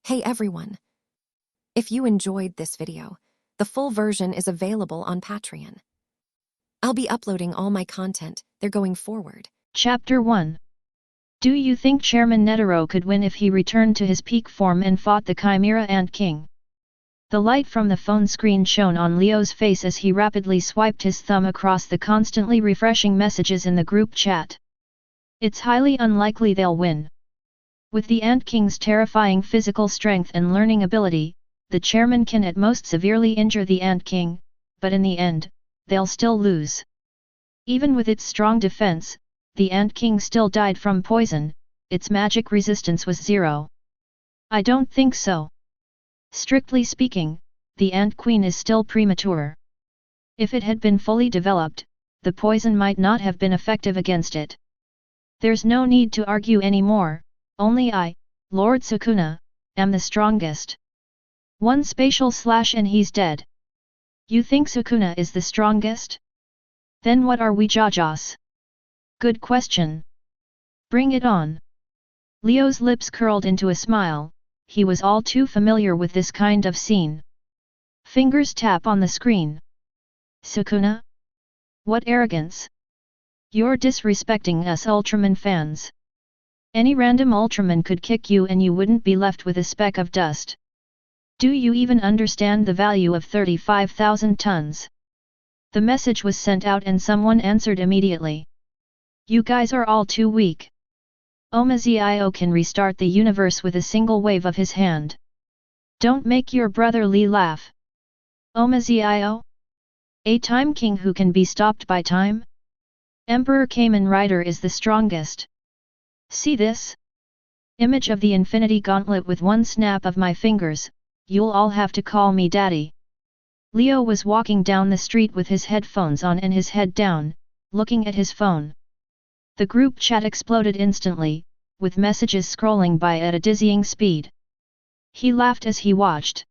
Hey everyone! If you enjoyed this video, the full version is available on Patreon. I'll be uploading all my content there going forward. Chapter 1. Do you think Chairman Netero could win if he returned to his peak form and fought the Chimera Ant King? The light from the phone screen shone on Leo's face as he rapidly swiped his thumb across the constantly refreshing messages in the group chat. It's highly unlikely they'll win. With the Ant King's terrifying physical strength and learning ability, the chairman can at most severely injure the Ant King, but in the end, they'll still lose. Even with its strong defense, the Ant King still died from poison. Its magic resistance was 0. I don't think so. Strictly speaking, the Ant Queen is still premature. If it had been fully developed, the poison might not have been effective against it. There's no need to argue anymore. Only I, Lord Sukuna, am the strongest. One spatial slash and he's dead. You think Sukuna is the strongest? Then what are we Jajas? Good question. Bring it on. Leo's lips curled into a smile, he was all too familiar with this kind of scene. Fingers tap on the screen. Sukuna? What arrogance! You're disrespecting us Ultraman fans. Any random Ultraman could kick you and you wouldn't be left with a speck of dust. Do you even understand the value of 35,000 tons? The message was sent out and someone answered immediately. You guys are all too weak. Omazio can restart the universe with a single wave of his hand. Don't make your brother Lee laugh. Omazio? A time king who can be stopped by time? Emperor Kamen Rider is the strongest. See this? Image of the Infinity Gauntlet with one snap of my fingers, you'll all have to call me daddy. Leo was walking down the street with his headphones on and his head down, looking at his phone. The group chat exploded instantly, with messages scrolling by at a dizzying speed. He laughed as he watched.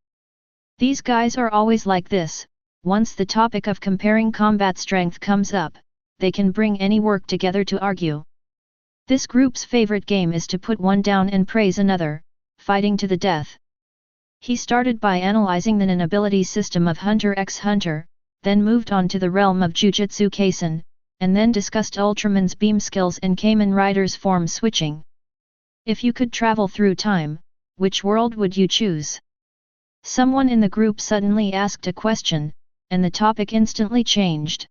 These guys are always like this, once the topic of comparing combat strength comes up, they can bring any work together to argue. This group's favorite game is to put one down and praise another, fighting to the death. He started by analyzing the ability system of Hunter x Hunter, then moved on to the realm of Jujutsu Kaisen, and then discussed Ultraman's beam skills and Kamen Rider's form switching. If you could travel through time, which world would you choose? Someone in the group suddenly asked a question, and the topic instantly changed.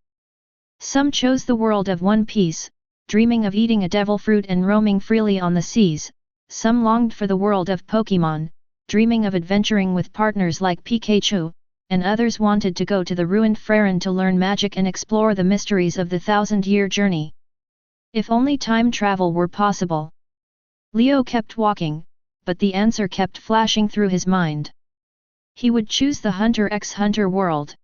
Some chose the world of One Piece, dreaming of eating a devil fruit and roaming freely on the seas. Some longed for the world of Pokémon, dreaming of adventuring with partners like Pikachu, and others wanted to go to the ruined Freron to learn magic and explore the mysteries of the 1,000-year journey. If only time travel were possible. Leo kept walking, but the answer kept flashing through his mind. He would choose the Hunter x Hunter world.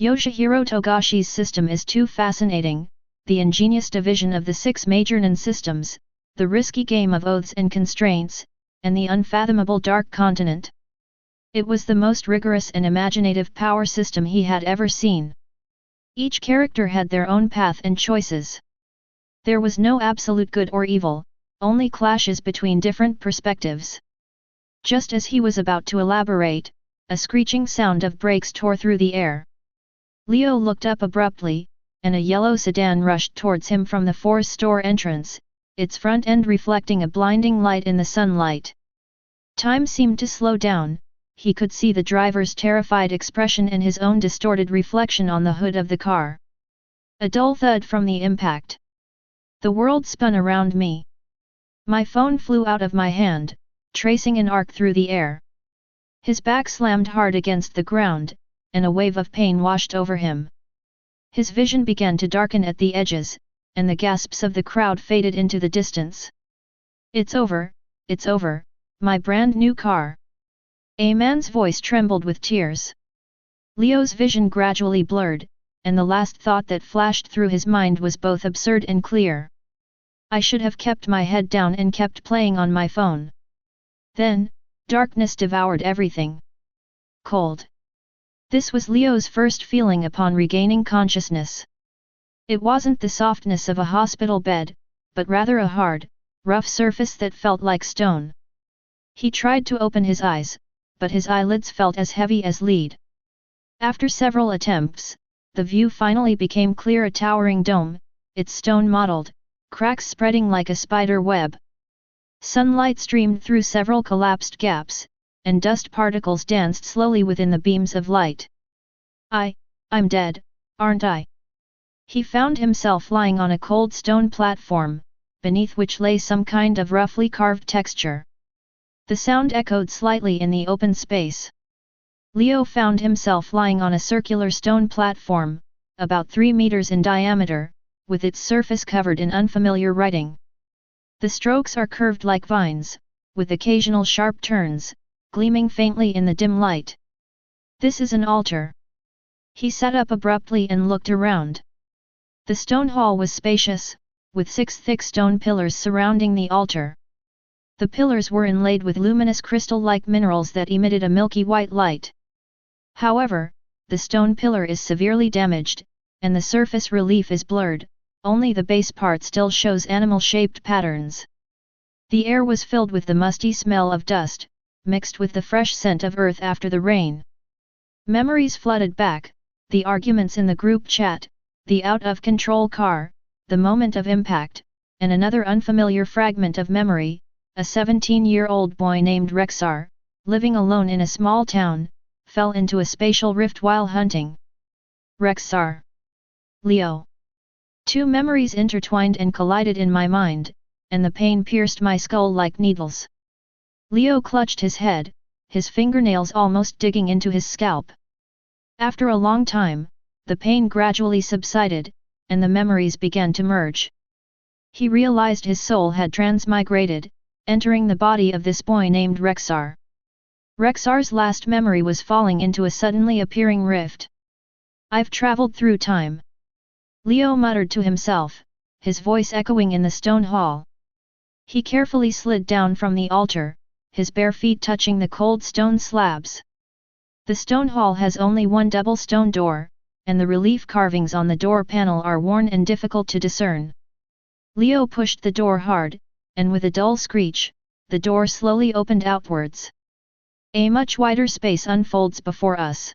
Yoshihiro Togashi's system is too fascinating, the ingenious division of the 6 major nin systems, the risky game of oaths and constraints, and the unfathomable Dark Continent. It was the most rigorous and imaginative power system he had ever seen. Each character had their own path and choices. There was no absolute good or evil, only clashes between different perspectives. Just as he was about to elaborate, a screeching sound of brakes tore through the air. Leo looked up abruptly, and a yellow sedan rushed towards him from the Force store entrance, its front end reflecting a blinding light in the sunlight. Time seemed to slow down, he could see the driver's terrified expression and his own distorted reflection on the hood of the car. A dull thud from the impact. The world spun around me. My phone flew out of my hand, tracing an arc through the air. His back slammed hard against the ground, and a wave of pain washed over him. His vision began to darken at the edges, and the gasps of the crowd faded into the distance. It's over, my brand new car. A man's voice trembled with tears. Leo's vision gradually blurred, and the last thought that flashed through his mind was both absurd and clear. I should have kept my head down and kept playing on my phone. Then, darkness devoured everything. Cold. This was Leo's first feeling upon regaining consciousness. It wasn't the softness of a hospital bed, but rather a hard, rough surface that felt like stone. He tried to open his eyes, but his eyelids felt as heavy as lead. After several attempts, the view finally became clear: a towering dome, its stone mottled, cracks spreading like a spider web. Sunlight streamed through several collapsed gaps, and dust particles danced slowly within the beams of light. I'm dead, aren't I? He found himself lying on a cold stone platform, beneath which lay some kind of roughly carved texture. The sound echoed slightly in the open space. Leo found himself lying on a circular stone platform, about 3 meters in diameter, with its surface covered in unfamiliar writing. The strokes are curved like vines, with occasional sharp turns, gleaming faintly in the dim light. This is an altar. He sat up abruptly and looked around. The stone hall was spacious, with 6 thick stone pillars surrounding the altar. The pillars were inlaid with luminous crystal-like minerals that emitted a milky white light. However, the stone pillar is severely damaged, and the surface relief is blurred, only the base part still shows animal-shaped patterns. The air was filled with the musty smell of dust, mixed with the fresh scent of earth after the rain. Memories flooded back, the arguments in the group chat, the out-of-control car, the moment of impact, and another unfamiliar fragment of memory: a 17-year-old boy named Rexar, living alone in a small town, fell into a spatial rift while hunting. Rexar. Leo. 2 memories intertwined and collided in my mind, and the pain pierced my skull like needles. Leo clutched his head, his fingernails almost digging into his scalp. After a long time, the pain gradually subsided, and the memories began to merge. He realized his soul had transmigrated, entering the body of this boy named Rexar. Rexar's last memory was falling into a suddenly appearing rift. I've traveled through time. Leo muttered to himself, his voice echoing in the stone hall. He carefully slid down from the altar, his bare feet touching the cold stone slabs. The stone hall has only one double stone door, and the relief carvings on the door panel are worn and difficult to discern. Leo pushed the door hard, and with a dull screech, the door slowly opened outwards. A much wider space unfolds before us.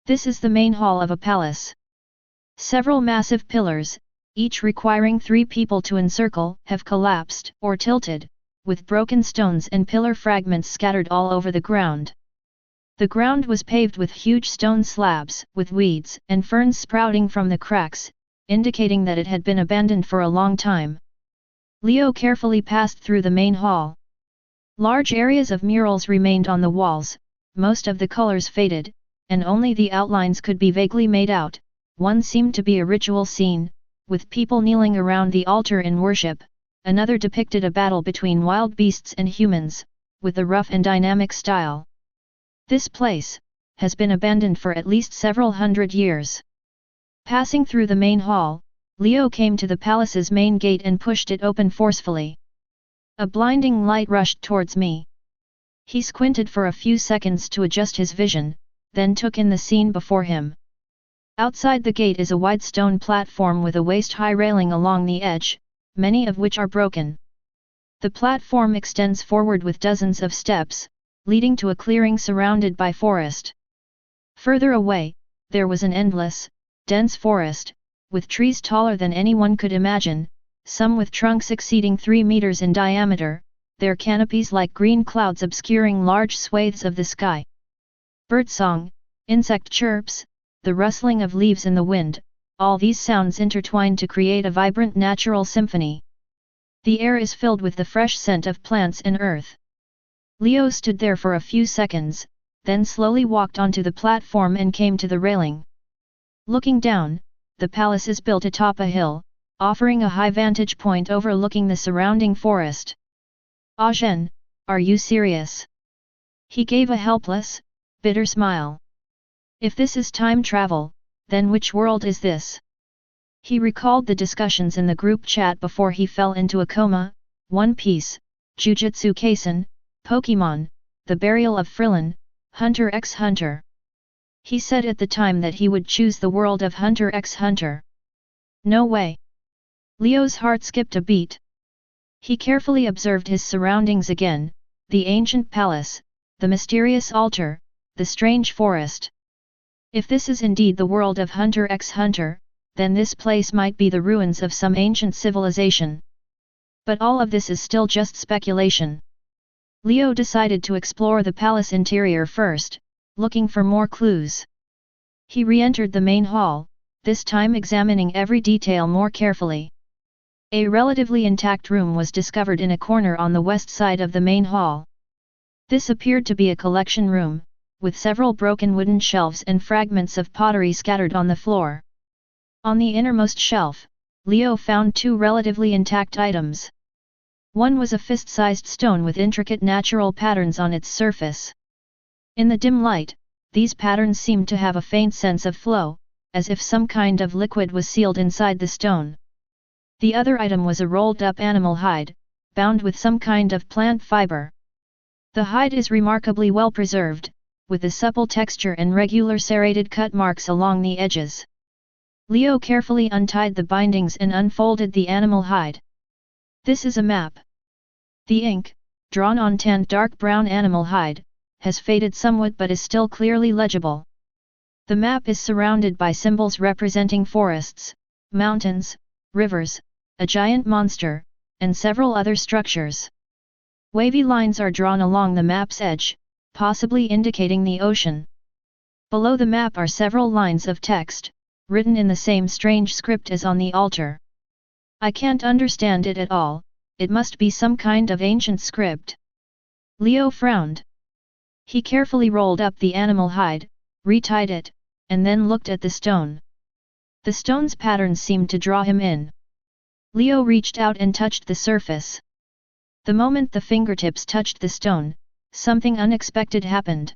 This is the main hall of a palace. Several massive pillars, each requiring 3 people to encircle, have collapsed or tilted, with broken stones and pillar fragments scattered all over the ground. The ground was paved with huge stone slabs, with weeds and ferns sprouting from the cracks, indicating that it had been abandoned for a long time. Leo carefully passed through the main hall. Large areas of murals remained on the walls, most of the colors faded, and only the outlines could be vaguely made out. One seemed to be a ritual scene, with people kneeling around the altar in worship. Another depicted a battle between wild beasts and humans, with a rough and dynamic style. This place has been abandoned for at least several hundred years. Passing through the main hall, Leo came to the palace's main gate and pushed it open forcefully. A blinding light rushed towards me. He squinted for a few seconds to adjust his vision, then took in the scene before him. Outside the gate is a wide stone platform with a waist-high railing along the edge, many of which are broken. The platform extends forward with dozens of steps, leading to a clearing surrounded by forest. Further away, there was an endless, dense forest, with trees taller than anyone could imagine, some with trunks exceeding 3 meters in diameter, their canopies like green clouds obscuring large swathes of the sky. Birdsong, insect chirps, the rustling of leaves in the wind, all these sounds intertwine to create a vibrant natural symphony. The air is filled with the fresh scent of plants and earth. Leo stood there for a few seconds, then slowly walked onto the platform and came to the railing. Looking down, the palace is built atop a hill, offering a high vantage point overlooking the surrounding forest. Ajahn, are you serious? He gave a helpless, bitter smile. If this is time travel, then which world is this? He recalled the discussions in the group chat before he fell into a coma: One Piece, Jujutsu Kaisen, Pokémon, The Burial of Frillin, Hunter x Hunter. He said at the time that he would choose the world of Hunter x Hunter. No way. Leo's heart skipped a beat. He carefully observed his surroundings again, the ancient palace, the mysterious altar, the strange forest. If this is indeed the world of Hunter x Hunter, then this place might be the ruins of some ancient civilization. But all of this is still just speculation. Leo decided to explore the palace interior first, looking for more clues. He re-entered the main hall, this time examining every detail more carefully. A relatively intact room was discovered in a corner on the west side of the main hall. This appeared to be a collection room, with several broken wooden shelves and fragments of pottery scattered on the floor. On the innermost shelf, Leo found two relatively intact items. One was a fist-sized stone with intricate natural patterns on its surface. In the dim light, these patterns seemed to have a faint sense of flow, as if some kind of liquid was sealed inside the stone. The other item was a rolled-up animal hide, bound with some kind of plant fiber. The hide is remarkably well preserved, with a supple texture and regular serrated cut marks along the edges. Leo carefully untied the bindings and unfolded the animal hide. This is a map. The ink, drawn on tanned dark brown animal hide, has faded somewhat but is still clearly legible. The map is surrounded by symbols representing forests, mountains, rivers, a giant monster, and several other structures. Wavy lines are drawn along the map's edge, possibly indicating the ocean. Below the map are several lines of text, written in the same strange script as on the altar. I can't understand it at all, it must be some kind of ancient script. Leo frowned. He carefully rolled up the animal hide, retied it, and then looked at the stone. The stone's patterns seemed to draw him in. Leo reached out and touched the surface. The moment the fingertips touched the stone, something unexpected happened.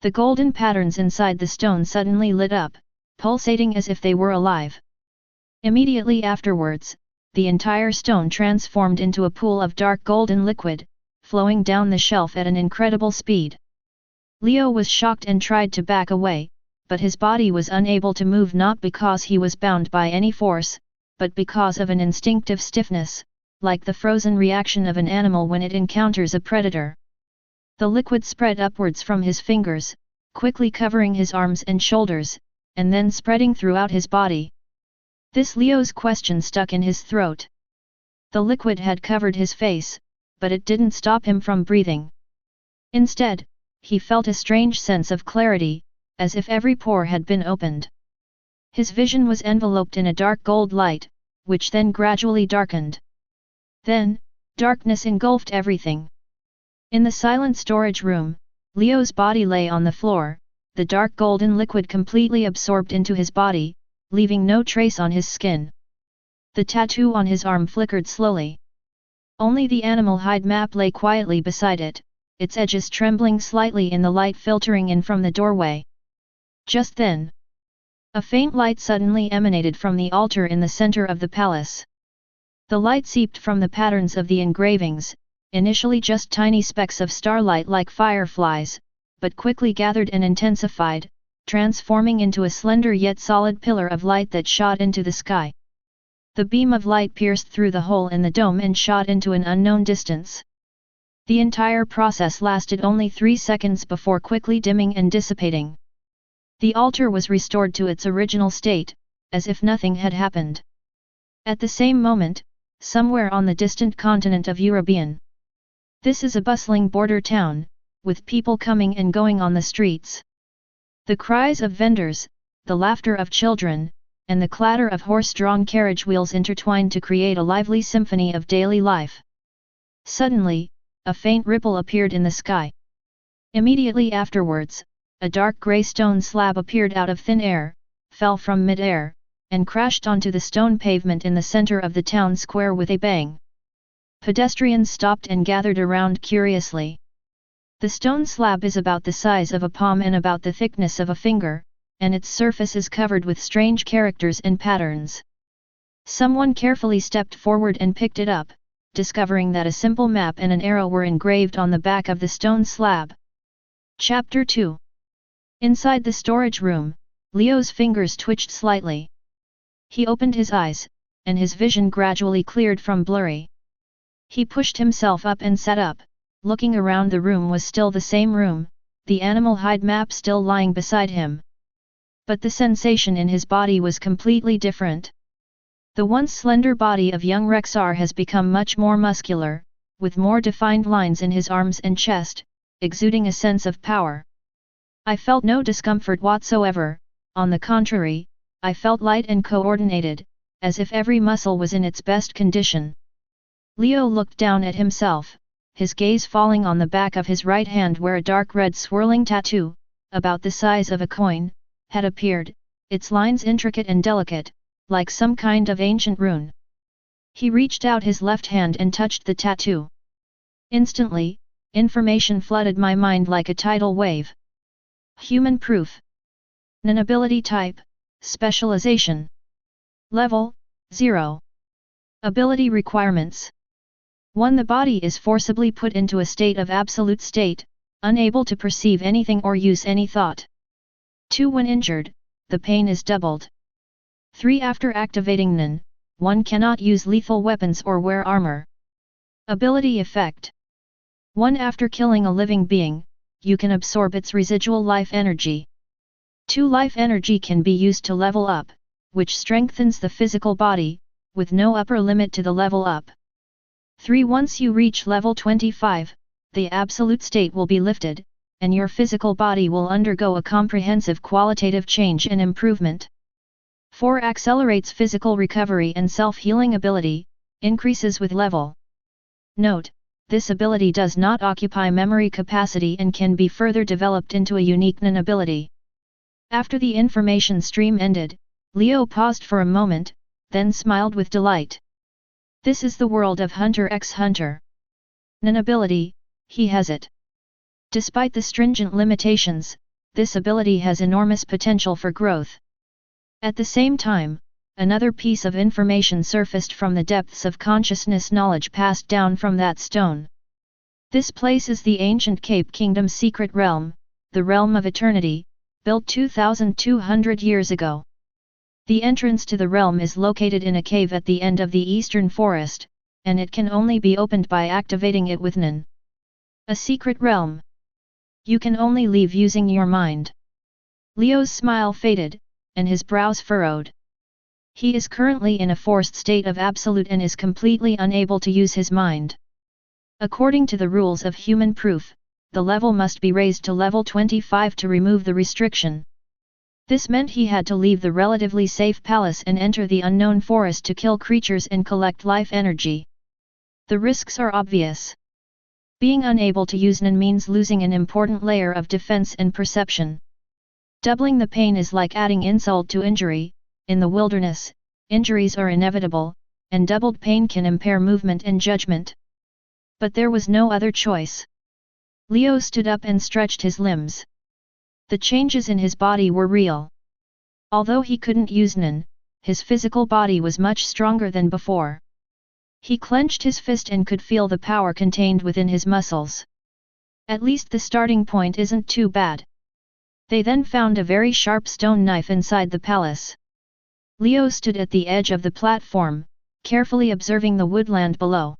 The golden patterns inside the stone suddenly lit up, pulsating as if they were alive. Immediately afterwards, the entire stone transformed into a pool of dark golden liquid, flowing down the shelf at an incredible speed. Leo was shocked and tried to back away, but his body was unable to move, not because he was bound by any force, but because of an instinctive stiffness, like the frozen reaction of an animal when it encounters a predator. The liquid spread upwards from his fingers, quickly covering his arms and shoulders, and then spreading throughout his body. This Leo's question stuck in his throat. The liquid had covered his face, but it didn't stop him from breathing. Instead, he felt a strange sense of clarity, as if every pore had been opened. His vision was enveloped in a dark gold light, which then gradually darkened. Then, darkness engulfed everything. In the silent storage room, Leo's body lay on the floor, the dark golden liquid completely absorbed into his body, leaving no trace on his skin. The tattoo on his arm flickered slowly. Only the animal hide map lay quietly beside it, its edges trembling slightly in the light filtering in from the doorway. Just then, a faint light suddenly emanated from the altar in the center of the palace. The light seeped from the patterns of the engravings, initially just tiny specks of starlight like fireflies, but quickly gathered and intensified, transforming into a slender yet solid pillar of light that shot into the sky. The beam of light pierced through the hole in the dome and shot into an unknown distance. The entire process lasted only 3 seconds before quickly dimming and dissipating. The altar was restored to its original state, as if nothing had happened. At the same moment, somewhere on the distant continent of European. This is a bustling border town, with people coming and going on the streets. The cries of vendors, the laughter of children, and the clatter of horse-drawn carriage wheels intertwined to create a lively symphony of daily life. Suddenly, a faint ripple appeared in the sky. Immediately afterwards, a dark grey stone slab appeared out of thin air, fell from mid-air, and crashed onto the stone pavement in the center of the town square with a bang. Pedestrians stopped and gathered around curiously. The stone slab is about the size of a palm and about the thickness of a finger, and its surface is covered with strange characters and patterns. Someone carefully stepped forward and picked it up, discovering that a simple map and an arrow were engraved on the back of the stone slab. Chapter 2. Inside the storage room, Leo's fingers twitched slightly. He opened his eyes, and his vision gradually cleared from blurry. He pushed himself up and sat up, looking around the room was still the same room, the animal hide map still lying beside him. But the sensation in his body was completely different. The once slender body of young Rexar has become much more muscular, with more defined lines in his arms and chest, exuding a sense of power. I felt no discomfort whatsoever, on the contrary, I felt light and coordinated, as if every muscle was in its best condition. Leo looked down at himself, his gaze falling on the back of his right hand where a dark red swirling tattoo, about the size of a coin, had appeared, its lines intricate and delicate, like some kind of ancient rune. He reached out his left hand and touched the tattoo. Instantly, information flooded my mind like a tidal wave. Human proof. An ability type, specialization. Level, 0. Ability requirements. 1. The body is forcibly put into a state of absolute state, unable to perceive anything or use any thought. 2. When injured, the pain is doubled. 3. After activating NAN, one cannot use lethal weapons or wear armor. Ability effect. 1. After killing a living being, you can absorb its residual life energy. 2. Life energy can be used to level up, which strengthens the physical body, with no upper limit to the level up. 3. Once you reach level 25, the absolute state will be lifted, and your physical body will undergo a comprehensive qualitative change and improvement. 4. Accelerates physical recovery and self-healing ability, increases with level. Note, this ability does not occupy memory capacity and can be further developed into a unique NAN ability. After the information stream ended, Leo paused for a moment, then smiled with delight. This is the world of Hunter x Hunter. NAN ability, he has it. Despite the stringent limitations, this ability has enormous potential for growth. At the same time, another piece of information surfaced from the depths of consciousness knowledge passed down from that stone. This place is the ancient Cape Kingdom's secret realm, the realm of eternity, built 2,200 years ago. The entrance to the realm is located in a cave at the end of the eastern forest, and it can only be opened by activating it with NAN. A secret realm. You can only leave using your mind. Leo's smile faded, and his brows furrowed. He is currently in a forced state of absolute and is completely unable to use his mind. According to the rules of human proof, the level must be raised to level 25 to remove the restriction. This meant he had to leave the relatively safe palace and enter the unknown forest to kill creatures and collect life energy. The risks are obvious. Being unable to use NAN means losing an important layer of defense and perception. Doubling the pain is like adding insult to injury. In the wilderness, injuries are inevitable, and doubled pain can impair movement and judgment. But there was no other choice. Leo stood up and stretched his limbs. The changes in his body were real. Although he couldn't use NAN, his physical body was much stronger than before. He clenched his fist and could feel the power contained within his muscles. At least the starting point isn't too bad. They then found a very sharp stone knife inside the palace. Leo stood at the edge of the platform, carefully observing the woodland below.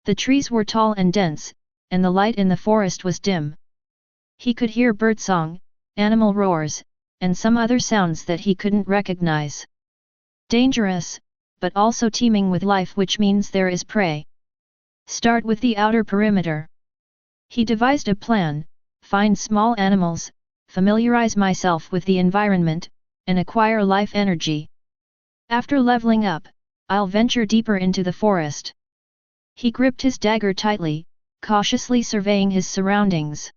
The trees were tall and dense, and the light in the forest was dim. He could hear birdsong, animal roars, and some other sounds that he couldn't recognize. Dangerous, but also teeming with life, which means there is prey. Start with the outer perimeter. He devised a plan: find small animals, familiarize myself with the environment, and acquire life energy. After leveling up, I'll venture deeper into the forest. He gripped his dagger tightly, cautiously surveying his surroundings.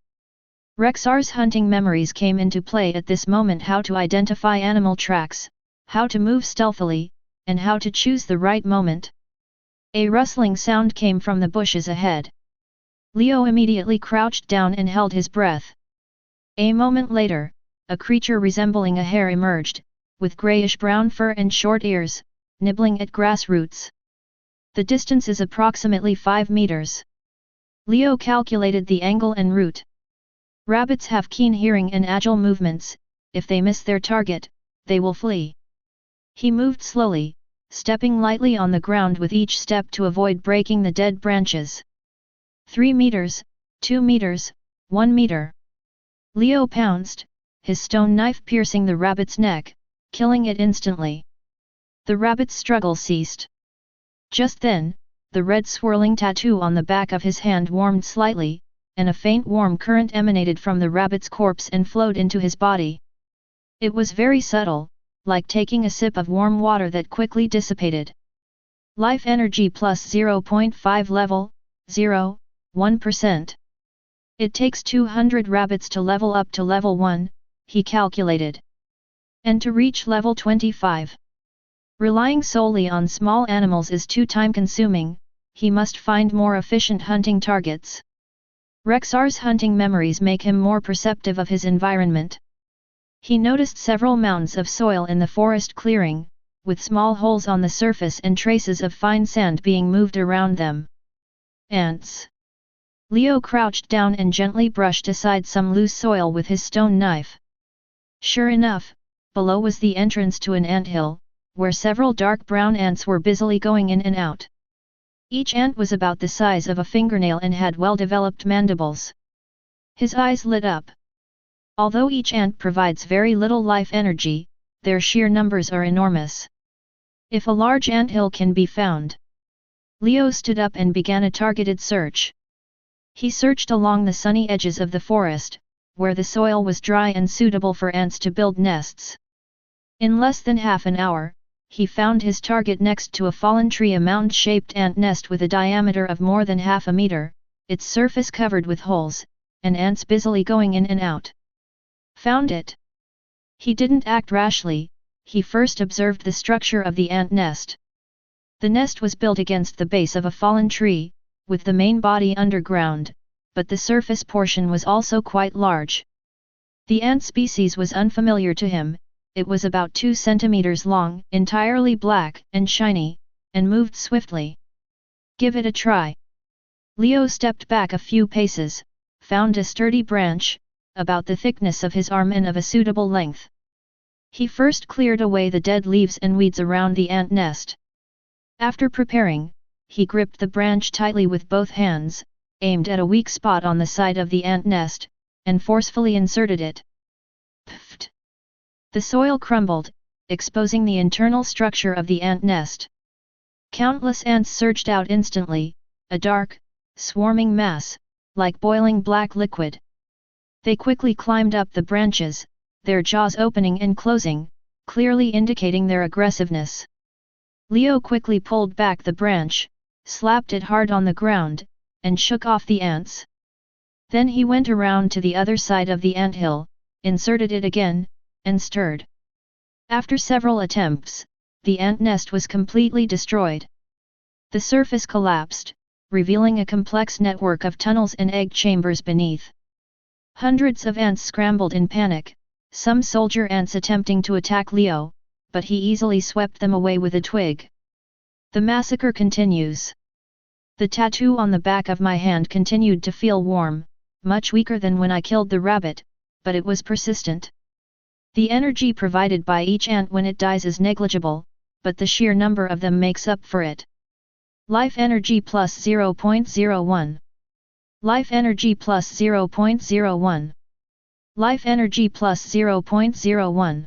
Rexar's hunting memories came into play at this moment: how to identify animal tracks, how to move stealthily, and how to choose the right moment. A rustling sound came from the bushes ahead. Leo immediately crouched down and held his breath. A moment later, a creature resembling a hare emerged, with grayish-brown fur and short ears, nibbling at grass roots. The distance is approximately 5 meters. Leo calculated the angle en route. Rabbits have keen hearing and agile movements. If they miss their target, they will flee. He moved slowly, stepping lightly on the ground with each step to avoid breaking the dead branches. 3 meters, 2 meters, 1 meter. Leo pounced, his stone knife piercing the rabbit's neck, killing it instantly. The rabbit's struggle ceased. Just then, the red swirling tattoo on the back of his hand warmed slightly, and a faint warm current emanated from the rabbit's corpse and flowed into his body. It was very subtle, like taking a sip of warm water that quickly dissipated. Life energy plus 0.5 level, 0.1%. It takes 200 rabbits to level up to level 1, he calculated. And to reach level 25. Relying solely on small animals is too time-consuming, he must find more efficient hunting targets. Rexar's hunting memories make him more perceptive of his environment. He noticed several mounds of soil in the forest clearing, with small holes on the surface and traces of fine sand being moved around them. Ants. Leo crouched down and gently brushed aside some loose soil with his stone knife. Sure enough, below was the entrance to an anthill, where several dark brown ants were busily going in and out. Each ant was about the size of a fingernail and had well-developed mandibles. His eyes lit up. Although each ant provides very little life energy, their sheer numbers are enormous. If a large anthill can be found. Leo stood up and began a targeted search. He searched along the sunny edges of the forest, where the soil was dry and suitable for ants to build nests. In less than half an hour, he found his target next to a fallen tree, a mound-shaped ant nest with a diameter of more than half a meter, its surface covered with holes, and ants busily going in and out. Found it. He didn't act rashly, he first observed the structure of the ant nest. The nest was built against the base of a fallen tree, with the main body underground, but the surface portion was also quite large. The ant species was unfamiliar to him. It was about 2 centimeters long, entirely black and shiny, and moved swiftly. Give it a try. Leo stepped back a few paces, found a sturdy branch, about the thickness of his arm and of a suitable length. He first cleared away the dead leaves and weeds around the ant nest. After preparing, he gripped the branch tightly with both hands, aimed at a weak spot on the side of the ant nest, and forcefully inserted it. Pfft! The soil crumbled, exposing the internal structure of the ant nest. Countless ants surged out instantly, a dark, swarming mass, like boiling black liquid. They quickly climbed up the branches, their jaws opening and closing, clearly indicating their aggressiveness. Leo quickly pulled back the branch, slapped it hard on the ground, and shook off the ants. Then he went around to the other side of the anthill, inserted it again, and stirred. After several attempts, the ant nest was completely destroyed. The surface collapsed, revealing a complex network of tunnels and egg chambers beneath. Hundreds of ants scrambled in panic, some soldier ants attempting to attack Leo, but he easily swept them away with a twig. The massacre continues. The tattoo on the back of my hand continued to feel warm, much weaker than when I killed the rabbit, but it was persistent. The energy provided by each ant when it dies is negligible, but the sheer number of them makes up for it. Life energy plus 0.01. Life energy plus 0.01. Life energy plus 0.01.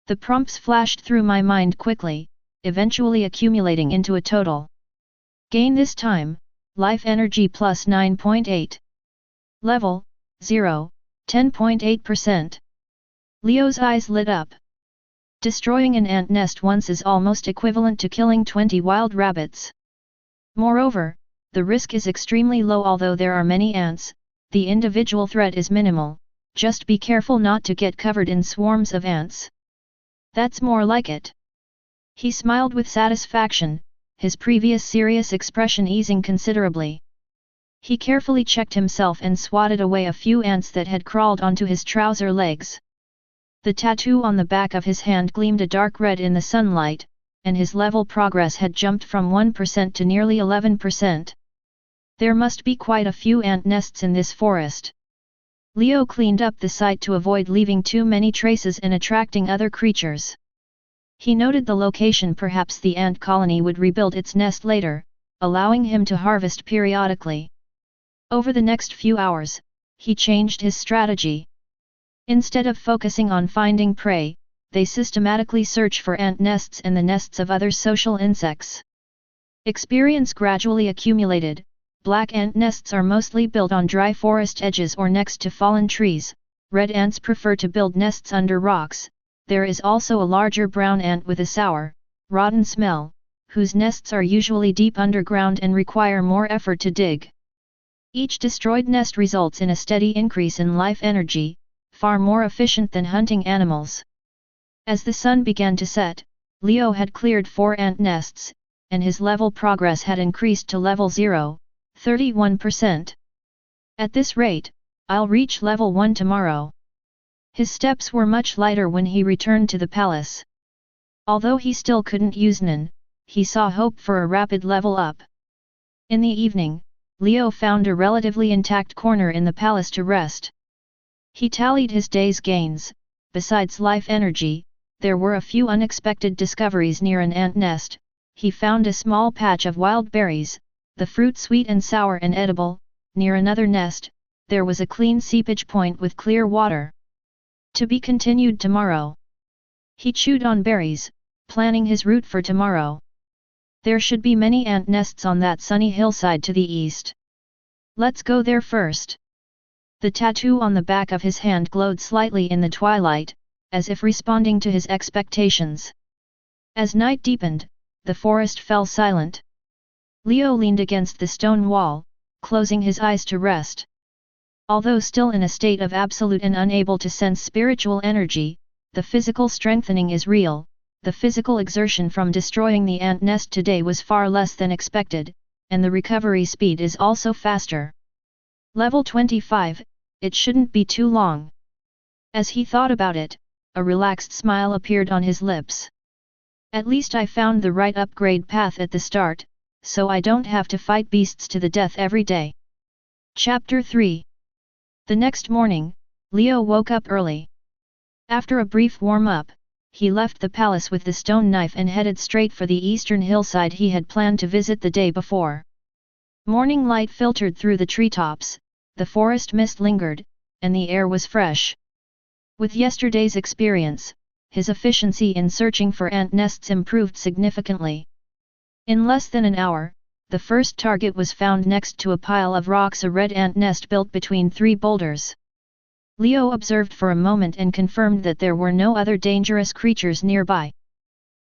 The prompts flashed through my mind quickly, eventually accumulating into a total. Gain this time, life energy plus 9.8. Level, 0, 10.8%. Leo's eyes lit up. Destroying an ant nest once is almost equivalent to killing 20 wild rabbits. Moreover, the risk is extremely low. Although there are many ants, the individual threat is minimal, just be careful not to get covered in swarms of ants. That's more like it. He smiled with satisfaction, his previous serious expression easing considerably. He carefully checked himself and swatted away a few ants that had crawled onto his trouser legs. The tattoo on the back of his hand gleamed a dark red in the sunlight, and his level progress had jumped from 1% to nearly 11%. There must be quite a few ant nests in this forest. Leo cleaned up the site to avoid leaving too many traces and attracting other creatures. He noted the location. Perhaps the ant colony would rebuild its nest later, allowing him to harvest periodically. Over the next few hours, he changed his strategy. Instead of focusing on finding prey, they systematically search for ant nests and the nests of other social insects. Experience gradually accumulated. Black ant nests are mostly built on dry forest edges or next to fallen trees. Red ants prefer to build nests under rocks. There is also a larger brown ant with a sour, rotten smell, whose nests are usually deep underground and require more effort to dig. Each destroyed nest results in a steady increase in life energy, far more efficient than hunting animals. As the sun began to set, Leo had cleared 4 ant nests, and his level progress had increased to level 0, 31%. At this rate, I'll reach level 1 tomorrow. His steps were much lighter when he returned to the palace. Although he still couldn't use Nen, he saw hope for a rapid level up. In the evening, Leo found a relatively intact corner in the palace to rest. He tallied his day's gains. Besides life energy, there were a few unexpected discoveries near an ant nest. He found a small patch of wild berries, the fruit sweet and sour and edible. Near another nest, there was a clean seepage point with clear water. To be continued tomorrow. He chewed on berries, planning his route for tomorrow. There should be many ant nests on that sunny hillside to the east. Let's go there first. The tattoo on the back of his hand glowed slightly in the twilight, as if responding to his expectations. As night deepened, the forest fell silent. Leo leaned against the stone wall, closing his eyes to rest. Although still in a state of absolute and unable to sense spiritual energy, the physical strengthening is real. The physical exertion from destroying the ant nest today was far less than expected, and the recovery speed is also faster. Level 25, it shouldn't be too long. As he thought about it, a relaxed smile appeared on his lips. At least I found the right upgrade path at the start, so I don't have to fight beasts to the death every day. Chapter 3. The next morning, Leo woke up early. After a brief warm-up, he left the palace with the stone knife and headed straight for the eastern hillside he had planned to visit the day before. Morning light filtered through the treetops, the forest mist lingered, and the air was fresh. With yesterday's experience, his efficiency in searching for ant nests improved significantly. In less than an hour, the first target was found next to a pile of rocks, a red ant nest built between 3 boulders. Leo observed for a moment and confirmed that there were no other dangerous creatures nearby.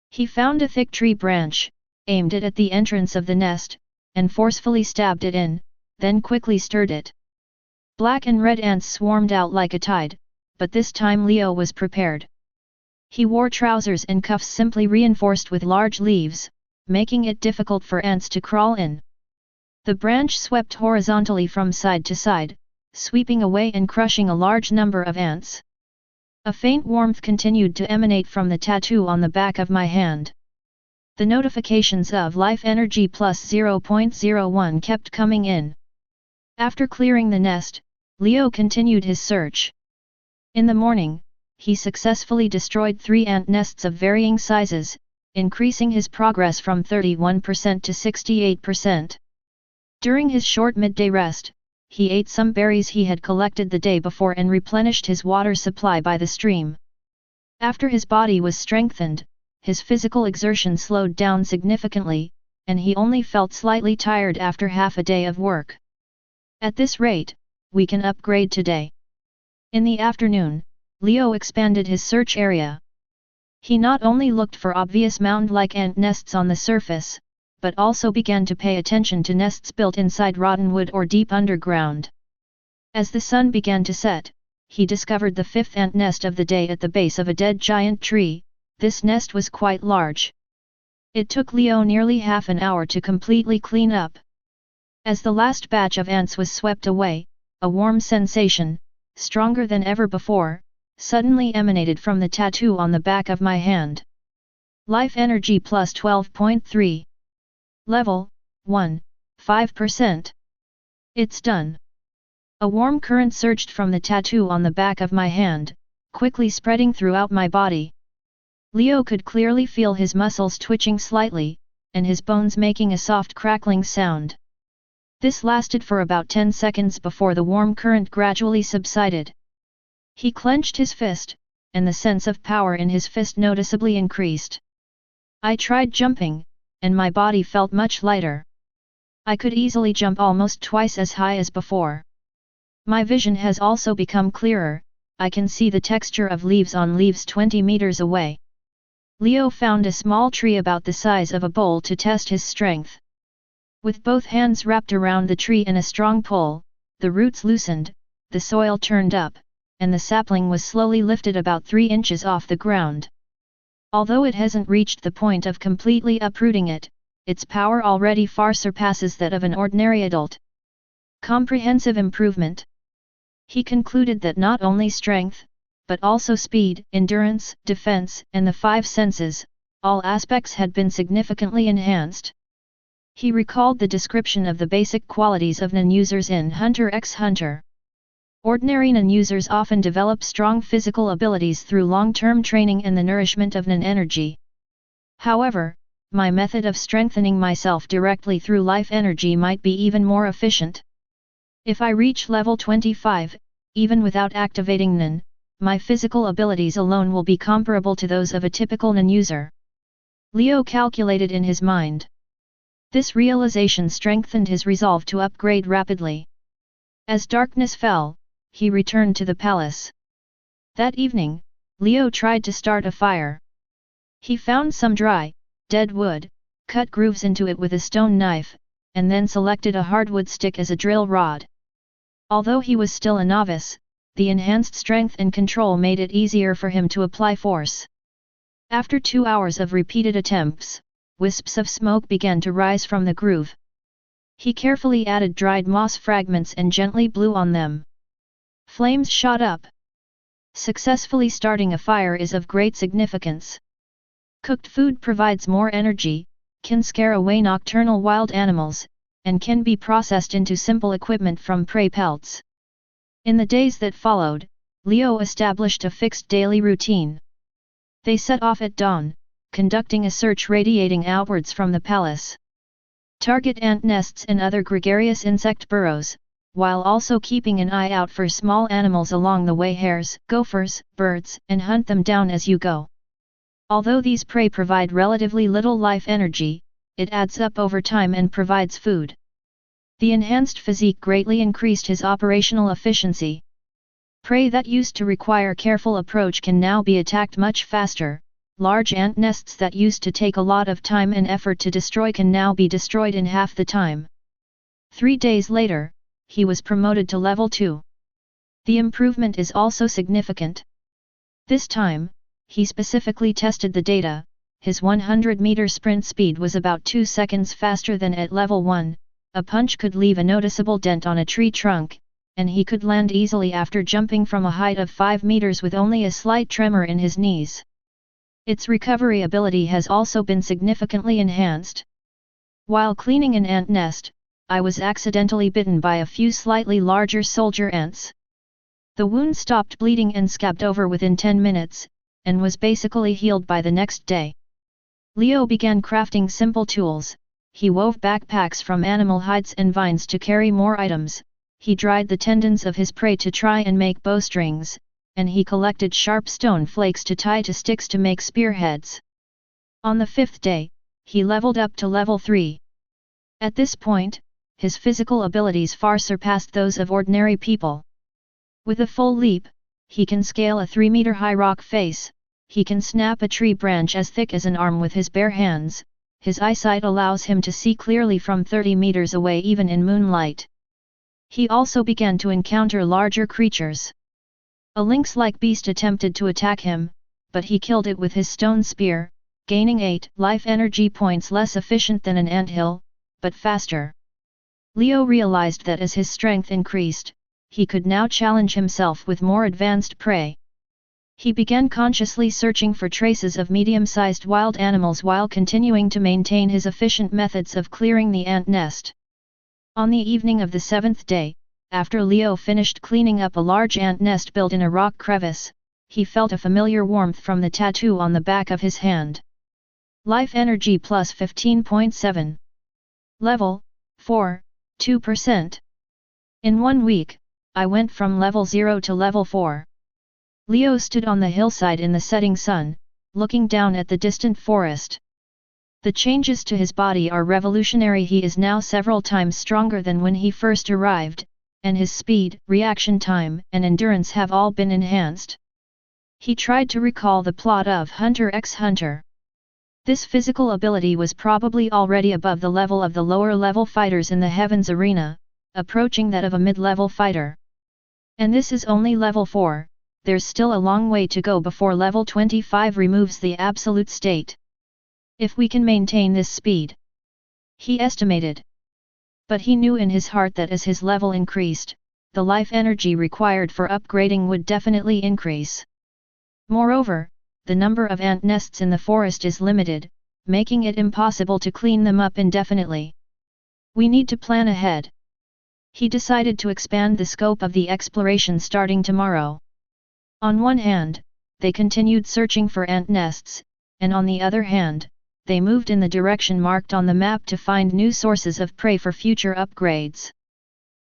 He found a thick tree branch, aimed it at the entrance of the nest, and forcefully stabbed it in, then quickly stirred it. Black and red ants swarmed out like a tide, but this time Leo was prepared. He wore trousers and cuffs simply reinforced with large leaves, making it difficult for ants to crawl in. The branch swept horizontally from side to side, sweeping away and crushing a large number of ants. A faint warmth continued to emanate from the tattoo on the back of my hand. The notifications of life energy plus 0.01 kept coming in. After clearing the nest, Leo continued his search. In the morning, he successfully destroyed 3 ant nests of varying sizes, increasing his progress from 31% to 68%. During his short midday rest, he ate some berries he had collected the day before and replenished his water supply by the stream. After his body was strengthened, his physical exertion slowed down significantly, and he only felt slightly tired after half a day of work. At this rate, we can upgrade today. In the afternoon, Leo expanded his search area. He not only looked for obvious mound-like ant nests on the surface, but also began to pay attention to nests built inside rotten wood or deep underground. As the sun began to set, he discovered the 5th ant nest of the day at the base of a dead giant tree. This nest was quite large. It took Leo nearly half an hour to completely clean up. As the last batch of ants was swept away, a warm sensation, stronger than ever before, suddenly emanated from the tattoo on the back of my hand. Life energy plus 12.3. Level 1, 5%. It's done. A warm current surged from the tattoo on the back of my hand, quickly spreading throughout my body. Leo could clearly feel his muscles twitching slightly, and his bones making a soft crackling sound. This lasted for about 10 seconds before the warm current gradually subsided. He clenched his fist, and the sense of power in his fist noticeably increased. I tried jumping, and my body felt much lighter. I could easily jump almost twice as high as before. My vision has also become clearer, I can see the texture of leaves on leaves 20 meters away. Leo found a small tree about the size of a bowl to test his strength. With both hands wrapped around the tree in a strong pull, the roots loosened, the soil turned up, and the sapling was slowly lifted about 3 inches off the ground. Although it hasn't reached the point of completely uprooting it, its power already far surpasses that of an ordinary adult. Comprehensive improvement. He concluded that not only strength, but also speed, endurance, defense, and the 5 senses, all aspects had been significantly enhanced. He recalled the description of the basic qualities of NAN users in Hunter x Hunter. Ordinary NAN users often develop strong physical abilities through long-term training and the nourishment of NAN energy. However, my method of strengthening myself directly through life energy might be even more efficient. If I reach level 25, even without activating NAN, my physical abilities alone will be comparable to those of a typical NAN user. Leo calculated in his mind. This realization strengthened his resolve to upgrade rapidly. As darkness fell, he returned to the palace. That evening, Leo tried to start a fire. He found some dry, dead wood, cut grooves into it with a stone knife, and then selected a hardwood stick as a drill rod. Although he was still a novice, the enhanced strength and control made it easier for him to apply force. After 2 hours of repeated attempts, wisps of smoke began to rise from the groove. He carefully added dried moss fragments and gently blew on them. Flames shot up. Successfully starting a fire is of great significance. Cooked food provides more energy, can scare away nocturnal wild animals, and can be processed into simple equipment from prey pelts. In the days that followed, Leo established a fixed daily routine. They set off at dawn, conducting a search radiating outwards from the palace. Target ant nests and other gregarious insect burrows, while also keeping an eye out for small animals along the way, hares, gophers, birds, and hunt them down as you go. Although these prey provide relatively little life energy, it adds up over time and provides food. The enhanced physique greatly increased his operational efficiency. Prey that used to require careful approach can now be attacked much faster. Large ant nests that used to take a lot of time and effort to destroy can now be destroyed in half the time. 3 days later, he was promoted to level 2. The improvement is also significant. This time, he specifically tested the data. His 100-meter sprint speed was about 2 seconds faster than at level 1, a punch could leave a noticeable dent on a tree trunk, and he could land easily after jumping from a height of 5 meters with only a slight tremor in his knees. Its recovery ability has also been significantly enhanced. While cleaning an ant nest, I was accidentally bitten by a few slightly larger soldier ants. The wound stopped bleeding and scabbed over within 10 minutes, and was basically healed by the next day. Leo began crafting simple tools. He wove backpacks from animal hides and vines to carry more items, he dried the tendons of his prey to try and make bowstrings, and he collected sharp stone flakes to tie to sticks to make spearheads. On the 5th day, he leveled up to level 3. At this point, his physical abilities far surpassed those of ordinary people. With a full leap, he can scale a 3-meter-high rock face, he can snap a tree branch as thick as an arm with his bare hands, his eyesight allows him to see clearly from 30 meters away even in moonlight. He also began to encounter larger creatures. A lynx-like beast attempted to attack him, but he killed it with his stone spear, gaining 8 life energy points, less efficient than an anthill, but faster. Leo realized that as his strength increased, he could now challenge himself with more advanced prey. He began consciously searching for traces of medium-sized wild animals while continuing to maintain his efficient methods of clearing the ant nest. On the evening of the 7th day, after Leo finished cleaning up a large ant nest built in a rock crevice, he felt a familiar warmth from the tattoo on the back of his hand. Life energy plus 15.7. Level 4, 2%. In 1 week, I went from level 0 to level 4. Leo stood on the hillside in the setting sun, looking down at the distant forest. The changes to his body are revolutionary. He is now several times stronger than when he first arrived, and his speed, reaction time, and endurance have all been enhanced. He tried to recall the plot of Hunter x Hunter. This physical ability was probably already above the level of the lower-level fighters in the Heavens arena, approaching that of a mid-level fighter. And this is only level 4, there's still a long way to go before level 25 removes the absolute state. If we can maintain this speed, he estimated. But he knew in his heart that as his level increased, the life energy required for upgrading would definitely increase. Moreover, the number of ant nests in the forest is limited, making it impossible to clean them up indefinitely. We need to plan ahead. He decided to expand the scope of the exploration starting tomorrow. On one hand, they continued searching for ant nests, and on the other hand, they moved in the direction marked on the map to find new sources of prey for future upgrades.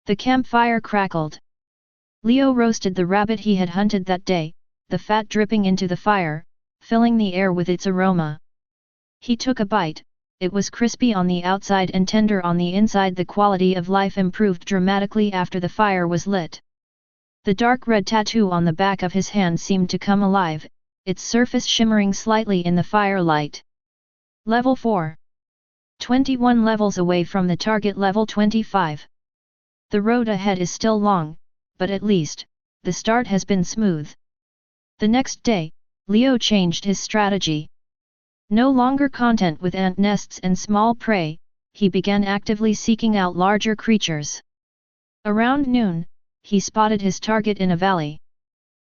The campfire crackled. Leo roasted the rabbit he had hunted that day, the fat dripping into the fire, filling the air with its aroma. He took a bite. It was crispy on the outside and tender on the inside. The quality of life improved dramatically after the fire was lit. The dark red tattoo on the back of his hand seemed to come alive, its surface shimmering slightly in the firelight. Level 4. 21 levels away from the target level 25. The road ahead is still long, but at least, the start has been smooth. The next day, Leo changed his strategy. No longer content with ant nests and small prey, he began actively seeking out larger creatures. Around noon, he spotted his target in a valley.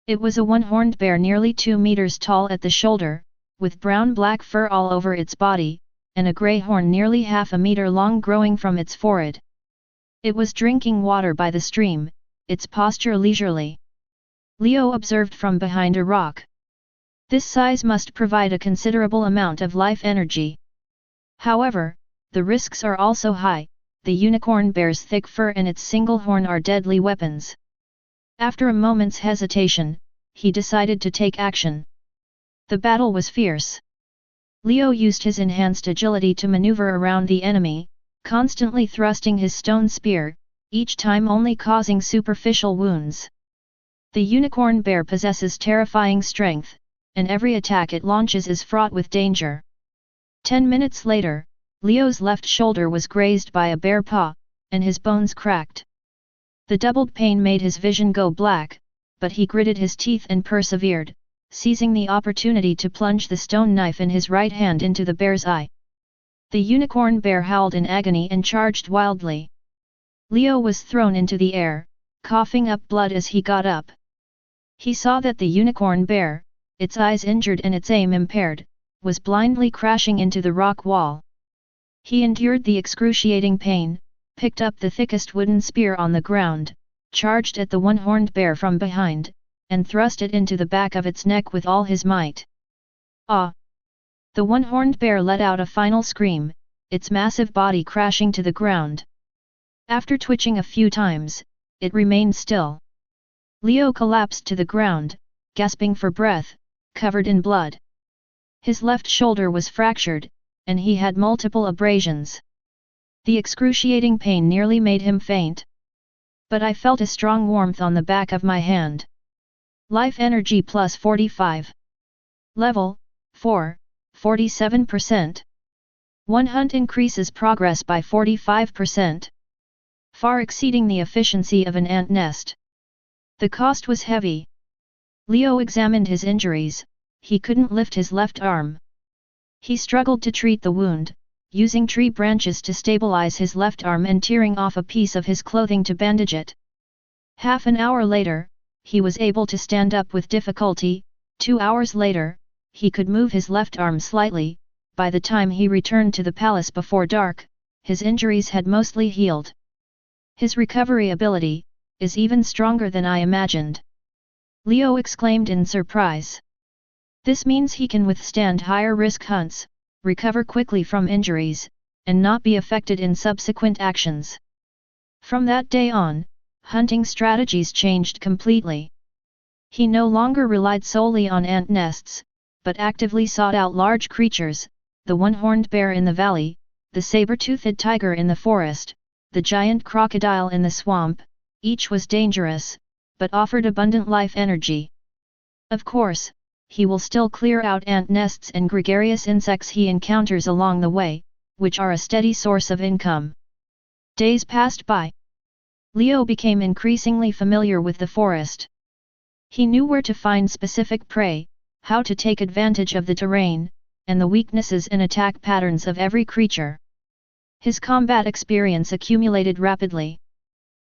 It was a one-horned bear nearly 2 meters tall at the shoulder, with brown-black fur all over its body, and a grey horn nearly half a meter long growing from its forehead. It was drinking water by the stream, its posture leisurely. Leo observed from behind a rock. This size must provide a considerable amount of life energy. However, the risks are also high. The unicorn bear's thick fur and its single horn are deadly weapons. After a moment's hesitation, he decided to take action. The battle was fierce. Leo used his enhanced agility to maneuver around the enemy, constantly thrusting his stone spear, each time only causing superficial wounds. The unicorn bear possesses terrifying strength, and every attack it launches is fraught with danger. 10 minutes later, Leo's left shoulder was grazed by a bear paw, and his bones cracked. The doubled pain made his vision go black, but he gritted his teeth and persevered, seizing the opportunity to plunge the stone knife in his right hand into the bear's eye. The unicorn bear howled in agony and charged wildly. Leo was thrown into the air, coughing up blood as he got up. He saw that the unicorn bear, its eyes injured and its aim impaired, was blindly crashing into the rock wall. He endured the excruciating pain, picked up the thickest wooden spear on the ground, charged at the one-horned bear from behind, and thrust it into the back of its neck with all his might. Ah! The one-horned bear let out a final scream, its massive body crashing to the ground. After twitching a few times, it remained still. Leo collapsed to the ground, gasping for breath, covered in blood. His left shoulder was fractured, and he had multiple abrasions. The excruciating pain nearly made him faint. But I felt a strong warmth on the back of my hand. Life energy plus 45. Level 4, 47%. One hunt increases progress by 45%. Far exceeding the efficiency of an ant nest. The cost was heavy. Leo examined his injuries. He couldn't lift his left arm. He struggled to treat the wound, using tree branches to stabilize his left arm and tearing off a piece of his clothing to bandage it. Half an hour later, he was able to stand up with difficulty. 2 hours later, he could move his left arm slightly. By the time he returned to the palace before dark, his injuries had mostly healed. His recovery ability is even stronger than I imagined. Leo exclaimed in surprise. This means he can withstand higher risk hunts, recover quickly from injuries, and not be affected in subsequent actions. From that day on, hunting strategies changed completely. He no longer relied solely on ant nests, but actively sought out large creatures, the one-horned bear in the valley, the saber-toothed tiger in the forest, the giant crocodile in the swamp. Each was dangerous, but offered abundant life energy. Of course, he will still clear out ant nests and gregarious insects he encounters along the way, which are a steady source of income. Days passed by. Leo became increasingly familiar with the forest. He knew where to find specific prey, how to take advantage of the terrain, and the weaknesses and attack patterns of every creature. His combat experience accumulated rapidly.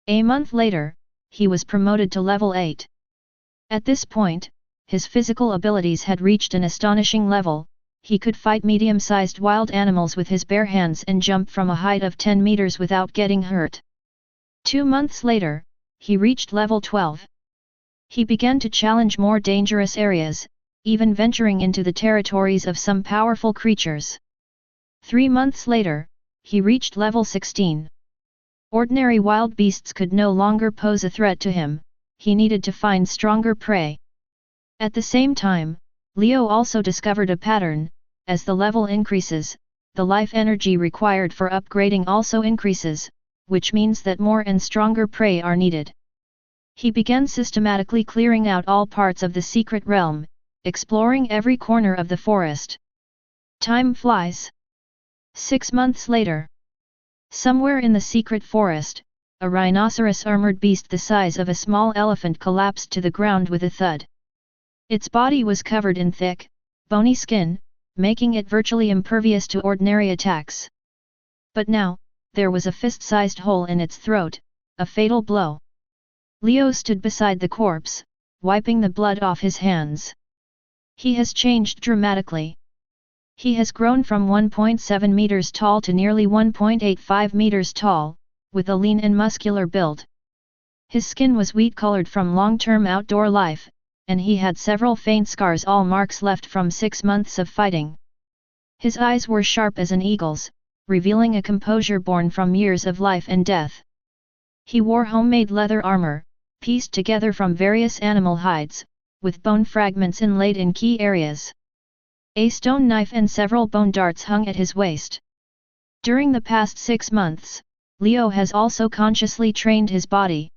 A month later, he was promoted to level 8. At this point, his physical abilities had reached an astonishing level. He could fight medium-sized wild animals with his bare hands and jump from a height of 10 meters without getting hurt. 2 months later, he reached level 12. He began to challenge more dangerous areas, even venturing into the territories of some powerful creatures. 3 months later, he reached level 16. Ordinary wild beasts could no longer pose a threat to him. He needed to find stronger prey. At the same time, Leo also discovered a pattern: as the level increases, the life energy required for upgrading also increases, which means that more and stronger prey are needed. He began systematically clearing out all parts of the secret realm, exploring every corner of the forest. Time flies. 6 months later. Somewhere in the secret forest, a rhinoceros armored beast the size of a small elephant collapsed to the ground with a thud. Its body was covered in thick, bony skin, making it virtually impervious to ordinary attacks. But now, there was a fist-sized hole in its throat, a fatal blow. Leo stood beside the corpse, wiping the blood off his hands. He has changed dramatically. He has grown from 1.7 meters tall to nearly 1.85 meters tall, with a lean and muscular build. His skin was wheat-colored from long-term outdoor life, and he had several faint scars, all marks left from 6 months of fighting. His eyes were sharp as an eagle's, revealing a composure born from years of life and death. He wore homemade leather armor, pieced together from various animal hides, with bone fragments inlaid in key areas. A stone knife and several bone darts hung at his waist. During the past 6 months, Leo has also consciously trained his body.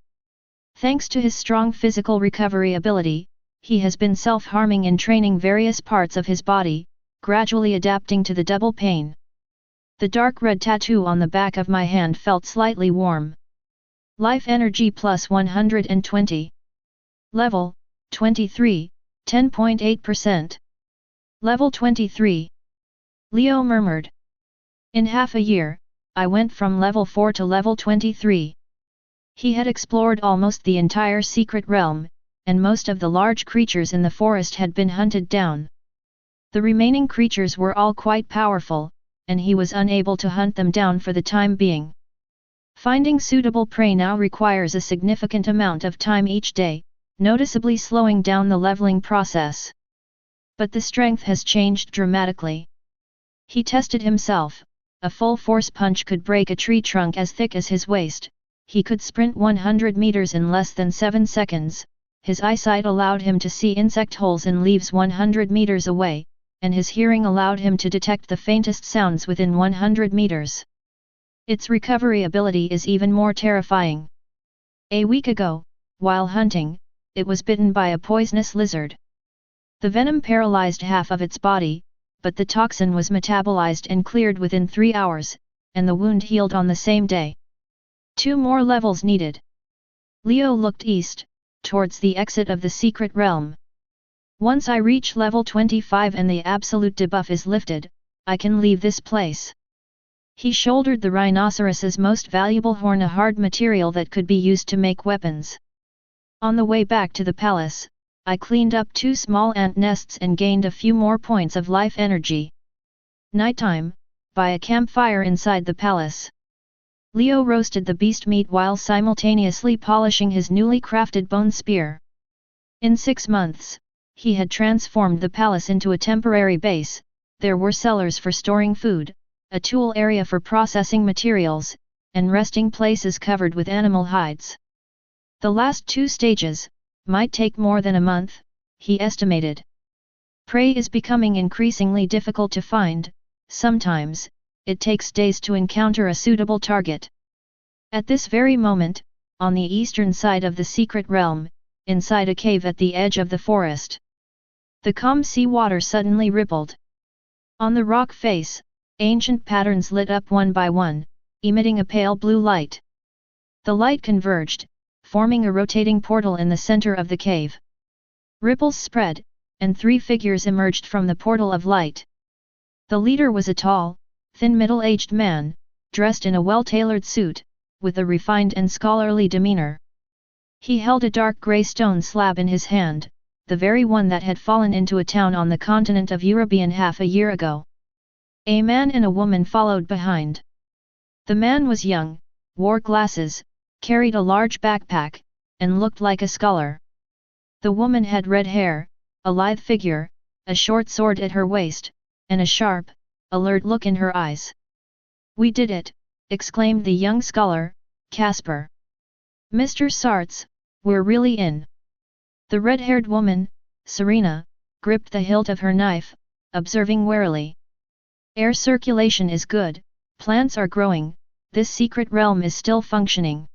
Thanks to his strong physical recovery ability, he has been self-harming in training various parts of his body, gradually adapting to the double pain. The dark red tattoo on the back of my hand felt slightly warm. Life energy plus 120. Level 23, 10.8%. Level 23. Leo murmured. In half a year, I went from level 4 to level 23. He had explored almost the entire secret realm, and most of the large creatures in the forest had been hunted down. The remaining creatures were all quite powerful, and he was unable to hunt them down for the time being. Finding suitable prey now requires a significant amount of time each day, noticeably slowing down the leveling process. But the strength has changed dramatically. He tested himself. A full force punch could break a tree trunk as thick as his waist. He could sprint 100 meters in less than 7 seconds. His eyesight allowed him to see insect holes in leaves 100 meters away, and his hearing allowed him to detect the faintest sounds within 100 meters. Its recovery ability is even more terrifying. A week ago, while hunting, it was bitten by a poisonous lizard. The venom paralyzed half of its body, but the toxin was metabolized and cleared within 3 hours, and the wound healed on the same day. 2 more levels needed. Leo looked east, towards the exit of the secret realm. Once I reach level 25 and the absolute debuff is lifted, I can leave this place. He shouldered the rhinoceros's most valuable horn, a hard material that could be used to make weapons. On the way back to the palace, I cleaned up 2 small ant nests and gained a few more points of life energy. Nighttime, by a campfire inside the palace. Leo roasted the beast meat while simultaneously polishing his newly crafted bone spear. In 6 months, he had transformed the palace into a temporary base. There were cellars for storing food, a tool area for processing materials, and resting places covered with animal hides. The last 2 stages might take more than a month, he estimated. Prey is becoming increasingly difficult to find, sometimes it takes days to encounter a suitable target. At this very moment, on the eastern side of the secret realm, inside a cave at the edge of the forest, the calm sea water suddenly rippled. On the rock face, ancient patterns lit up one by one, emitting a pale blue light. The light converged, forming a rotating portal in the center of the cave. Ripples spread, and 3 figures emerged from the portal of light. The leader was a tall, thin middle-aged man, dressed in a well-tailored suit, with a refined and scholarly demeanor. He held a dark grey stone slab in his hand, the very one that had fallen into a town on the continent of European half a year ago. A man and a woman followed behind. The man was young, wore glasses, carried a large backpack, and looked like a scholar. The woman had red hair, a lithe figure, a short sword at her waist, and a sharp, alert look in her eyes. "We did it!" exclaimed the young scholar, Casper. "Mr. Sarts, we're really in." The red-haired woman, Serena, gripped the hilt of her knife, observing warily. "Air circulation is good, plants are growing, this secret realm is still functioning.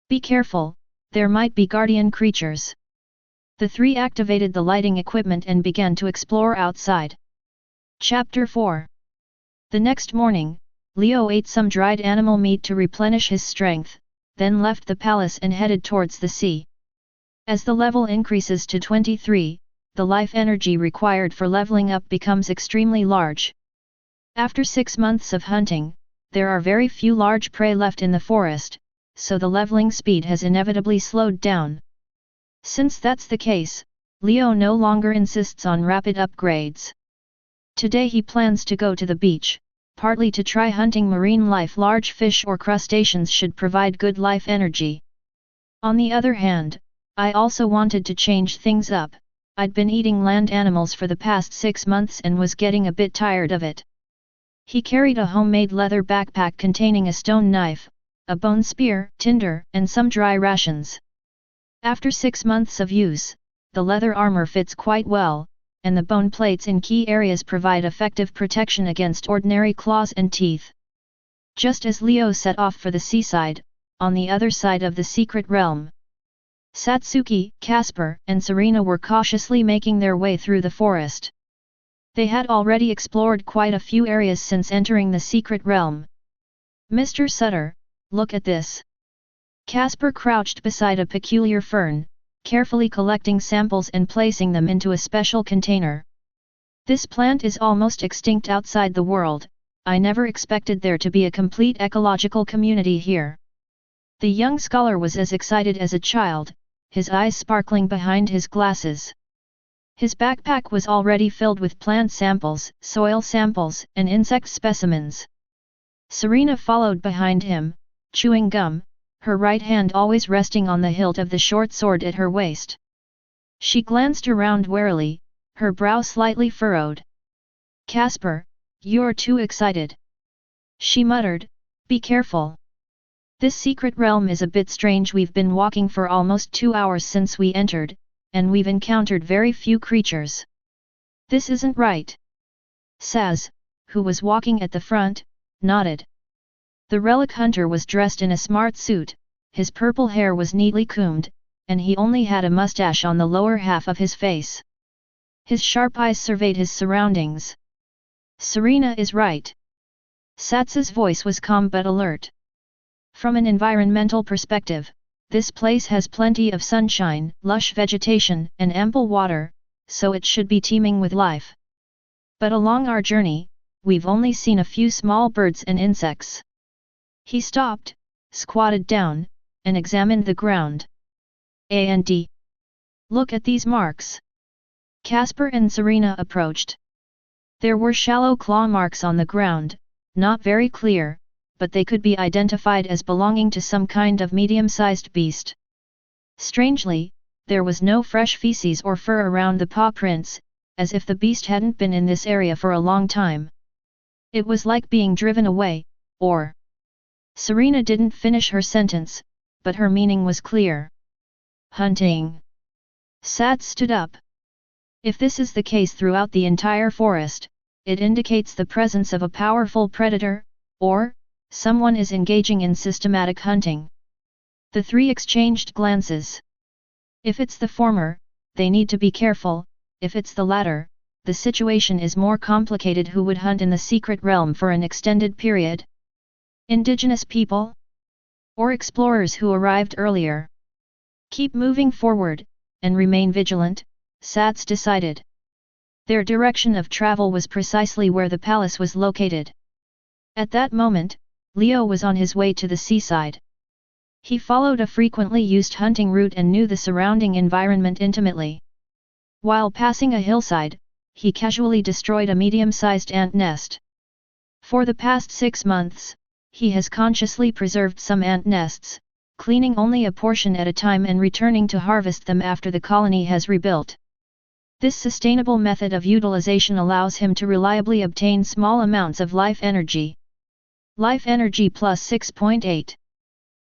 Be careful, there might be guardian creatures." The 3 activated the lighting equipment and began to explore outside. Chapter 4. The next morning, Leo ate some dried animal meat to replenish his strength, then left the palace and headed towards the sea. As the level increases to 23, the life energy required for leveling up becomes extremely large. After 6 months of hunting, there are very few large prey left in the forest, so the leveling speed has inevitably slowed down. Since that's the case, Leo no longer insists on rapid upgrades. Today he plans to go to the beach, partly to try hunting marine life. Large fish or crustaceans should provide good life energy. On the other hand, I also wanted to change things up. I'd been eating land animals for the past 6 months and was getting a bit tired of it. He carried a homemade leather backpack containing a stone knife, a bone spear, tinder, and some dry rations. After 6 months of use, the leather armor fits quite well, and the bone plates in key areas provide effective protection against ordinary claws and teeth. Just as Leo set off for the seaside, on the other side of the secret realm, Satsuki, Casper, and Serena were cautiously making their way through the forest. They had already explored quite a few areas since entering the secret realm. "Mr. Sutter, look at this." Casper crouched beside a peculiar fern, carefully collecting samples and placing them into a special container. "This plant is almost extinct outside the world. I never expected there to be a complete ecological community here." The young scholar was as excited as a child, his eyes sparkling behind his glasses. His backpack was already filled with plant samples, soil samples, and insect specimens. Serena followed behind him, chewing gum, her right hand always resting on the hilt of the short sword at her waist. She glanced around warily, her brow slightly furrowed. "Casper, you're too excited," she muttered, "be careful. This secret realm is a bit strange. We've been walking for almost 2 hours since we entered, and we've encountered very few creatures. This isn't right." Saz, who was walking at the front, nodded. The relic hunter was dressed in a smart suit, his purple hair was neatly combed, and he only had a mustache on the lower half of his face. His sharp eyes surveyed his surroundings. "Serena is right." Sats's voice was calm but alert. "From an environmental perspective, this place has plenty of sunshine, lush vegetation, and ample water, so it should be teeming with life. But along our journey, we've only seen a few small birds and insects." He stopped, squatted down, and examined the ground. "And look at these marks." Casper and Serena approached. There were shallow claw marks on the ground, not very clear, but they could be identified as belonging to some kind of medium-sized beast. Strangely, there was no fresh feces or fur around the paw prints, as if the beast hadn't been in this area for a long time. It was like being driven away, or Serena didn't finish her sentence, but her meaning was clear. Hunting. Sats stood up. If this is the case throughout the entire forest, it indicates the presence of a powerful predator, or someone is engaging in systematic hunting. The three exchanged glances. If it's the former, they need to be careful. If it's the latter, the situation is more complicated. Who would hunt in the secret realm for an extended period? Indigenous people? Or explorers who arrived earlier? Keep moving forward, and remain vigilant, Sats decided. Their direction of travel was precisely where the palace was located. At that moment, Leo was on his way to the seaside. He followed a frequently used hunting route and knew the surrounding environment intimately. While passing a hillside, he casually destroyed a medium-sized ant nest. For the past 6 months, he has consciously preserved some ant nests, cleaning only a portion at a time and returning to harvest them after the colony has rebuilt. This sustainable method of utilization allows him to reliably obtain small amounts of life energy. Life energy plus 6.8.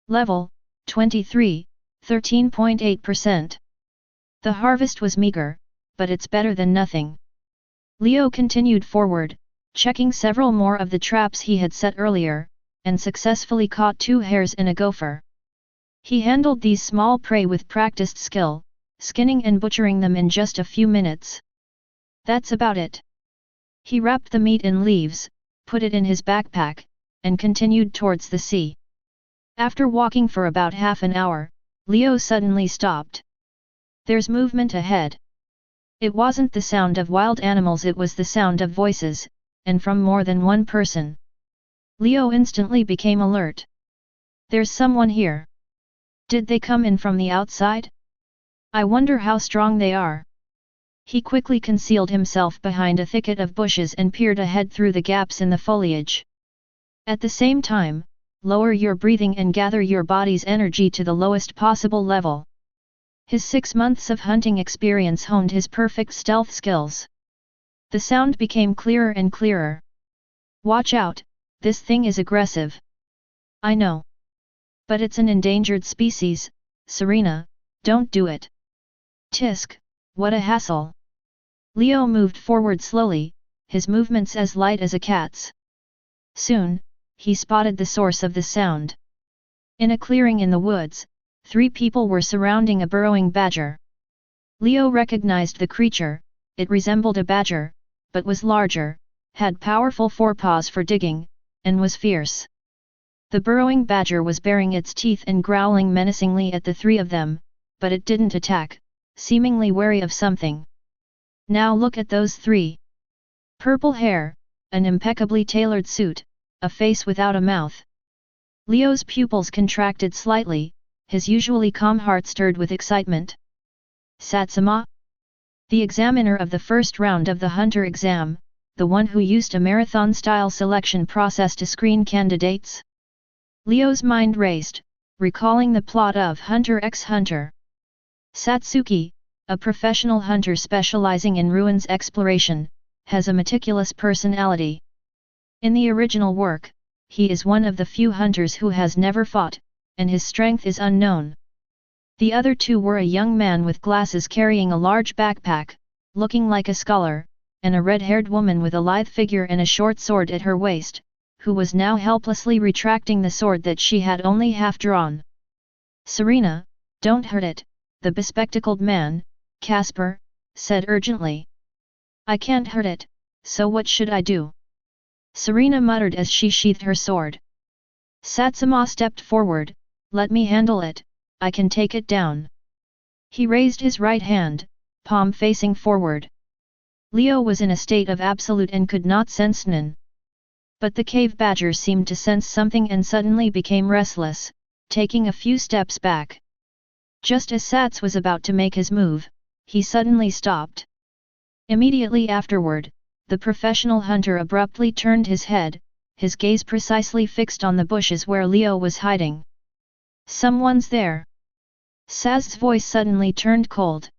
Level, 23, 13.8%. The harvest was meager, but it's better than nothing. Leo continued forward, checking several more of the traps he had set earlier, and successfully caught 2 hares and a gopher. He handled these small prey with practiced skill, skinning and butchering them in just a few minutes. That's about it. He wrapped the meat in leaves, put it in his backpack, and continued towards the sea. After walking for about half an hour, Leo suddenly stopped. There's movement ahead. It wasn't the sound of wild animals, it was the sound of voices, and from more than one person. Leo instantly became alert. There's someone here. Did they come in from the outside? I wonder how strong they are. He quickly concealed himself behind a thicket of bushes and peered ahead through the gaps in the foliage. At the same time, lower your breathing and gather your body's energy to the lowest possible level. His 6 months of hunting experience honed his perfect stealth skills. The sound became clearer and clearer. Watch out, this thing is aggressive. I know. But it's an endangered species, Serena, don't do it. Tisk, what a hassle. Leo moved forward slowly, his movements as light as a cat's. Soon, he spotted the source of the sound. In a clearing in the woods, 3 people were surrounding a burrowing badger. Leo recognized the creature. It resembled a badger, but was larger, had powerful forepaws for digging, and was fierce. The burrowing badger was baring its teeth and growling menacingly at the 3 of them, but it didn't attack, seemingly wary of something. Now look at those 3. Purple hair, an impeccably tailored suit, a face without a mouth. Leo's pupils contracted slightly, his usually calm heart stirred with excitement. Satsuma? The examiner of the first round of the hunter exam, the one who used a marathon-style selection process to screen candidates? Leo's mind raced, recalling the plot of Hunter x Hunter. Satsuki, a professional hunter specializing in ruins exploration, has a meticulous personality. In the original work, he is one of the few hunters who has never fought, and his strength is unknown. The other 2 were a young man with glasses carrying a large backpack, looking like a scholar, and a red-haired woman with a lithe figure and a short sword at her waist, who was now helplessly retracting the sword that she had only half drawn. Serena, don't hurt it, the bespectacled man, Casper, said urgently. I can't hurt it, so what should I do? Serena muttered as she sheathed her sword. Satsuma stepped forward. Let me handle it, I can take it down. He raised his right hand, palm facing forward. Leo was in a state of absolute and could not sense none. But the cave badger seemed to sense something and suddenly became restless, taking a few steps back. Just as Sats was about to make his move, he suddenly stopped. Immediately afterward, the professional hunter abruptly turned his head, his gaze precisely fixed on the bushes where Leo was hiding. Someone's there. Saz's voice suddenly turned cold.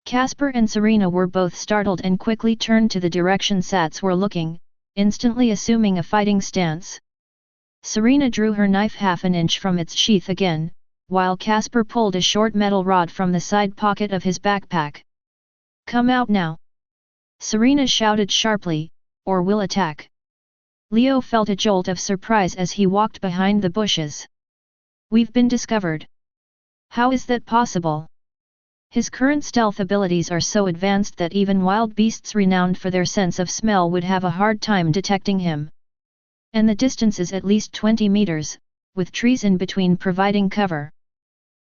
Casper and Serena were both startled and quickly turned to the direction Sats were looking, instantly assuming a fighting stance. Serena drew her knife half an inch from its sheath again, while Casper pulled a short metal rod from the side pocket of his backpack. "Come out now!" Serena shouted sharply, "or we'll attack." Leo felt a jolt of surprise as he walked behind the bushes. "We've been discovered. How is that possible?" His current stealth abilities are so advanced that even wild beasts renowned for their sense of smell would have a hard time detecting him. And the distance is at least 20 meters, with trees in between providing cover.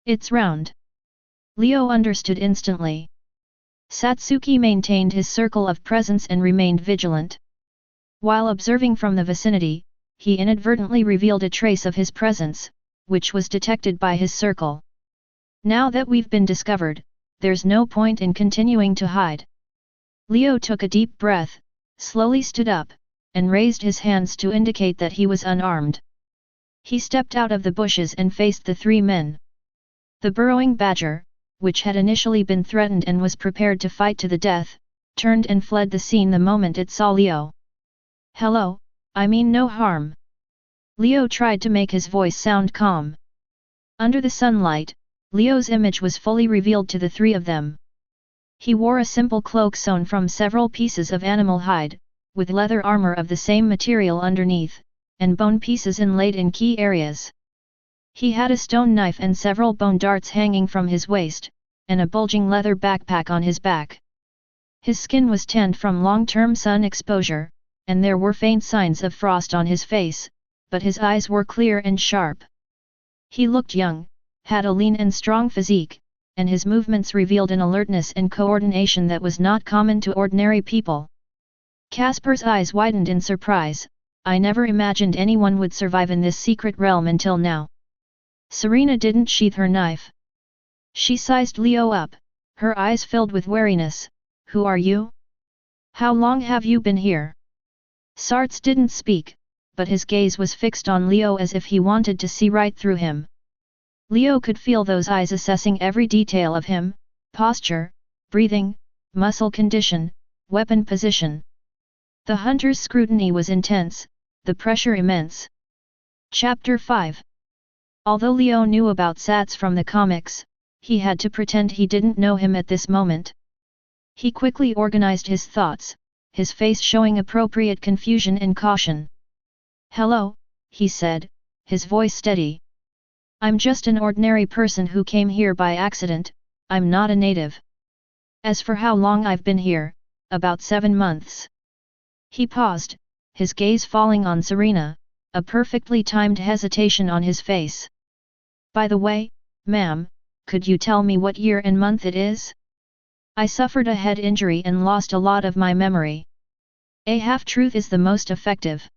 "It's round." Leo understood instantly. Satsuki maintained his circle of presence and remained vigilant. While observing from the vicinity, he inadvertently revealed a trace of his presence, which was detected by his circle. "Now that we've been discovered, there's no point in continuing to hide." Leo took a deep breath, slowly stood up, and raised his hands to indicate that he was unarmed. He stepped out of the bushes and faced the three men. The burrowing badger, which had initially been threatened and was prepared to fight to the death, turned and fled the scene the moment it saw Leo. "Hello, I mean no harm." Leo tried to make his voice sound calm. Under the sunlight, Leo's image was fully revealed to the three of them. He wore a simple cloak sewn from several pieces of animal hide, with leather armor of the same material underneath, and bone pieces inlaid in key areas. He had a stone knife and several bone darts hanging from his waist, and a bulging leather backpack on his back. His skin was tanned from long-term sun exposure, and there were faint signs of frost on his face, but his eyes were clear and sharp. He looked young, had a lean and strong physique, and his movements revealed an alertness and coordination that was not common to ordinary people. Casper's eyes widened in surprise. "I never imagined anyone would survive in this secret realm until now." Serena didn't sheath her knife. She sized Leo up, her eyes filled with wariness. "Who are you? How long have you been here?" Sarts didn't speak, but his gaze was fixed on Leo as if he wanted to see right through him. Leo could feel those eyes assessing every detail of him: posture, breathing, muscle condition, weapon position. The hunter's scrutiny was intense, the pressure immense. Chapter 5. Although Leo knew about Sats from the comics, he had to pretend he didn't know him at this moment. He quickly organized his thoughts, his face showing appropriate confusion and caution. "Hello," he said, his voice steady. "I'm just an ordinary person who came here by accident, I'm not a native. As for how long I've been here, about 7 months. He paused, his gaze falling on Serena, a perfectly timed hesitation on his face. "By the way, ma'am, could you tell me what year and month it is? I suffered a head injury and lost a lot of my memory. A half-truth is the most effective.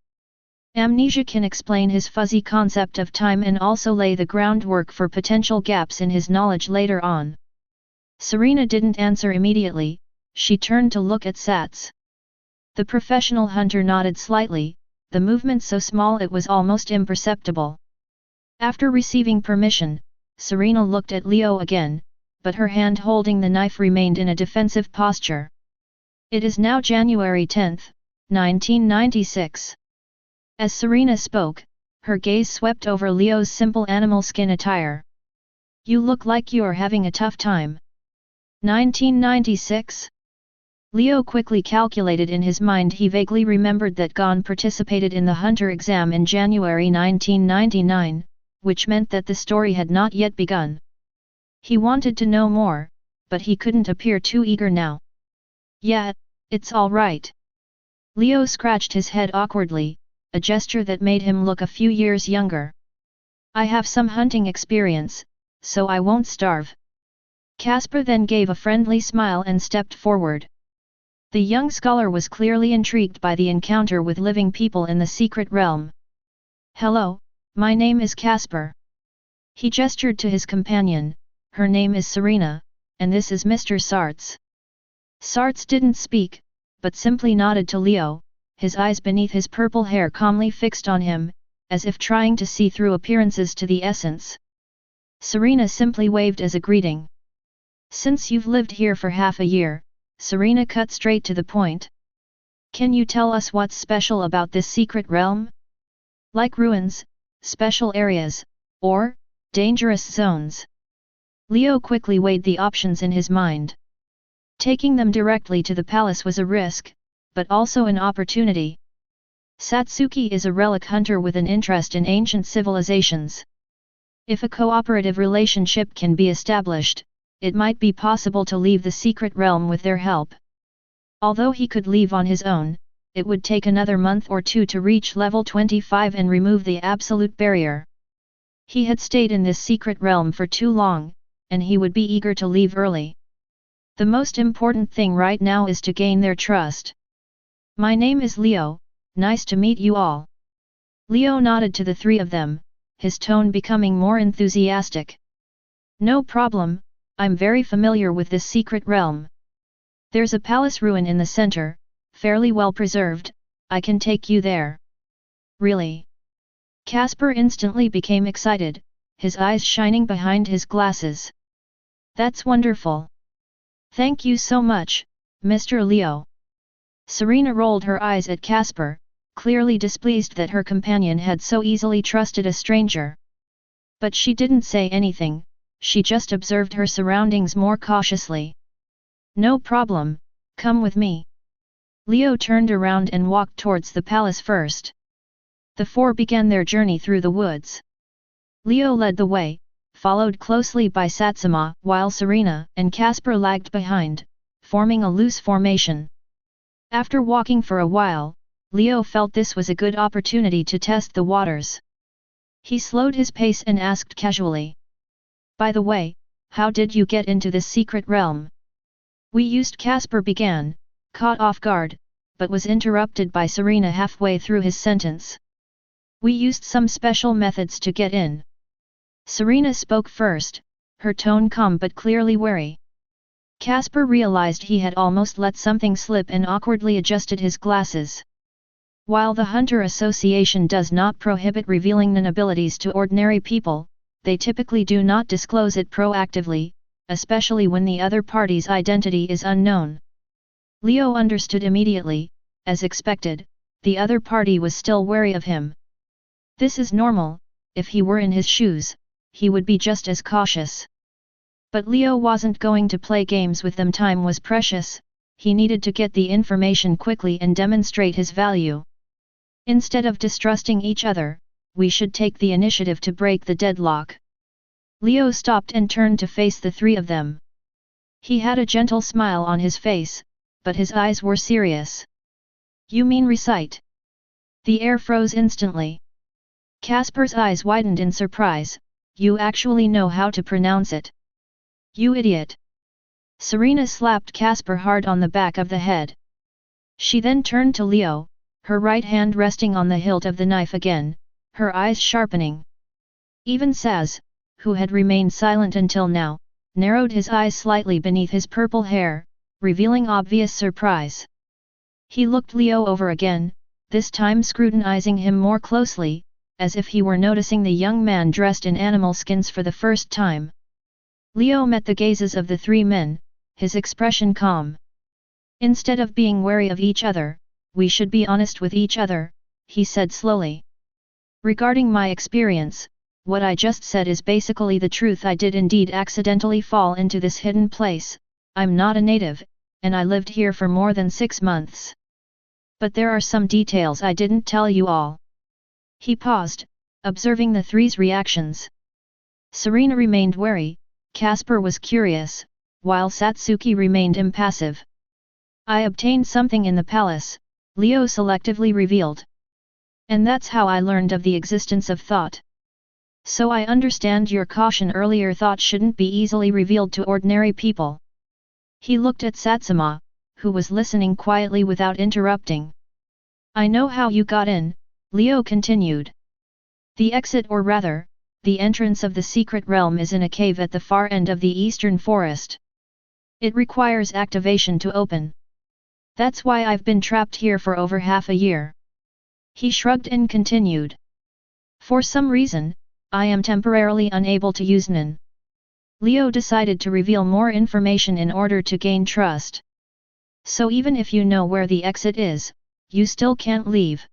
Amnesia can explain his fuzzy concept of time and also lay the groundwork for potential gaps in his knowledge later on." Serena didn't answer immediately, she turned to look at Sats. The professional hunter nodded slightly, the movement so small it was almost imperceptible. After receiving permission, Serena looked at Leo again, but her hand holding the knife remained in a defensive posture. "It is now January 10, 1996. As Serena spoke, her gaze swept over Leo's simple animal skin attire. "You look like you're having a tough time." 1996? Leo quickly calculated in his mind. He vaguely remembered that Gon participated in the Hunter exam in January 1999, which meant that the story had not yet begun. He wanted to know more, but he couldn't appear too eager now. "Yeah, it's all right." Leo scratched his head awkwardly, a gesture that made him look a few years younger. "I have some hunting experience, so I won't starve." Casper then gave a friendly smile and stepped forward. The young scholar was clearly intrigued by the encounter with living people in the secret realm. "Hello, my name is Casper." He gestured to his companion. "Her name is Serena, and this is Mr. Sarts." Sarts didn't speak, but simply nodded to Leo, his eyes beneath his purple hair calmly fixed on him, as if trying to see through appearances to the essence. Serena simply waved as a greeting. "Since you've lived here for half a year," Serena cut straight to the point. "Can you tell us what's special about this secret realm?" like ruins, special areas, or dangerous zones. Leo quickly weighed the options in his mind. Taking them directly to the palace was a risk, but also an opportunity. Satsuki is a relic hunter with an interest in ancient civilizations. If a cooperative relationship can be established, it might be possible to leave the secret realm with their help. Although he could leave on his own, it would take another month or two to reach level 25 and remove the absolute barrier. He had stayed in this secret realm for too long, and he would be eager to leave early. The most important thing right now is to gain their trust. My name is Leo, nice to meet you all. Leo nodded to the three of them, his tone becoming more enthusiastic. No problem, I'm very familiar with this secret realm. There's a palace ruin in the center, fairly well preserved, I can take you there. Really? Casper instantly became excited, his eyes shining behind his glasses. That's wonderful. Thank you so much, Mr. Leo. Serena rolled her eyes at Casper, clearly displeased that her companion had so easily trusted a stranger. But she didn't say anything, she just observed her surroundings more cautiously. No problem, come with me. Leo turned around and walked towards the palace first. The four began their journey through the woods. Leo led the way, followed closely by Satsuma, while Serena and Casper lagged behind, forming a loose formation. After walking for a while, Leo felt this was a good opportunity to test the waters. He slowed his pace and asked casually. By the way, how did you get into this secret realm? We used Casper began, caught off guard, but was interrupted by Serena halfway through his sentence. We used some special methods to get in. Serena spoke first, her tone calm but clearly wary. Casper realized he had almost let something slip and awkwardly adjusted his glasses. While the Hunter Association does not prohibit revealing known abilities to ordinary people, they typically do not disclose it proactively, especially when the other party's identity is unknown. Leo understood immediately, as expected, the other party was still wary of him. This is normal, if he were in his shoes, he would be just as cautious. But Leo wasn't going to play games with them. Time was precious, he needed to get the information quickly and demonstrate his value. Instead of distrusting each other, we should take the initiative to break the deadlock. Leo stopped and turned to face the three of them. He had a gentle smile on his face, but his eyes were serious. You mean recite? The air froze instantly. Casper's eyes widened in surprise, you actually know how to pronounce it. You idiot! Serena slapped Casper hard on the back of the head. She then turned to Leo, her right hand resting on the hilt of the knife again, her eyes sharpening. Even Saz, who had remained silent until now, narrowed his eyes slightly beneath his purple hair, revealing obvious surprise. He looked Leo over again, this time scrutinizing him more closely, as if he were noticing the young man dressed in animal skins for the first time. Leo met the gazes of the three men, his expression calm. Instead of being wary of each other, we should be honest with each other, he said slowly. Regarding my experience, what I just said is basically the truth. I did indeed accidentally fall into this hidden place, I'm not a native, and I lived here for more than 6 months. But there are some details I didn't tell you all. He paused, observing the three's reactions. Serena remained wary, Casper was curious, while Satsuki remained impassive. I obtained something in the palace, Leo selectively revealed. And that's how I learned of the existence of thought. So I understand your caution earlier. Thought shouldn't be easily revealed to ordinary people. He looked at Satsuma, who was listening quietly without interrupting. I know how you got in, Leo continued. The exit, or rather, the entrance of the secret realm is in a cave at the far end of the eastern forest. It requires activation to open. That's why I've been trapped here for over half a year. He shrugged and continued. For some reason, I am temporarily unable to use Nen. Leo decided to reveal more information in order to gain trust. So even if you know where the exit is, you still can't leave.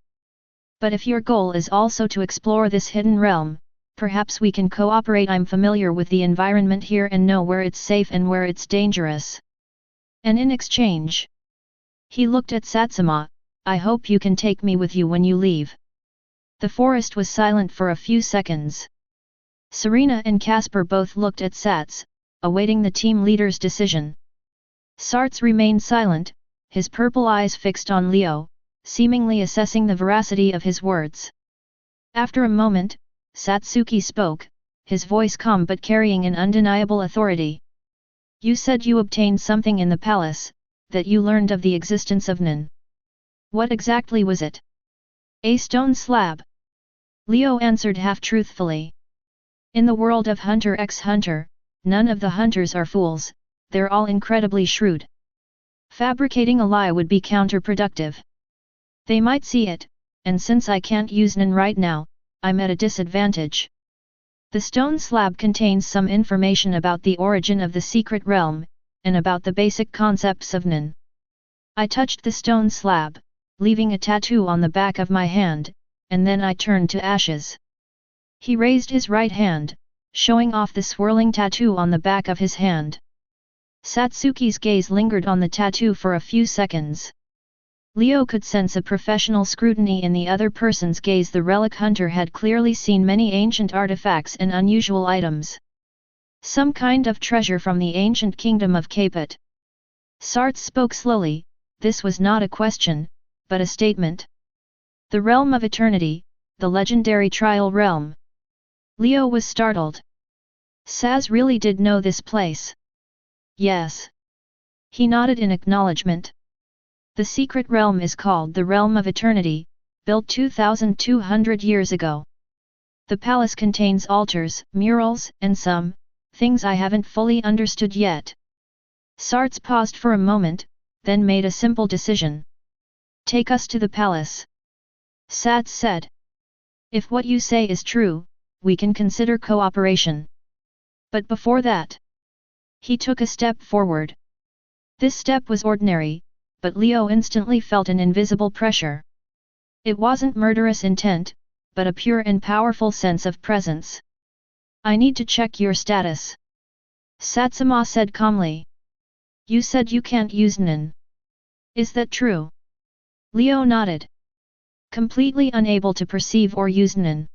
But if your goal is also to explore this hidden realm, perhaps we can cooperate. I'm familiar with the environment here and know where it's safe and where it's dangerous. And in exchange, he looked at Satsuma, I hope you can take me with you when you leave. The forest was silent for a few seconds. Serena and Casper both looked at Sats, awaiting the team leader's decision. Sarts remained silent, his purple eyes fixed on Leo, seemingly assessing the veracity of his words. After a moment, Satsuki spoke, his voice calm but carrying an undeniable authority. You said you obtained something in the palace, that you learned of the existence of Nin. What exactly was it? A stone slab. Leo answered half-truthfully. In the world of Hunter x Hunter, none of the hunters are fools, they're all incredibly shrewd. Fabricating a lie would be counterproductive. They might see it, and since I can't use Nin right now, I'm at a disadvantage. The stone slab contains some information about the origin of the secret realm, and about the basic concepts of Nin. I touched the stone slab, leaving a tattoo on the back of my hand, and then I turned to Ashes. He raised his right hand, showing off the swirling tattoo on the back of his hand. Satsuki's gaze lingered on the tattoo for a few seconds. Leo could sense a professional scrutiny in the other person's gaze. The relic hunter had clearly seen many ancient artifacts and unusual items. Some kind of treasure from the ancient kingdom of Capet. Sarts spoke slowly, this was not a question, but a statement. The realm of eternity, the legendary trial realm. Leo was startled. Saz really did know this place. Yes. He nodded in acknowledgement. The secret realm is called the Realm of Eternity, built 2,200 years ago. The palace contains altars, murals, and some things I haven't fully understood yet. Sarts paused for a moment, then made a simple decision. Take us to the palace. Sats said. If what you say is true, we can consider cooperation. But before that, he took a step forward. This step was ordinary, but Leo instantly felt an invisible pressure. It wasn't murderous intent, but a pure and powerful sense of presence. I need to check your status. Satsuma said calmly. You said you can't use Nin. Is that true? Leo nodded. Completely unable to perceive or use Nin.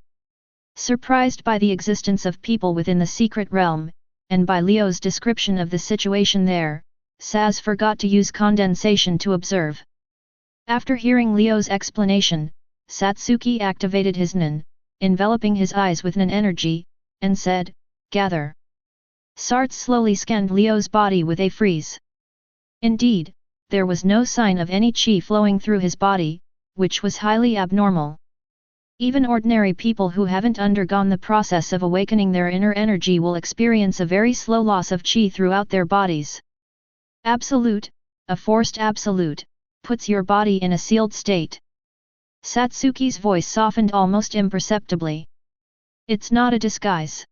Surprised by the existence of people within the secret realm, and by Leo's description of the situation there, Saz forgot to use condensation to observe. After hearing Leo's explanation, Satsuki activated his Nin, enveloping his eyes with Nin energy, and said, Gather. Sarts slowly scanned Leo's body with a freeze. Indeed, there was no sign of any chi flowing through his body, which was highly abnormal. Even ordinary people who haven't undergone the process of awakening their inner energy will experience a very slow loss of chi throughout their bodies. Absolute, a forced absolute, puts your body in a sealed state. Satsuki's voice softened almost imperceptibly. It's not a disguise.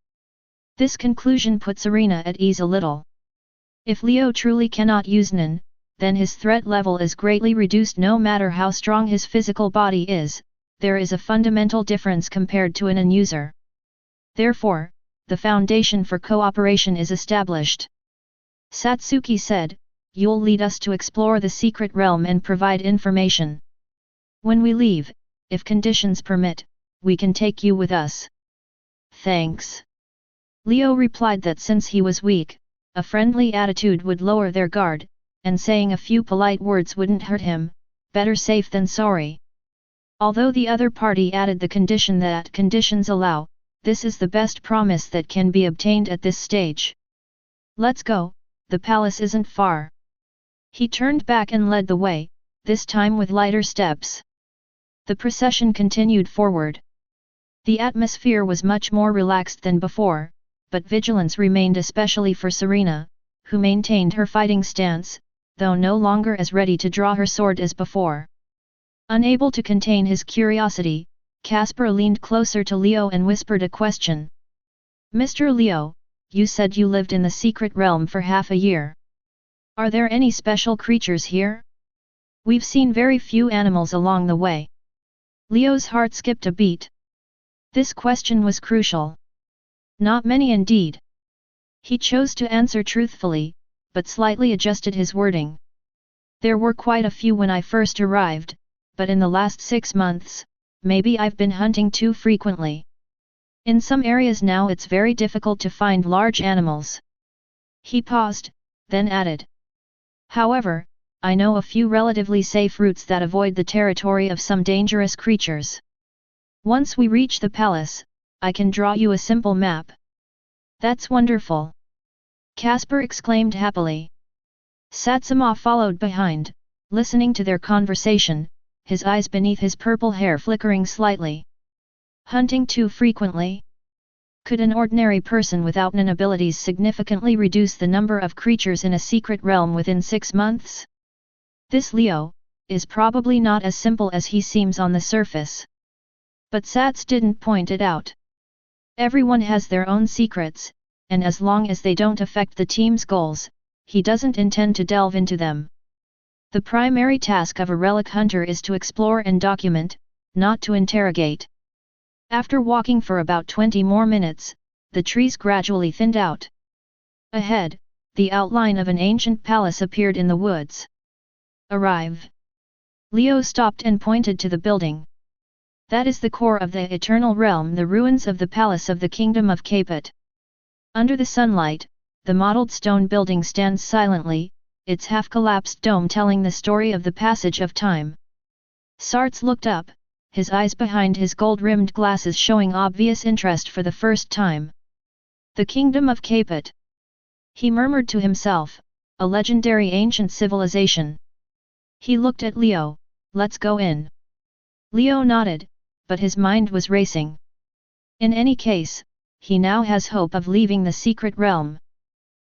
This conclusion put Serena at ease a little. If Leo truly cannot use Nin, then his threat level is greatly reduced. No matter how strong his physical body is, there is a fundamental difference compared to an user. Therefore, the foundation for cooperation is established. Satsuki said, You'll lead us to explore the secret realm and provide information. When we leave, if conditions permit, we can take you with us. Thanks. Leo replied that since he was weak, a friendly attitude would lower their guard, and saying a few polite words wouldn't hurt him, better safe than sorry. Although the other party added the condition that conditions allow, this is the best promise that can be obtained at this stage. Let's go, the palace isn't far. He turned back and led the way, this time with lighter steps. The procession continued forward. The atmosphere was much more relaxed than before, but vigilance remained, especially for Serena, who maintained her fighting stance, though no longer as ready to draw her sword as before. Unable to contain his curiosity, Casper leaned closer to Leo and whispered a question. Mr. Leo, you said you lived in the secret realm for half a year. Are there any special creatures here? We've seen very few animals along the way. Leo's heart skipped a beat. This question was crucial. Not many indeed. He chose to answer truthfully, but slightly adjusted his wording. There were quite a few when I first arrived, but in the last 6 months, maybe I've been hunting too frequently. In some areas now it's very difficult to find large animals. He paused, then added. However, I know a few relatively safe routes that avoid the territory of some dangerous creatures. Once we reach the palace, I can draw you a simple map. That's wonderful! Caspar exclaimed happily. Satsuma followed behind, listening to their conversation, his eyes beneath his purple hair flickering slightly. Hunting too frequently? Could an ordinary person without Nen abilities significantly reduce the number of creatures in a secret realm within 6 months? This Leo is probably not as simple as he seems on the surface. But Sats didn't point it out. Everyone has their own secrets, and as long as they don't affect the team's goals, he doesn't intend to delve into them. The primary task of a relic hunter is to explore and document, not to interrogate. After walking for about 20 more minutes, the trees gradually thinned out. Ahead, the outline of an ancient palace appeared in the woods. Arrive! Leo stopped and pointed to the building. That is the core of the Eternal Realm, the ruins of the palace of the Kingdom of Capet. Under the sunlight, the mottled stone building stands silently, its half-collapsed dome telling the story of the passage of time. Sarts looked up, his eyes behind his gold-rimmed glasses showing obvious interest for the first time. The Kingdom of Capet. He murmured to himself, a legendary ancient civilization. He looked at Leo, let's go in. Leo nodded, but his mind was racing. In any case, he now has hope of leaving the secret realm.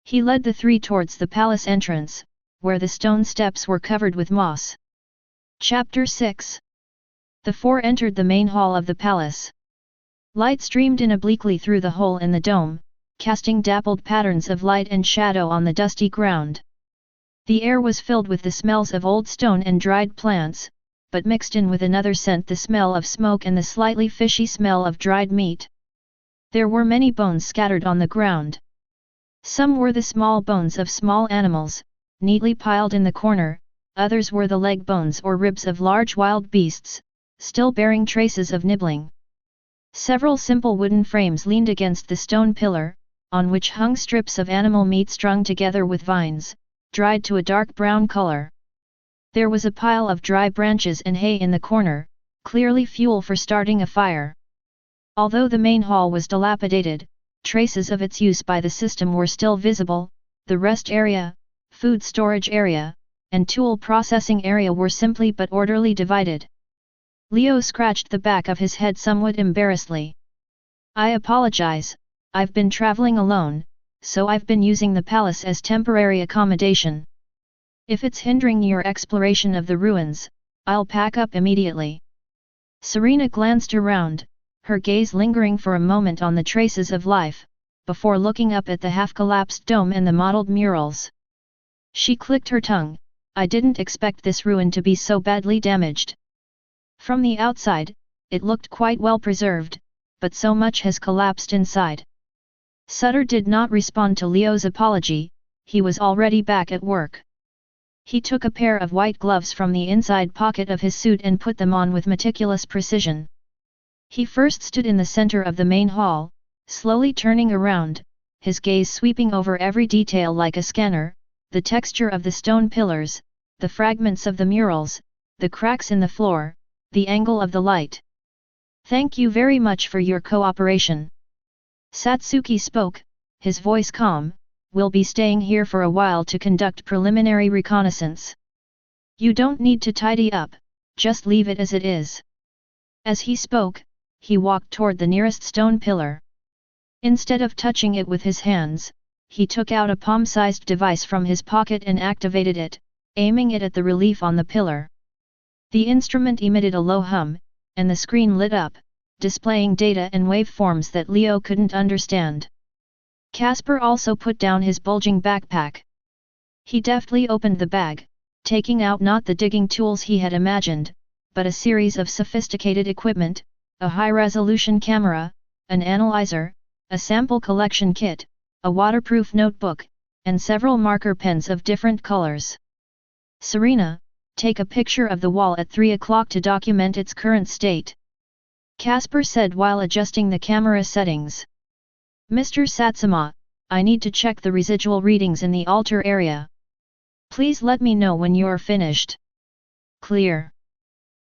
He led the three towards the palace entrance, where the stone steps were covered with moss. Chapter 6. The four entered the main hall of the palace. Light streamed in obliquely through the hole in the dome, casting dappled patterns of light and shadow on the dusty ground. The air was filled with the smells of old stone and dried plants, but mixed in with another scent, the smell of smoke and the slightly fishy smell of dried meat. There were many bones scattered on the ground. Some were the small bones of small animals, neatly piled in the corner, others were the leg bones or ribs of large wild beasts, still bearing traces of nibbling. Several simple wooden frames leaned against the stone pillar, on which hung strips of animal meat strung together with vines, dried to a dark brown color. There was a pile of dry branches and hay in the corner, clearly fuel for starting a fire. Although the main hall was dilapidated, traces of its use by the system were still visible. The rest area, food storage area, and tool processing area were simply but orderly divided. Leo scratched the back of his head somewhat embarrassedly. I apologize, I've been traveling alone, so I've been using the palace as temporary accommodation. If it's hindering your exploration of the ruins, I'll pack up immediately. Serena glanced around, her gaze lingering for a moment on the traces of life, before looking up at the half-collapsed dome and the mottled murals. She clicked her tongue. I didn't expect this ruin to be so badly damaged. From the outside, it looked quite well preserved, but so much has collapsed inside. Sutter did not respond to Leo's apology, he was already back at work. He took a pair of white gloves from the inside pocket of his suit and put them on with meticulous precision. He first stood in the center of the main hall, slowly turning around, his gaze sweeping over every detail like a scanner, the texture of the stone pillars, the fragments of the murals, the cracks in the floor, the angle of the light. Thank you very much for your cooperation. Satsuki spoke, his voice calm. We'll be staying here for a while to conduct preliminary reconnaissance. You don't need to tidy up, just leave it as it is. As he spoke, he walked toward the nearest stone pillar. Instead of touching it with his hands, he took out a palm-sized device from his pocket and activated it, aiming it at the relief on the pillar. The instrument emitted a low hum, and the screen lit up, displaying data and waveforms that Leo couldn't understand. Caspar also put down his bulging backpack. He deftly opened the bag, taking out not the digging tools he had imagined, but a series of sophisticated equipment, a high-resolution camera, an analyzer, a sample collection kit, a waterproof notebook, and several marker pens of different colors. Serena, take a picture of the wall at 3 o'clock to document its current state. Casper said while adjusting the camera settings. Mr. Satsuma, I need to check the residual readings in the altar area. Please let me know when you're finished. Clear.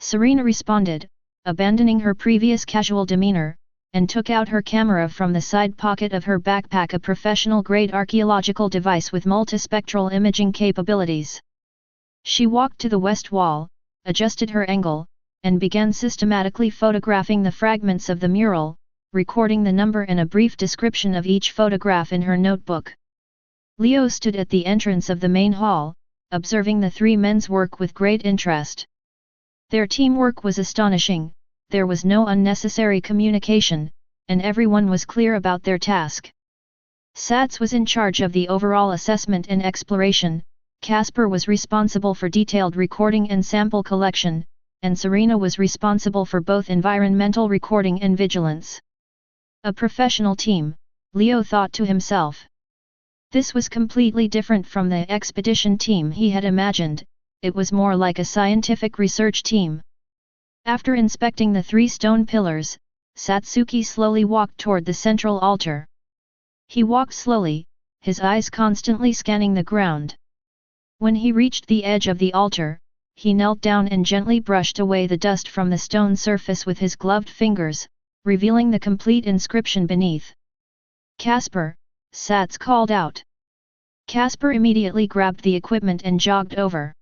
Serena responded, abandoning her previous casual demeanor, and took out her camera from the side pocket of her backpack, a professional-grade archaeological device with multispectral imaging capabilities. She walked to the west wall, adjusted her angle, and began systematically photographing the fragments of the mural, recording the number and a brief description of each photograph in her notebook. Leo stood at the entrance of the main hall, observing the three men's work with great interest. Their teamwork was astonishing, there was no unnecessary communication, and everyone was clear about their task. Sats was in charge of the overall assessment and exploration, Casper was responsible for detailed recording and sample collection, and Serena was responsible for both environmental recording and vigilance. A professional team, Leo thought to himself. This was completely different from the expedition team he had imagined, it was more like a scientific research team. After inspecting the 3 stone pillars, Satsuki slowly walked toward the central altar. He walked slowly, his eyes constantly scanning the ground. When he reached the edge of the altar, he knelt down and gently brushed away the dust from the stone surface with his gloved fingers, revealing the complete inscription beneath. Casper, Sats called out. Casper immediately grabbed the equipment and jogged over.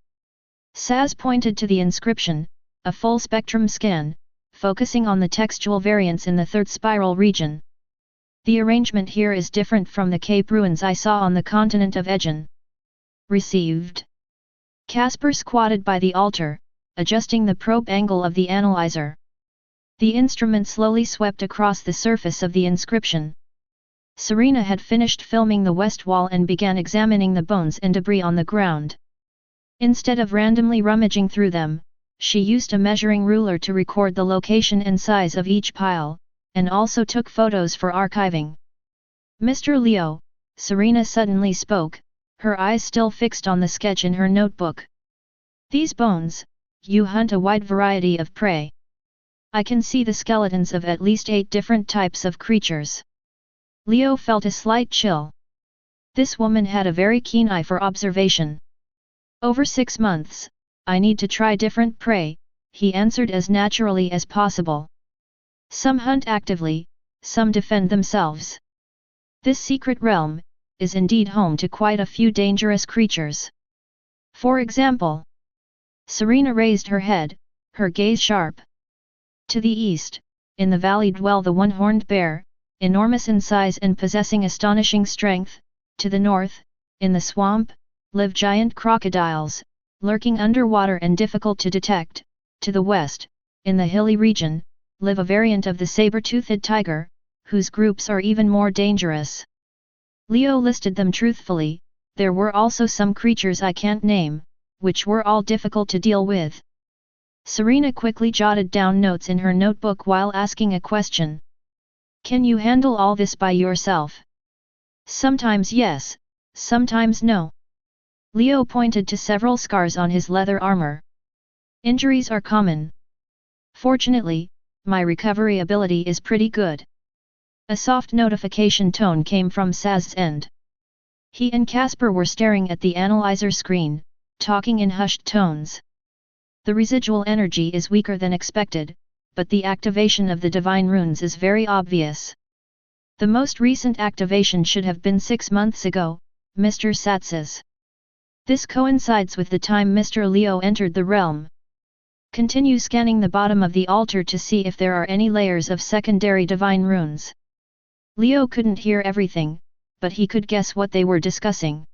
Saz pointed to the inscription, a full-spectrum scan, focusing on the textual variants in the third spiral region. The arrangement here is different from the Cape ruins I saw on the continent of Aegean. Received. Casper squatted by the altar, adjusting the probe angle of the analyzer. The instrument slowly swept across the surface of the inscription. Serena had finished filming the west wall and began examining the bones and debris on the ground. Instead of randomly rummaging through them, she used a measuring ruler to record the location and size of each pile, and also took photos for archiving. Mr. Leo, Serena suddenly spoke, her eyes still fixed on the sketch in her notebook. These bones, you hunt a wide variety of prey. I can see the skeletons of at least 8 different types of creatures. Leo felt a slight chill. This woman had a very keen eye for observation. Over 6 months, I need to try different prey, he answered as naturally as possible. Some hunt actively, some defend themselves. This secret realm is indeed home to quite a few dangerous creatures. For example, Serena raised her head, her gaze sharp. To the east, in the valley dwell the one-horned bear, enormous in size and possessing astonishing strength. To the north, in the swamp, live giant crocodiles, lurking underwater and difficult to detect. To the west, in the hilly region, live a variant of the saber-toothed tiger, whose groups are even more dangerous. Leo listed them truthfully, there were also some creatures I can't name, which were all difficult to deal with. Serena quickly jotted down notes in her notebook while asking a question. Can you handle all this by yourself? Sometimes yes, sometimes no. Leo pointed to several scars on his leather armor. Injuries are common. Fortunately, my recovery ability is pretty good. A soft notification tone came from Saz's end. He and Casper were staring at the analyzer screen, talking in hushed tones. The residual energy is weaker than expected, but the activation of the divine runes is very obvious. The most recent activation should have been 6 months ago, Mr. Sat says. This coincides with the time Mr. Leo entered the realm. Continue scanning the bottom of the altar to see if there are any layers of secondary divine runes. Leo couldn't hear everything, but he could guess what they were discussing.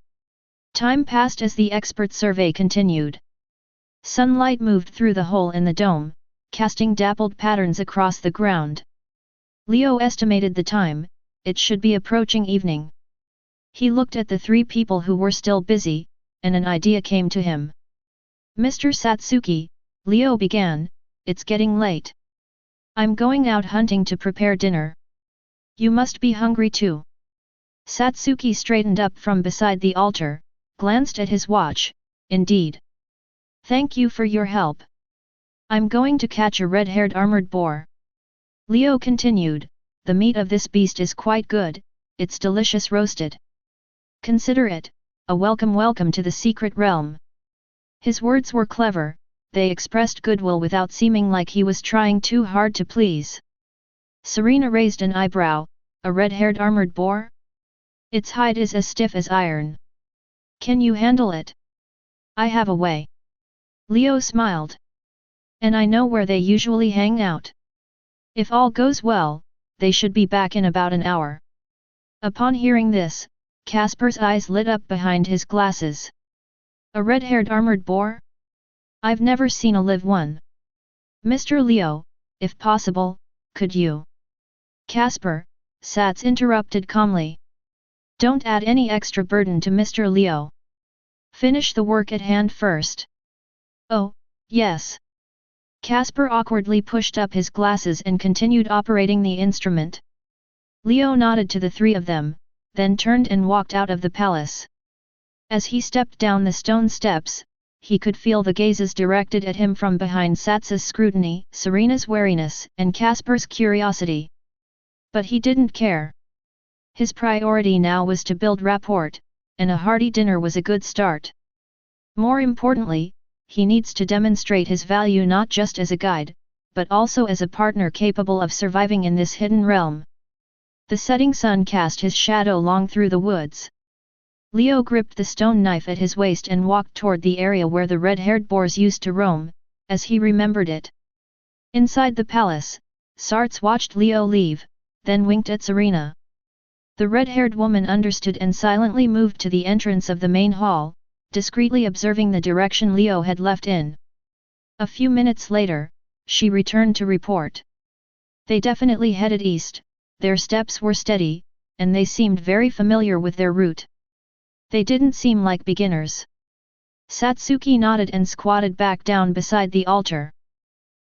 Time passed as the expert survey continued. Sunlight moved through the hole in the dome, casting dappled patterns across the ground. Leo estimated the time, it should be approaching evening. He looked at the 3 people who were still busy, and an idea came to him. Mr. Satsuki, Leo began, "It's getting late. I'm going out hunting to prepare dinner. You must be hungry too." Satsuki straightened up from beside the altar, glanced at his watch. "Indeed. Thank you for your help. I'm going to catch a red-haired armored boar." Leo continued, "The meat of this beast is quite good, it's delicious roasted. Consider it a welcome to the secret realm." His words were clever, they expressed goodwill without seeming like he was trying too hard to please. Serena raised an eyebrow. "A red-haired armored boar? Its hide is as stiff as iron. Can you handle it?" "I have a way." Leo smiled. "And I know where they usually hang out. If all goes well, they should be back in about an hour." Upon hearing this, Casper's eyes lit up behind his glasses. "A red-haired armored boar? I've never seen a live one. Mr. Leo, if possible, could you—" "Casper," Sats interrupted calmly. "Don't add any extra burden to Mr. Leo. Finish the work at hand first." "Oh, yes." Casper awkwardly pushed up his glasses and continued operating the instrument. Leo nodded to the three of them, then turned and walked out of the palace. As he stepped down the stone steps, he could feel the gazes directed at him from behind Sats's scrutiny, Serena's wariness, and Casper's curiosity. But he didn't care. His priority now was to build rapport, and a hearty dinner was a good start. More importantly, he needs to demonstrate his value not just as a guide, but also as a partner capable of surviving in this hidden realm. The setting sun cast his shadow long through the woods. Leo gripped the stone knife at his waist and walked toward the area where the red-haired boars used to roam, as he remembered it. Inside the palace, Sarts watched Leo leave, then winked at Serena. The red-haired woman understood and silently moved to the entrance of the main hall, discreetly observing the direction Leo had left in. A few minutes later, she returned to report. They definitely headed east, their steps were steady, and they seemed very familiar with their route. They didn't seem like beginners. Satsuki nodded and squatted back down beside the altar.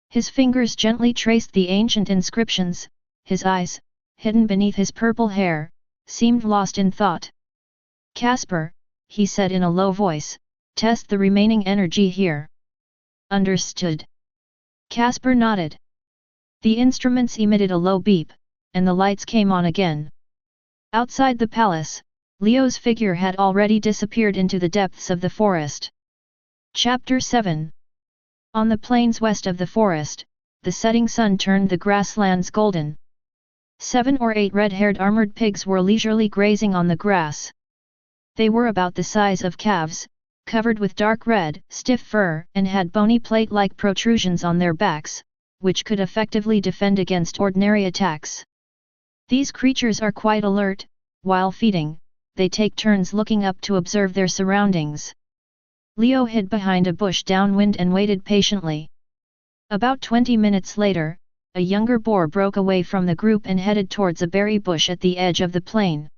His fingers gently traced the ancient inscriptions, his eyes, hidden beneath his purple hair, seemed lost in thought. "Casper," he said in a low voice, "test the remaining energy here." "Understood." Casper nodded. The instruments emitted a low beep, and the lights came on again. Outside the palace, Leo's figure had already disappeared into the depths of the forest. Chapter 7. On the plains west of the forest, the setting sun turned the grasslands golden. 7 or 8 red-haired armored pigs were leisurely grazing on the grass. They were about the size of calves, covered with dark red, stiff fur, and had bony plate-like protrusions on their backs, which could effectively defend against ordinary attacks. These creatures are quite alert. While feeding, they take turns looking up to observe their surroundings. Leo hid behind a bush downwind and waited patiently. About 20 minutes later, a younger boar broke away from the group and headed towards a berry bush at the edge of the plain.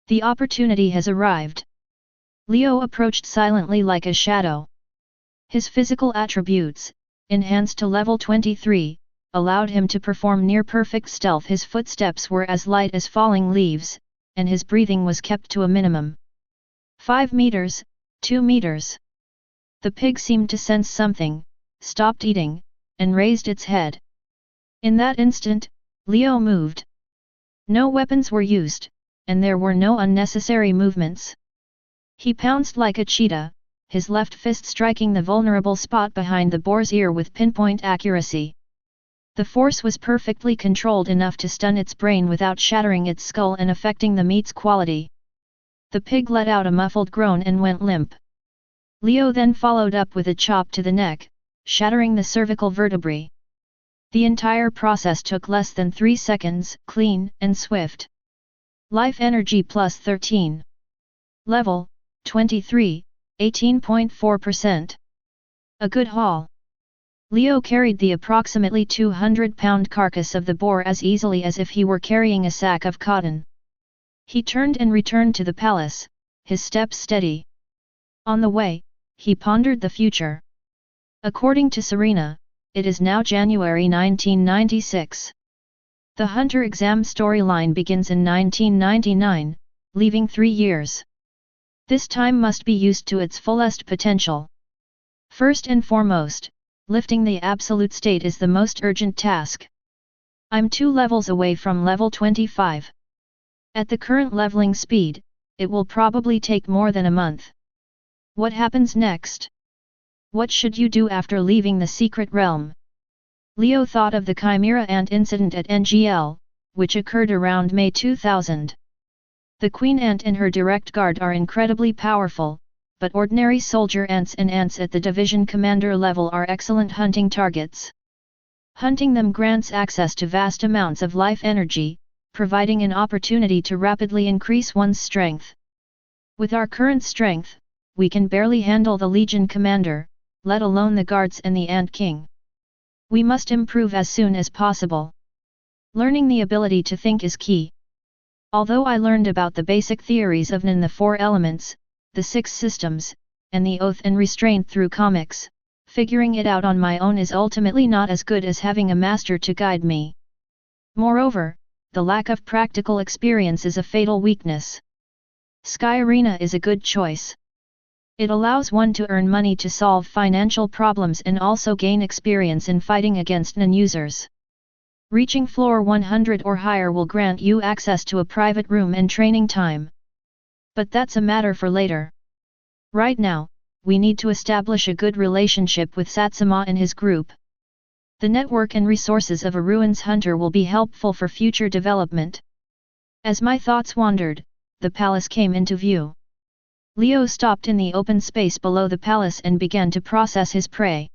The opportunity has arrived. Leo approached silently like a shadow. His physical attributes, enhanced to level 23, allowed him to perform near-perfect stealth. His footsteps were as light as falling leaves, and his breathing was kept to a minimum. 5 meters, 2 meters. The pig seemed to sense something, stopped eating, and raised its head. In that instant, Leo moved. No weapons were used, and there were no unnecessary movements. He pounced like a cheetah, his left fist striking the vulnerable spot behind the boar's ear with pinpoint accuracy. The force was perfectly controlled enough to stun its brain without shattering its skull and affecting the meat's quality. The pig let out a muffled groan and went limp. Leo then followed up with a chop to the neck, shattering the cervical vertebrae. The entire process took less than 3 seconds, clean and swift. Life energy plus 13. Level, 23, 18.4%. A good haul. Leo carried the approximately 200-pound carcass of the boar as easily as if he were carrying a sack of cotton. He turned and returned to the palace, his steps steady. On the way, he pondered the future. According to Serena, it is now January 1996. The Hunter exam storyline begins in 1999, leaving 3 years. This time must be used to its fullest potential. First and foremost, lifting the absolute state is the most urgent task. I'm 2 levels away from level 25. At the current leveling speed, it will probably take more than a month. What happens next? What should you do after leaving the secret realm? Leo thought of the Chimera Ant incident at NGL, which occurred around May 2000. The Queen Ant and her direct guard are incredibly powerful, but ordinary soldier ants and ants at the division commander level are excellent hunting targets. Hunting them grants access to vast amounts of life energy, providing an opportunity to rapidly increase one's strength. With our current strength, we can barely handle the Legion commander, let alone the guards and the Ant King. We must improve as soon as possible. Learning the ability to think is key. Although I learned about the basic theories of the 4 elements, the 6 systems, and the oath and restraint through comics, figuring it out on my own is ultimately not as good as having a master to guide me. Moreover, the lack of practical experience is a fatal weakness. Sky Arena is a good choice. It allows one to earn money to solve financial problems and also gain experience in fighting against non-users. Reaching floor 100 or higher will grant you access to a private room and training time. But that's a matter for later. Right now, we need to establish a good relationship with Satsuma and his group. The network and resources of a ruins hunter will be helpful for future development. As my thoughts wandered, the palace came into view. Leo stopped in the open space below the palace and began to process his prey.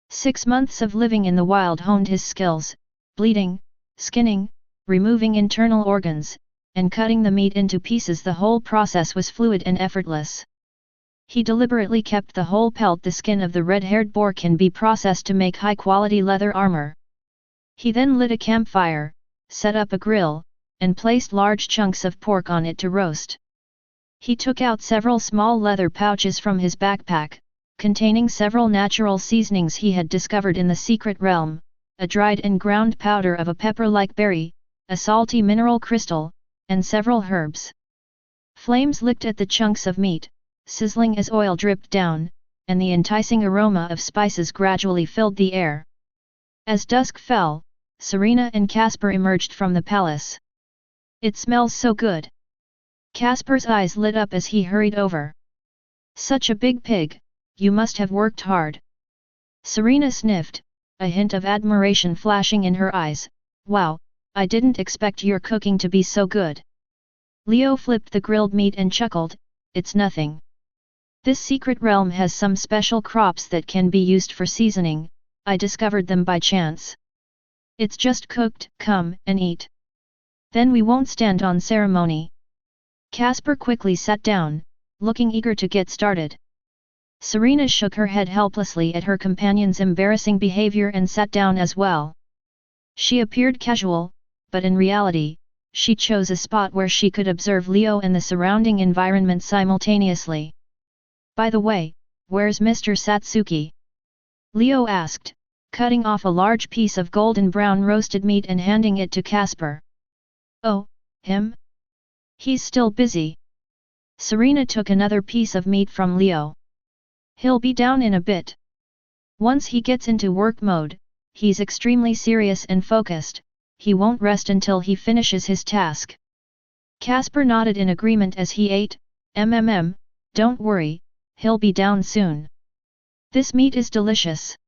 6 months of living in the wild honed his skills, bleeding, skinning, removing internal organs, and cutting the meat into pieces. The whole process was fluid and effortless. He deliberately kept the whole pelt. The skin of the red-haired boar can be processed to make high-quality leather armor. He then lit a campfire, set up a grill, and placed large chunks of pork on it to roast. He took out several small leather pouches from his backpack, containing several natural seasonings he had discovered in the secret realm, a dried and ground powder of a pepper-like berry, a salty mineral crystal, and several herbs. Flames licked at the chunks of meat, sizzling as oil dripped down, and the enticing aroma of spices gradually filled the air. As dusk fell, Serena and Casper emerged from the palace. "It smells so good." Casper's eyes lit up as he hurried over. "Such a big pig, you must have worked hard." Serena sniffed, a hint of admiration flashing in her eyes. "Wow, I didn't expect your cooking to be so good." Leo flipped the grilled meat and chuckled, "It's nothing. This secret realm has some special crops that can be used for seasoning, I discovered them by chance. It's just cooked, come and eat. Then we won't stand on ceremony." Casper quickly sat down, looking eager to get started. Serena shook her head helplessly at her companion's embarrassing behavior and sat down as well. She appeared casual, but in reality, she chose a spot where she could observe Leo and the surrounding environment simultaneously. "By the way, where's Mr. Satsuki?" Leo asked, cutting off a large piece of golden brown roasted meat and handing it to Casper. "Oh, him? He's still busy." Serena took another piece of meat from Leo. "He'll be down in a bit. Once he gets into work mode, he's extremely serious and focused, he won't rest until he finishes his task." Casper nodded in agreement as he ate. Don't worry, he'll be down soon. This meat is delicious.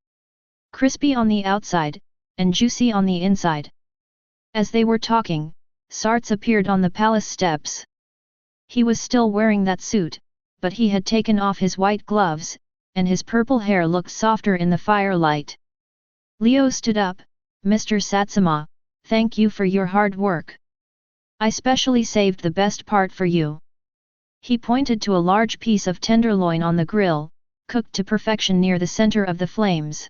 Crispy on the outside, and juicy on the inside." As they were talking, Sarts appeared on the palace steps. He was still wearing that suit, but he had taken off his white gloves, and his purple hair looked softer in the firelight. Leo stood up. "Mr. Satsuma, thank you for your hard work. I specially saved the best part for you." He pointed to a large piece of tenderloin on the grill, cooked to perfection near the center of the flames.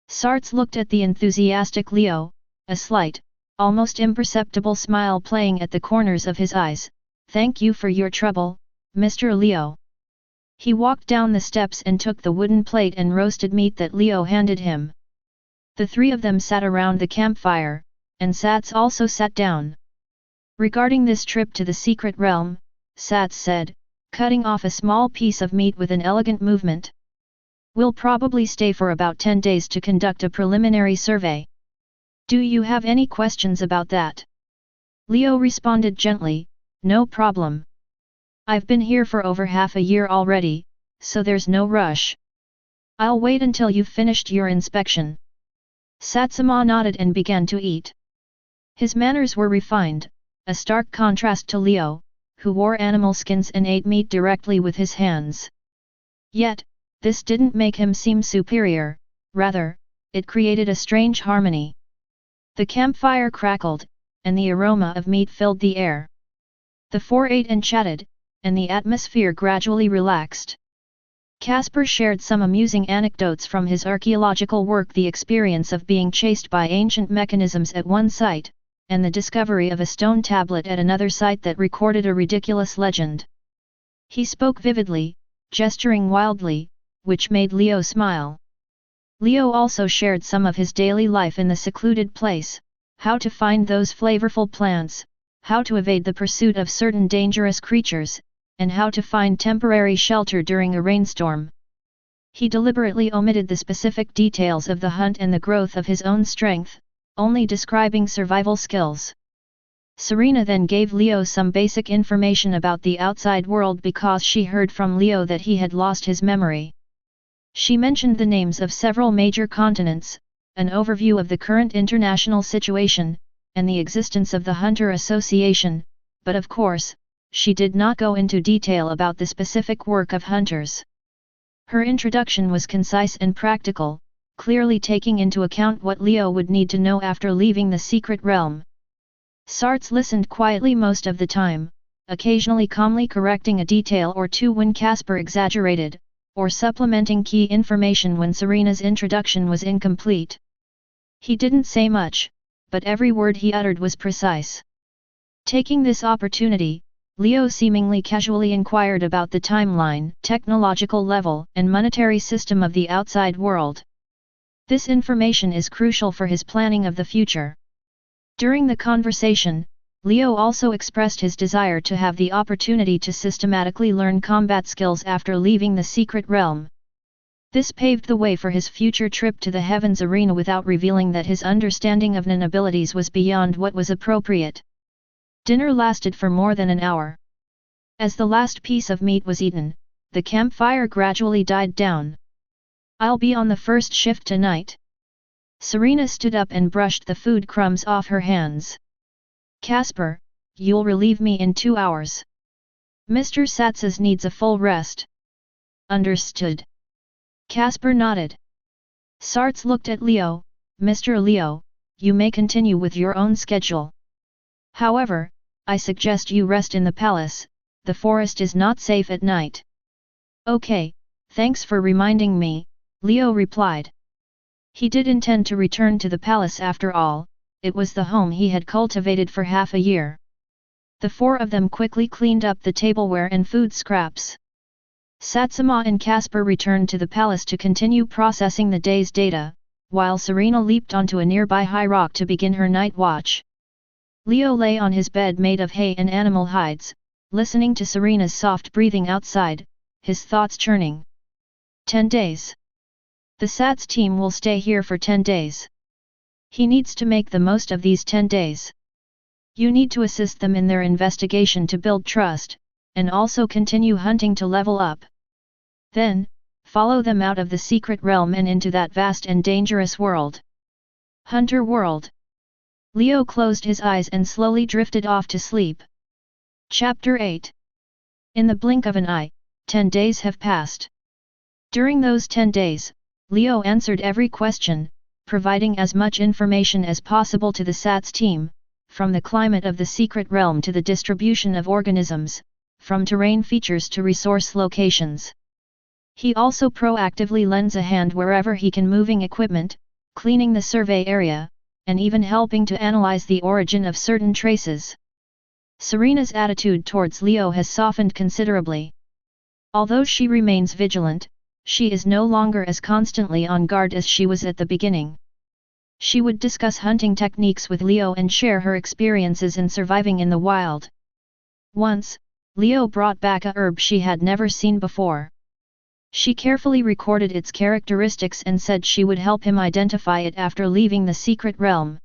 Sarts looked at the enthusiastic Leo, a slight, almost imperceptible smile playing at the corners of his eyes. "Thank you for your trouble, Mr. Leo." He walked down the steps and took the wooden plate and roasted meat that Leo handed him. The three of them sat around the campfire, and Sats also sat down. Regarding this trip to the secret realm, Sats said, cutting off a small piece of meat with an elegant movement. We'll probably stay for about 10 days to conduct a preliminary survey. Do you have any questions about that? Leo responded gently, no problem. I've been here for over half a year already, so there's no rush. I'll wait until you've finished your inspection. Satsuma nodded and began to eat. His manners were refined, a stark contrast to Leo, who wore animal skins and ate meat directly with his hands. Yet, this didn't make him seem superior, rather, it created a strange harmony. The campfire crackled, and the aroma of meat filled the air. The four ate and chatted, and the atmosphere gradually relaxed. Casper shared some amusing anecdotes from his archaeological work, the experience of being chased by ancient mechanisms at one site, and the discovery of a stone tablet at another site that recorded a ridiculous legend. He spoke vividly, gesturing wildly, which made Leo smile. Leo also shared some of his daily life in the secluded place, how to find those flavorful plants, how to evade the pursuit of certain dangerous creatures, and how to find temporary shelter during a rainstorm. He deliberately omitted the specific details of the hunt and the growth of his own strength, only describing survival skills. Serena then gave Leo some basic information about the outside world because she heard from Leo that he had lost his memory. She mentioned the names of several major continents, an overview of the current international situation, and the existence of the Hunter Association, but of course, she did not go into detail about the specific work of hunters. Her introduction was concise and practical, clearly taking into account what Leo would need to know after leaving the secret realm. Sarts listened quietly most of the time, occasionally calmly correcting a detail or two when Casper exaggerated, or supplementing key information when Serena's introduction was incomplete. He didn't say much, but every word he uttered was precise. Taking this opportunity, Leo seemingly casually inquired about the timeline, technological level, and monetary system of the outside world. This information is crucial for his planning of the future. During the conversation, Leo also expressed his desire to have the opportunity to systematically learn combat skills after leaving the secret realm. This paved the way for his future trip to the Heavens Arena without revealing that his understanding of Nin abilities was beyond what was appropriate. Dinner lasted for more than an hour. As the last piece of meat was eaten, the campfire gradually died down. I'll be on the first shift tonight. Serena stood up and brushed the food crumbs off her hands. Casper, you'll relieve me in 2 hours. Mr. Satsas needs a full rest. Understood. Casper nodded. Sarts looked at Leo. Mr. Leo, you may continue with your own schedule. However, I suggest you rest in the palace, the forest is not safe at night. Okay, thanks for reminding me, Leo replied. He did intend to return to the palace after all, it was the home he had cultivated for half a year. The four of them quickly cleaned up the tableware and food scraps. Satsuma and Casper returned to the palace to continue processing the day's data, while Serena leaped onto a nearby high rock to begin her night watch. Leo lay on his bed made of hay and animal hides, listening to Serena's soft breathing outside, his thoughts churning. 10 days. The Sats team will stay here for 10 days. He needs to make the most of these 10 days. You need to assist them in their investigation to build trust, and also continue hunting to level up. Then, follow them out of the secret realm and into that vast and dangerous world. Hunter World. Leo closed his eyes and slowly drifted off to sleep. Chapter 8. In the blink of an eye, 10 days have passed. During those 10 days, Leo answered every question, providing as much information as possible to the Sats team, from the climate of the secret realm to the distribution of organisms, from terrain features to resource locations. He also proactively lends a hand wherever he can, moving equipment, cleaning the survey area, and even helping to analyze the origin of certain traces. Serena's attitude towards Leo has softened considerably. Although she remains vigilant, she is no longer as constantly on guard as she was at the beginning. She would discuss hunting techniques with Leo and share her experiences in surviving in the wild. Once, Leo brought back a herb she had never seen before. She carefully recorded its characteristics and said she would help him identify it after leaving the secret realm.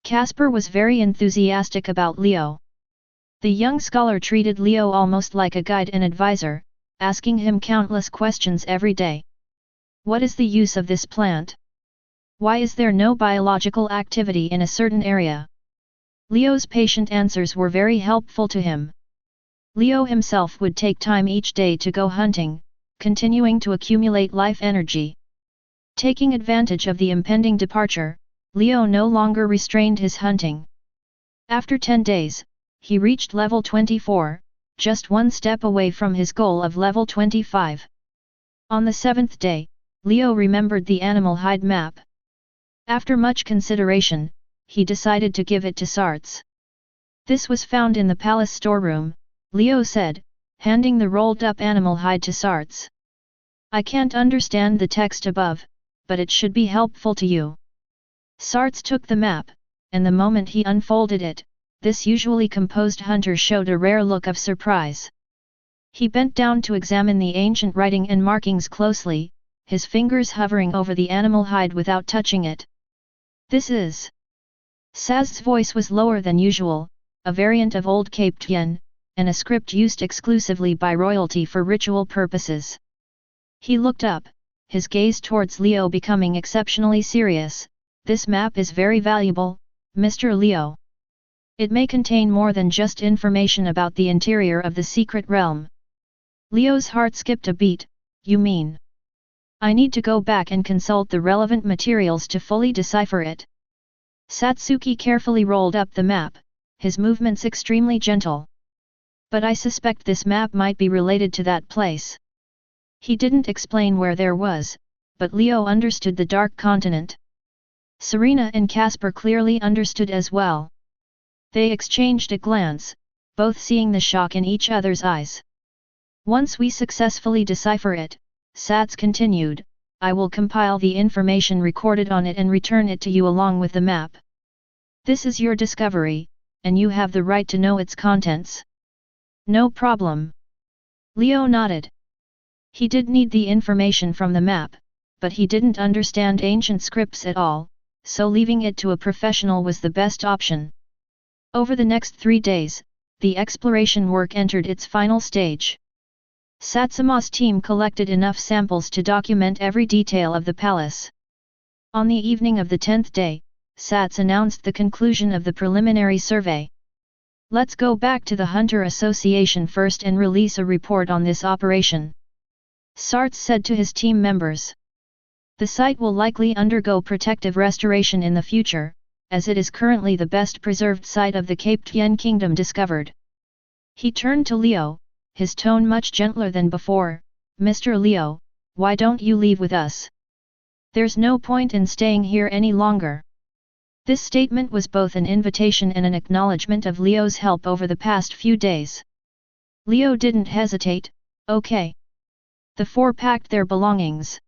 Casper was very enthusiastic about Leo. The young scholar treated Leo almost like a guide and advisor, asking him countless questions every day. What is the use of this plant? Why is there no biological activity in a certain area? Leo's patient answers were very helpful to him. Leo himself would take time each day to go hunting, continuing to accumulate life energy. Taking advantage of the impending departure, Leo no longer restrained his hunting. After 10 days, he reached level 24, just one step away from his goal of level 25. On the 7th day, Leo remembered the animal hide map. After much consideration, he decided to give it to Sarts. This was found in the palace storeroom, Leo said, handing the rolled-up animal hide to Sarts. I can't understand the text above, but it should be helpful to you. Sarts took the map, and the moment he unfolded it, this usually composed hunter showed a rare look of surprise. He bent down to examine the ancient writing and markings closely, his fingers hovering over the animal hide without touching it. This is... Saz's voice was lower than usual, a variant of Old Cape Tien, and a script used exclusively by royalty for ritual purposes. He looked up, his gaze towards Leo becoming exceptionally serious. This map is very valuable, Mr. Leo. It may contain more than just information about the interior of the secret realm. Leo's heart skipped a beat. You mean? I need to go back and consult the relevant materials to fully decipher it. Satsuki carefully rolled up the map, his movements extremely gentle. But I suspect this map might be related to that place. He didn't explain where there was, but Leo understood the Dark Continent. Serena and Casper clearly understood as well. They exchanged a glance, both seeing the shock in each other's eyes. Once we successfully decipher it, Sats continued, I will compile the information recorded on it and return it to you along with the map. This is your discovery, and you have the right to know its contents. No problem. Leo nodded. He did need the information from the map, but he didn't understand ancient scripts at all, so leaving it to a professional was the best option. Over the next 3 days, the exploration work entered its final stage. Satsuma's team collected enough samples to document every detail of the palace. On the evening of the 10th day, Sats announced the conclusion of the preliminary survey. Let's go back to the Hunter Association first and release a report on this operation. Sarts said to his team members. The site will likely undergo protective restoration in the future, as it is currently the best preserved site of the Cape Tien Kingdom discovered. He turned to Leo, his tone much gentler than before. Mr. Leo, why don't you leave with us? There's no point in staying here any longer. This statement was both an invitation and an acknowledgement of Leo's help over the past few days. Leo didn't hesitate. Okay. The four packed their belongings.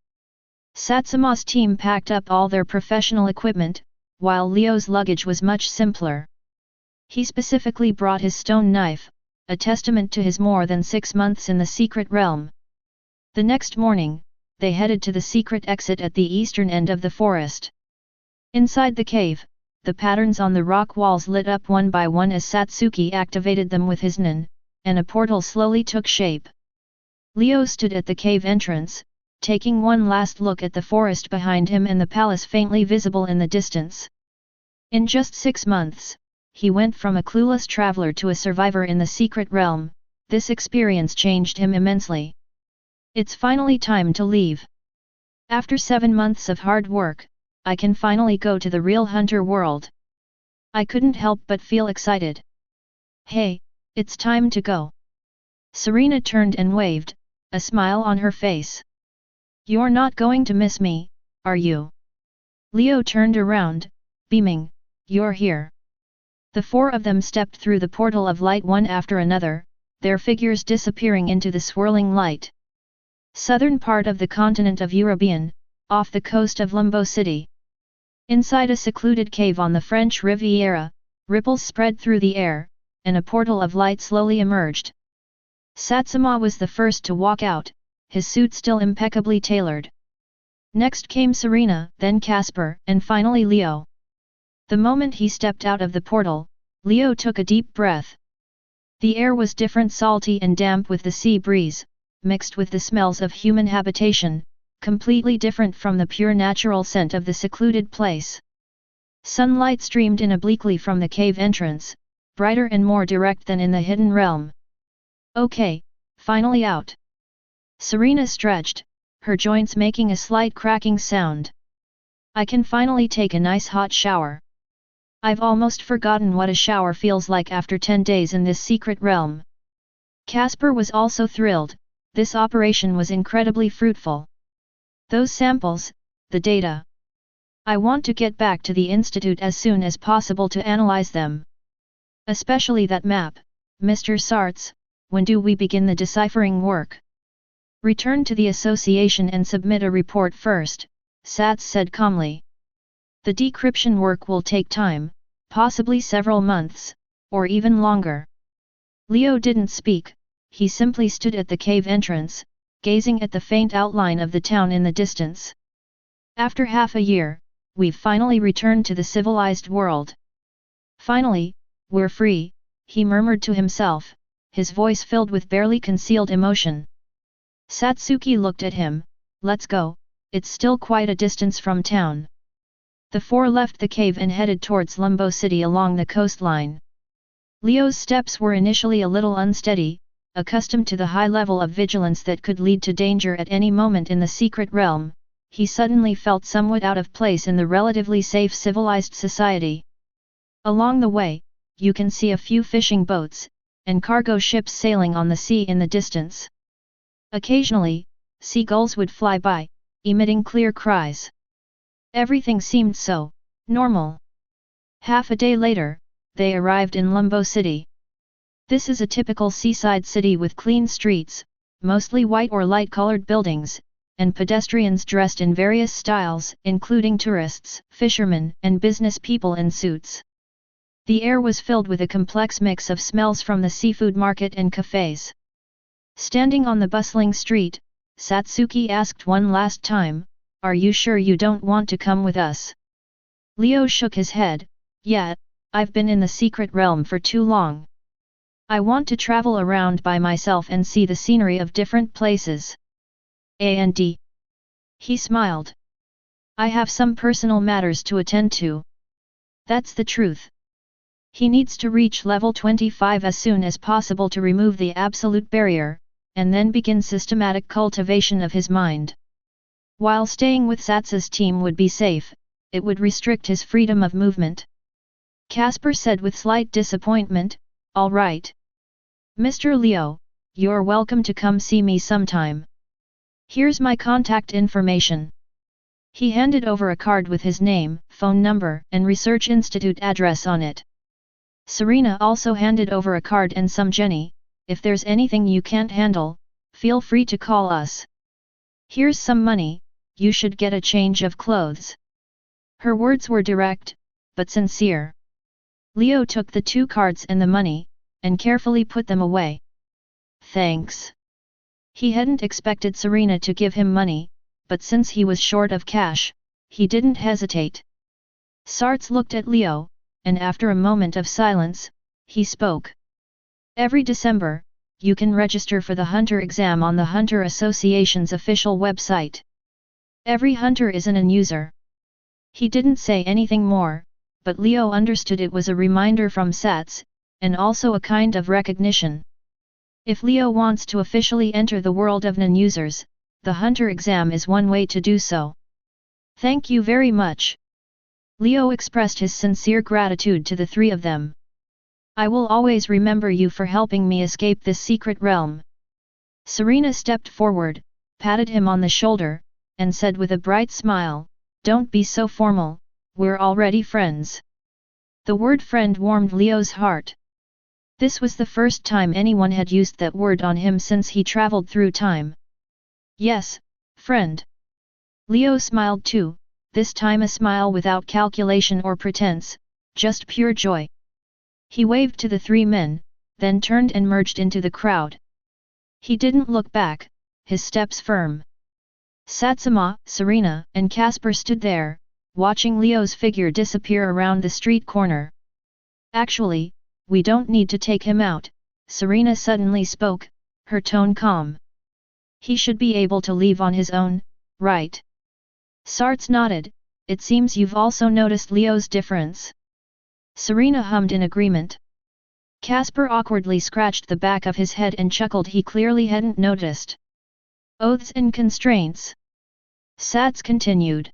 Satsuma's team packed up all their professional equipment, while Leo's luggage was much simpler. He specifically brought his stone knife, a testament to his more than 6 months in the secret realm. The next morning, they headed to the secret exit at the eastern end of the forest. Inside the cave, the patterns on the rock walls lit up one by one as Satsuki activated them with his nen, and a portal slowly took shape. Leo stood at the cave entrance, taking one last look at the forest behind him and the palace faintly visible in the distance. In just 6 months, he went from a clueless traveler to a survivor in the secret realm. This experience changed him immensely. It's finally time to leave. After 7 months of hard work, I can finally go to the real hunter world. I couldn't help but feel excited. Hey, it's time to go. Serena turned and waved, a smile on her face. You're not going to miss me, are you? Leo turned around, beaming, you're here. The four of them stepped through the portal of light one after another, their figures disappearing into the swirling light. Southern part of the continent of European, off the coast of Limbo City. Inside a secluded cave on the French Riviera, ripples spread through the air, and a portal of light slowly emerged. Satsuma was the first to walk out, his suit still impeccably tailored. Next came Serena, then Casper, and finally Leo. The moment he stepped out of the portal, Leo took a deep breath. The air was different, salty and damp with the sea breeze, mixed with the smells of human habitation, completely different from the pure natural scent of the secluded place. Sunlight streamed in obliquely from the cave entrance, brighter and more direct than in the hidden realm. Okay, finally out. Serena stretched, her joints making a slight cracking sound. I can finally take a nice hot shower. I've almost forgotten what a shower feels like after 10 days in this secret realm. Casper was also thrilled, this operation was incredibly fruitful. Those samples, the data. I want to get back to the Institute as soon as possible to analyze them. Especially that map, Mr. Sarts, when do we begin the deciphering work? Return to the association and submit a report first, Sats said calmly. The decryption work will take time, possibly several months, or even longer. Leo didn't speak, he simply stood at the cave entrance, gazing at the faint outline of the town in the distance. After half a year, we've finally returned to the civilized world. Finally, we're free, he murmured to himself, his voice filled with barely concealed emotion. Satsuki looked at him, let's go, it's still quite a distance from town. The four left the cave and headed towards Limbo City along the coastline. Leo's steps were initially a little unsteady, accustomed to the high level of vigilance that could lead to danger at any moment in the secret realm. He suddenly felt somewhat out of place in the relatively safe civilized society. Along the way, you can see a few fishing boats, and cargo ships sailing on the sea in the distance. Occasionally, seagulls would fly by, emitting clear cries. Everything seemed so normal. Half a day later, they arrived in Limbo City. This is a typical seaside city with clean streets, mostly white or light-colored buildings, and pedestrians dressed in various styles, including tourists, fishermen, and business people in suits. The air was filled with a complex mix of smells from the seafood market and cafes. Standing on the bustling street, Satsuki asked one last time, "Are you sure you don't want to come with us?" Leo shook his head, "Yeah, I've been in the secret realm for too long. I want to travel around by myself and see the scenery of different places." And he smiled. "I have some personal matters to attend to." That's the truth. He needs to reach level 25 as soon as possible to remove the absolute barrier, and then begin systematic cultivation of his mind. While staying with Sats's team would be safe, it would restrict his freedom of movement. Casper said with slight disappointment, "All right. Mr. Leo, you're welcome to come see me sometime. Here's my contact information." He handed over a card with his name, phone number, and Research Institute address on it. Serena also handed over a card and some Jenny, "If there's anything you can't handle, feel free to call us. Here's some money, you should get a change of clothes." Her words were direct, but sincere. Leo took the 2 cards and the money, and carefully put them away. Thanks. He hadn't expected Serena to give him money, but since he was short of cash, he didn't hesitate. Sarts looked at Leo, and after a moment of silence, he spoke. "Every December, you can register for the Hunter exam on the Hunter Association's official website. Every Hunter is an user." He didn't say anything more, but Leo understood it was a reminder from Sats, and also a kind of recognition. If Leo wants to officially enter the world of non-users, the Hunter exam is one way to do so. "Thank you very much." Leo expressed his sincere gratitude to the 3 of them. "I will always remember you for helping me escape this secret realm." Serena stepped forward, patted him on the shoulder, and said with a bright smile, "Don't be so formal, we're already friends." The word friend warmed Leo's heart. This was the first time anyone had used that word on him since he traveled through time. Yes, friend. Leo smiled too, this time a smile without calculation or pretense, just pure joy. He waved to the three men, then turned and merged into the crowd. He didn't look back, his steps firm. Satsuma, Serena, and Casper stood there, watching Leo's figure disappear around the street corner. Actually, we don't need to take him out, Serena suddenly spoke, her tone calm. He should be able to leave on his own, right? Sarts nodded, it seems you've also noticed Leo's difference. Serena hummed in agreement. Casper awkwardly scratched the back of his head and chuckled, he clearly hadn't noticed. Oaths and constraints. Sats continued.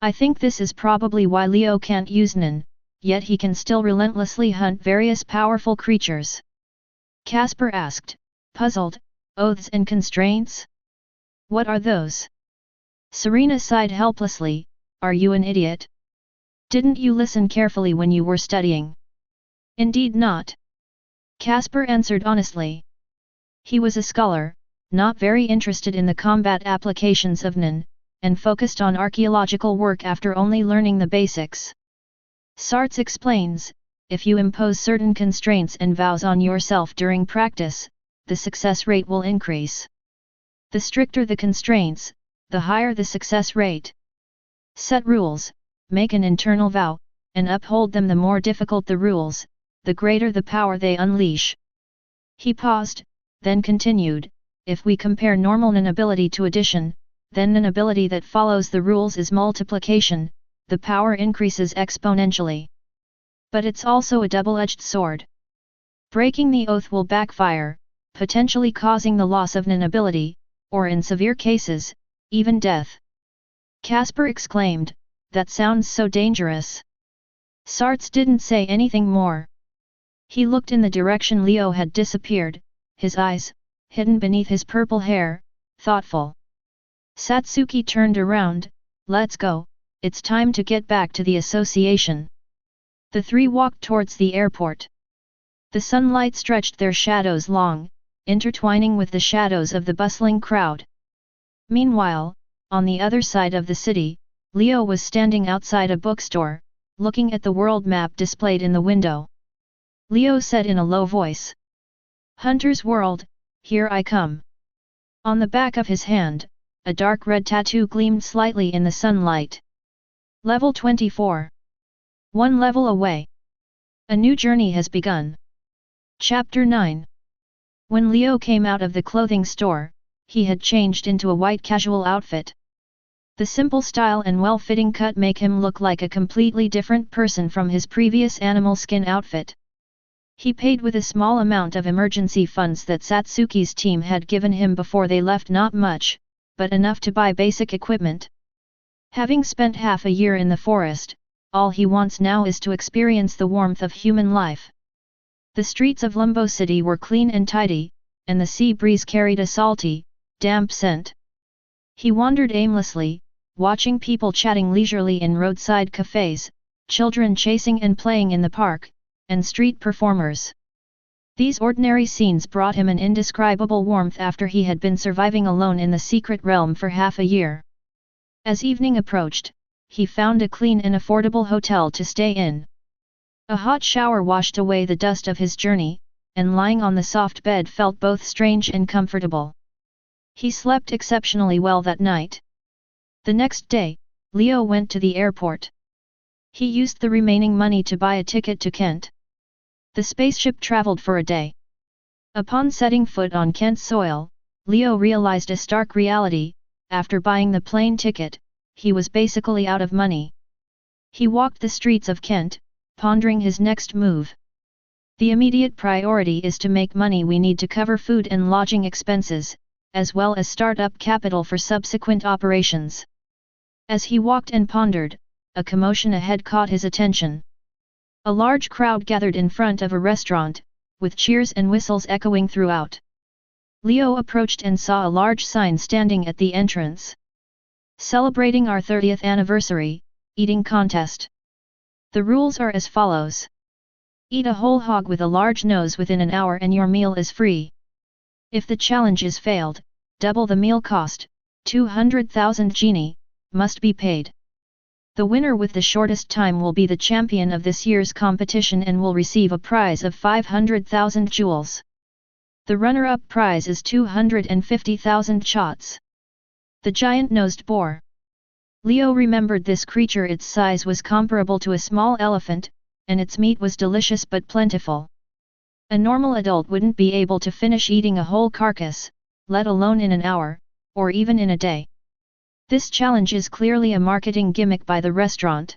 I think this is probably why Leo can't use Nen, yet he can still relentlessly hunt various powerful creatures. Casper asked, puzzled, oaths and constraints? What are those? Serena sighed helplessly, are you an idiot? Didn't you listen carefully when you were studying? Indeed not. Casper answered honestly. He was a scholar, not very interested in the combat applications of Nen, and focused on archaeological work after only learning the basics. Sarts explains, if you impose certain constraints and vows on yourself during practice, the success rate will increase. The stricter the constraints, the higher the success rate. Set rules, make an internal vow, and uphold them. The more difficult the rules, the greater the power they unleash. He paused, then continued, if we compare normal Nen ability to addition, then Nen ability that follows the rules is multiplication, the power increases exponentially. But it's also a double-edged sword. Breaking the oath will backfire, potentially causing the loss of Nen ability, or in severe cases, even death. Casper exclaimed, that sounds so dangerous. Sarts didn't say anything more. He looked in the direction Leo had disappeared, his eyes, hidden beneath his purple hair, thoughtful. Satsuki turned around, let's go, it's time to get back to the association. The three walked towards the airport. The sunlight stretched their shadows long, intertwining with the shadows of the bustling crowd. Meanwhile, on the other side of the city, Leo was standing outside a bookstore, looking at the world map displayed in the window. Leo said in a low voice. Hunter's World, here I come. On the back of his hand, a dark red tattoo gleamed slightly in the sunlight. Level 24. One level away. A new journey has begun. Chapter 9. When Leo came out of the clothing store, he had changed into a white casual outfit. The simple style and well-fitting cut make him look like a completely different person from his previous animal skin outfit. He paid with a small amount of emergency funds that Satsuki's team had given him before they left, not much, but enough to buy basic equipment. Having spent half a year in the forest, all he wants now is to experience the warmth of human life. The streets of Limbo City were clean and tidy, and the sea breeze carried a salty, damp scent. He wandered aimlessly, watching people chatting leisurely in roadside cafes, children chasing and playing in the park, and street performers. These ordinary scenes brought him an indescribable warmth after he had been surviving alone in the secret realm for half a year. As evening approached, he found a clean and affordable hotel to stay in. A hot shower washed away the dust of his journey, and lying on the soft bed felt both strange and comfortable. He slept exceptionally well that night. The next day, Leo went to the airport. He used the remaining money to buy a ticket to Kent. The spaceship traveled for a day. Upon setting foot on Kent's soil, Leo realized a stark reality: after buying the plane ticket, he was basically out of money. He walked the streets of Kent, pondering his next move. The immediate priority is to make money we need to cover food and lodging expenses, as well as start up capital for subsequent operations. As he walked and pondered, a commotion ahead caught his attention. A large crowd gathered in front of a restaurant, with cheers and whistles echoing throughout. Leo approached and saw a large sign standing at the entrance. Celebrating our 30th anniversary, eating contest. The rules are as follows. Eat a whole hog with a large nose within an hour and your meal is free. If the challenge is failed, double the meal cost, 200,000 genie, must be paid. The winner with the shortest time will be the champion of this year's competition and will receive a prize of 500,000 jewels. The runner-up prize is 250,000 shots. The giant-nosed boar. Leo remembered this creature. Its size was comparable to a small elephant, and its meat was delicious but plentiful. A normal adult wouldn't be able to finish eating a whole carcass, let alone in an hour, or even in a day. This challenge is clearly a marketing gimmick by the restaurant.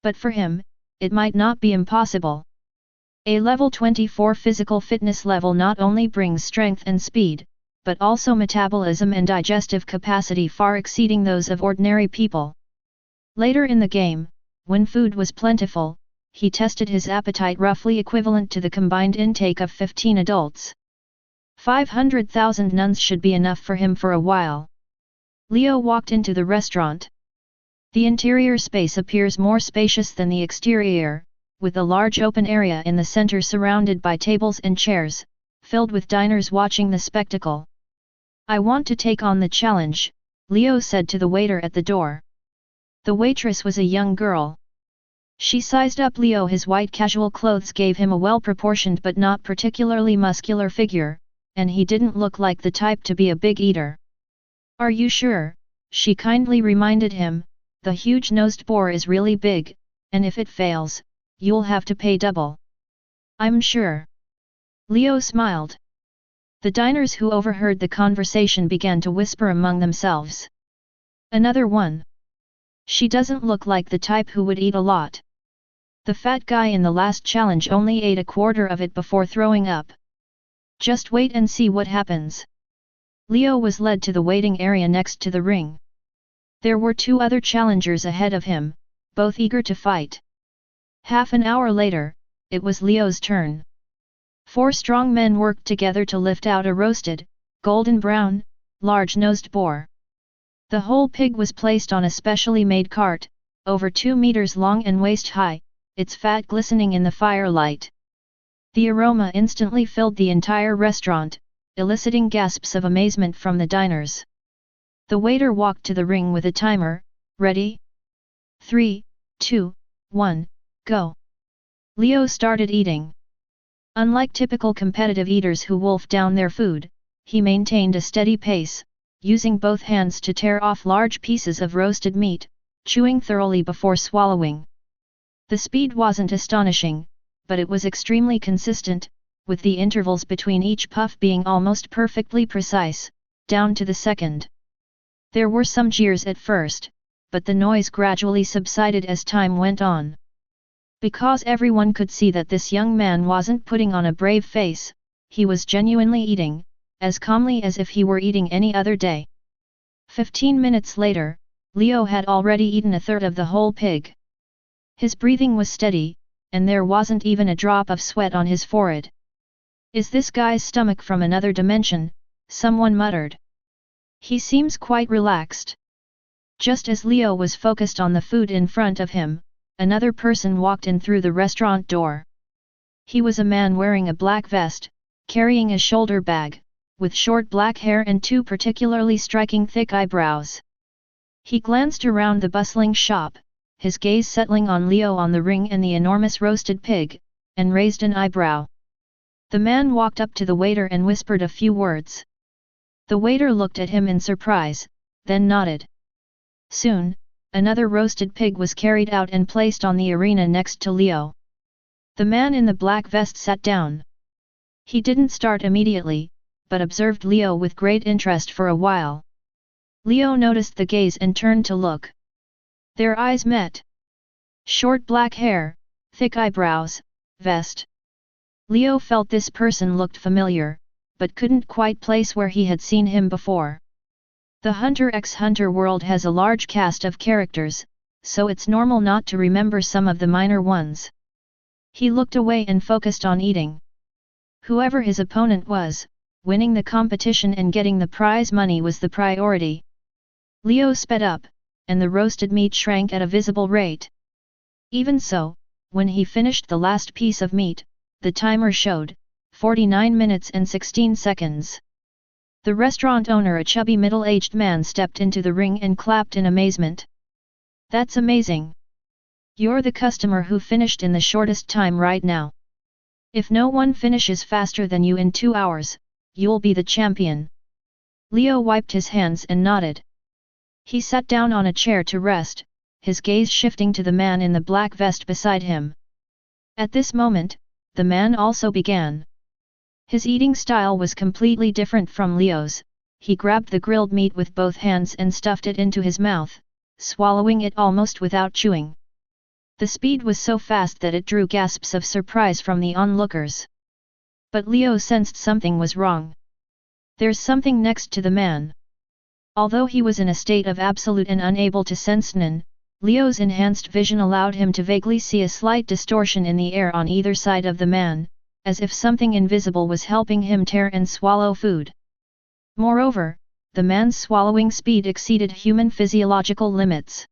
But for him, it might not be impossible. A level 24 physical fitness level not only brings strength and speed, but also metabolism and digestive capacity far exceeding those of ordinary people. Later in the game, when food was plentiful, he tested his appetite, roughly equivalent to the combined intake of 15 adults. 500,000 nuns should be enough for him for a while. Leo walked into the restaurant. The interior space appears more spacious than the exterior, with a large open area in the center surrounded by tables and chairs, filled with diners watching the spectacle. "I want to take on the challenge," Leo said to the waiter at the door. The waitress was a young girl. She sized up Leo. His white casual clothes gave him a well-proportioned but not particularly muscular figure, and he didn't look like the type to be a big eater. "Are you sure?" she kindly reminded him. "The huge-nosed boar is really big, and if it fails, you'll have to pay double." "I'm sure." Leo smiled. The diners who overheard the conversation began to whisper among themselves. "Another one. She doesn't look like the type who would eat a lot. The fat guy in the last challenge only ate a quarter of it before throwing up. Just wait and see what happens." Leo was led to the waiting area next to the ring. There were 2 other challengers ahead of him, both eager to fight. Half an hour later, it was Leo's turn. 4 strong men worked together to lift out a roasted, golden brown, large-nosed boar. The whole pig was placed on a specially made cart, over 2 meters long and waist-high, its fat glistening in the firelight. The aroma instantly filled the entire restaurant, eliciting gasps of amazement from the diners. The waiter walked to the ring with a timer. "Ready? 3, 2, 1, go." Leo started eating. Unlike typical competitive eaters who wolf down their food, he maintained a steady pace, using both hands to tear off large pieces of roasted meat, chewing thoroughly before swallowing. The speed wasn't astonishing, but it was extremely consistent, with the intervals between each puff being almost perfectly precise, down to the second. There were some jeers at first, but the noise gradually subsided as time went on. Because everyone could see that this young man wasn't putting on a brave face, he was genuinely eating, as calmly as if he were eating any other day. 15 minutes later, Leo had already eaten a third of the whole pig. His breathing was steady, and there wasn't even a drop of sweat on his forehead. "Is this guy's stomach from another dimension?" someone muttered. "He seems quite relaxed." Just as Leo was focused on the food in front of him, another person walked in through the restaurant door. He was a man wearing a black vest, carrying a shoulder bag, with short black hair and 2 particularly striking thick eyebrows. He glanced around the bustling shop, his gaze settling on Leo on the ring and the enormous roasted pig, and raised an eyebrow. The man walked up to the waiter and whispered a few words. The waiter looked at him in surprise, then nodded. Soon, another roasted pig was carried out and placed on the arena next to Leo. The man in the black vest sat down. He didn't start immediately, but observed Leo with great interest for a while. Leo noticed the gaze and turned to look. Their eyes met. Short black hair, thick eyebrows, vest. Leo felt this person looked familiar, but couldn't quite place where he had seen him before. The Hunter x Hunter world has a large cast of characters, so it's normal not to remember some of the minor ones. He looked away and focused on eating. Whoever his opponent was, winning the competition and getting the prize money was the priority. Leo sped up, and the roasted meat shrank at a visible rate. Even so, When he finished the last piece of meat, the timer showed 49 minutes and 16 seconds. The restaurant owner, a chubby middle-aged man, stepped into the ring and clapped in amazement. That's amazing! You're the customer who finished in the shortest time right now. If no one finishes faster than you in 2 hours, you'll be the champion. Leo wiped his hands and nodded. He sat down on a chair to rest, his gaze shifting to the man in the black vest beside him. At this moment, the man also began. His eating style was completely different from Leo's. He grabbed the grilled meat with both hands and stuffed it into his mouth, swallowing it almost without chewing. The speed was so fast that it drew gasps of surprise from the onlookers. But Leo sensed something was wrong. There's something next to the man. Although he was in a state of absolute and unable to sense none, Leo's enhanced vision allowed him to vaguely see a slight distortion in the air on either side of the man, as if something invisible was helping him tear and swallow food. Moreover, the man's swallowing speed exceeded human physiological limits.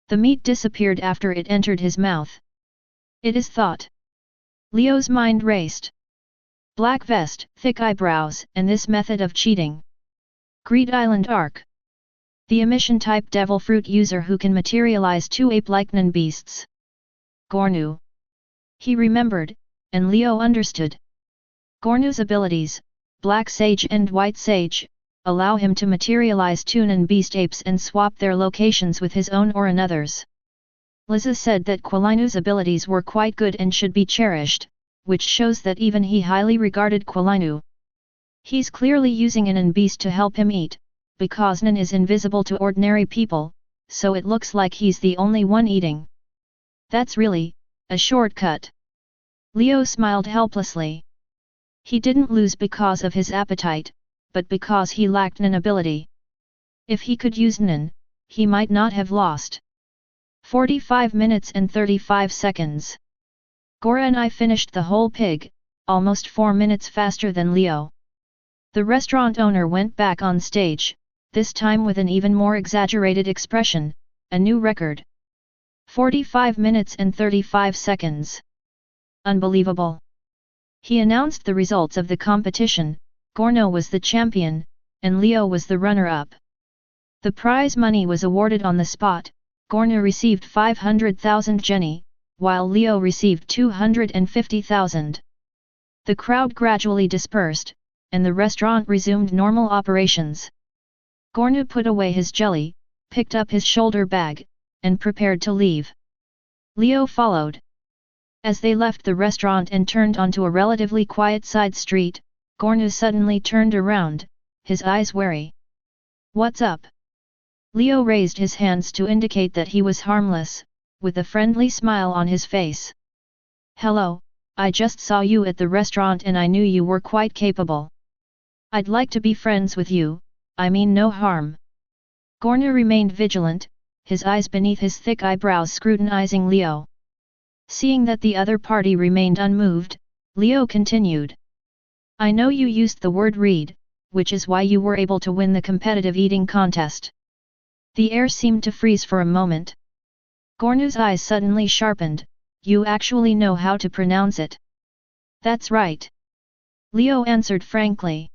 The meat disappeared after it entered his mouth. It is thought. Leo's mind raced. Black vest, thick eyebrows, and this method of cheating. Greed Island Arc. The emission-type devil fruit user who can materialize 2 ape-like non-beasts. Gornu. He remembered, and Leo understood. Gornu's abilities, Black Sage and White Sage, allow him to materialize 2 non-beast apes and swap their locations with his own or another's. Liza said that Quilinu's abilities were quite good and should be cherished, which shows that even he highly regarded Quilinu. He's clearly using a non-beast to help him eat, because Nan is invisible to ordinary people, so it looks like he's the only one eating. That's really a shortcut. Leo smiled helplessly. He didn't lose because of his appetite, but because he lacked Nan ability. If he could use Nan, he might not have lost. 45 minutes and 35 seconds. Gora and I finished the whole pig, almost 4 minutes faster than Leo. The restaurant owner went back on stage, this time with an even more exaggerated expression, a new record. 45 minutes and 35 seconds. Unbelievable. He announced the results of the competition. Gorno was the champion, and Leo was the runner-up. The prize money was awarded on the spot. Gorno received 500,000 jenny, while Leo received 250,000. The crowd gradually dispersed, and the restaurant resumed normal operations. Gorno put away his jelly, picked up his shoulder bag, and prepared to leave. Leo followed. As they left the restaurant and turned onto a relatively quiet side street, Gorno suddenly turned around, his eyes wary. What's up? Leo raised his hands to indicate that he was harmless, with a friendly smile on his face. Hello, I just saw you at the restaurant and I knew you were quite capable. I'd like to be friends with you, I mean no harm. Gorno remained vigilant, his eyes beneath his thick eyebrows scrutinizing Leo. Seeing that the other party remained unmoved, Leo continued. I know you used the word read, which is why you were able to win the competitive eating contest. The air seemed to freeze for a moment. Gornu's eyes suddenly sharpened. You actually know how to pronounce it. That's right. Leo answered frankly.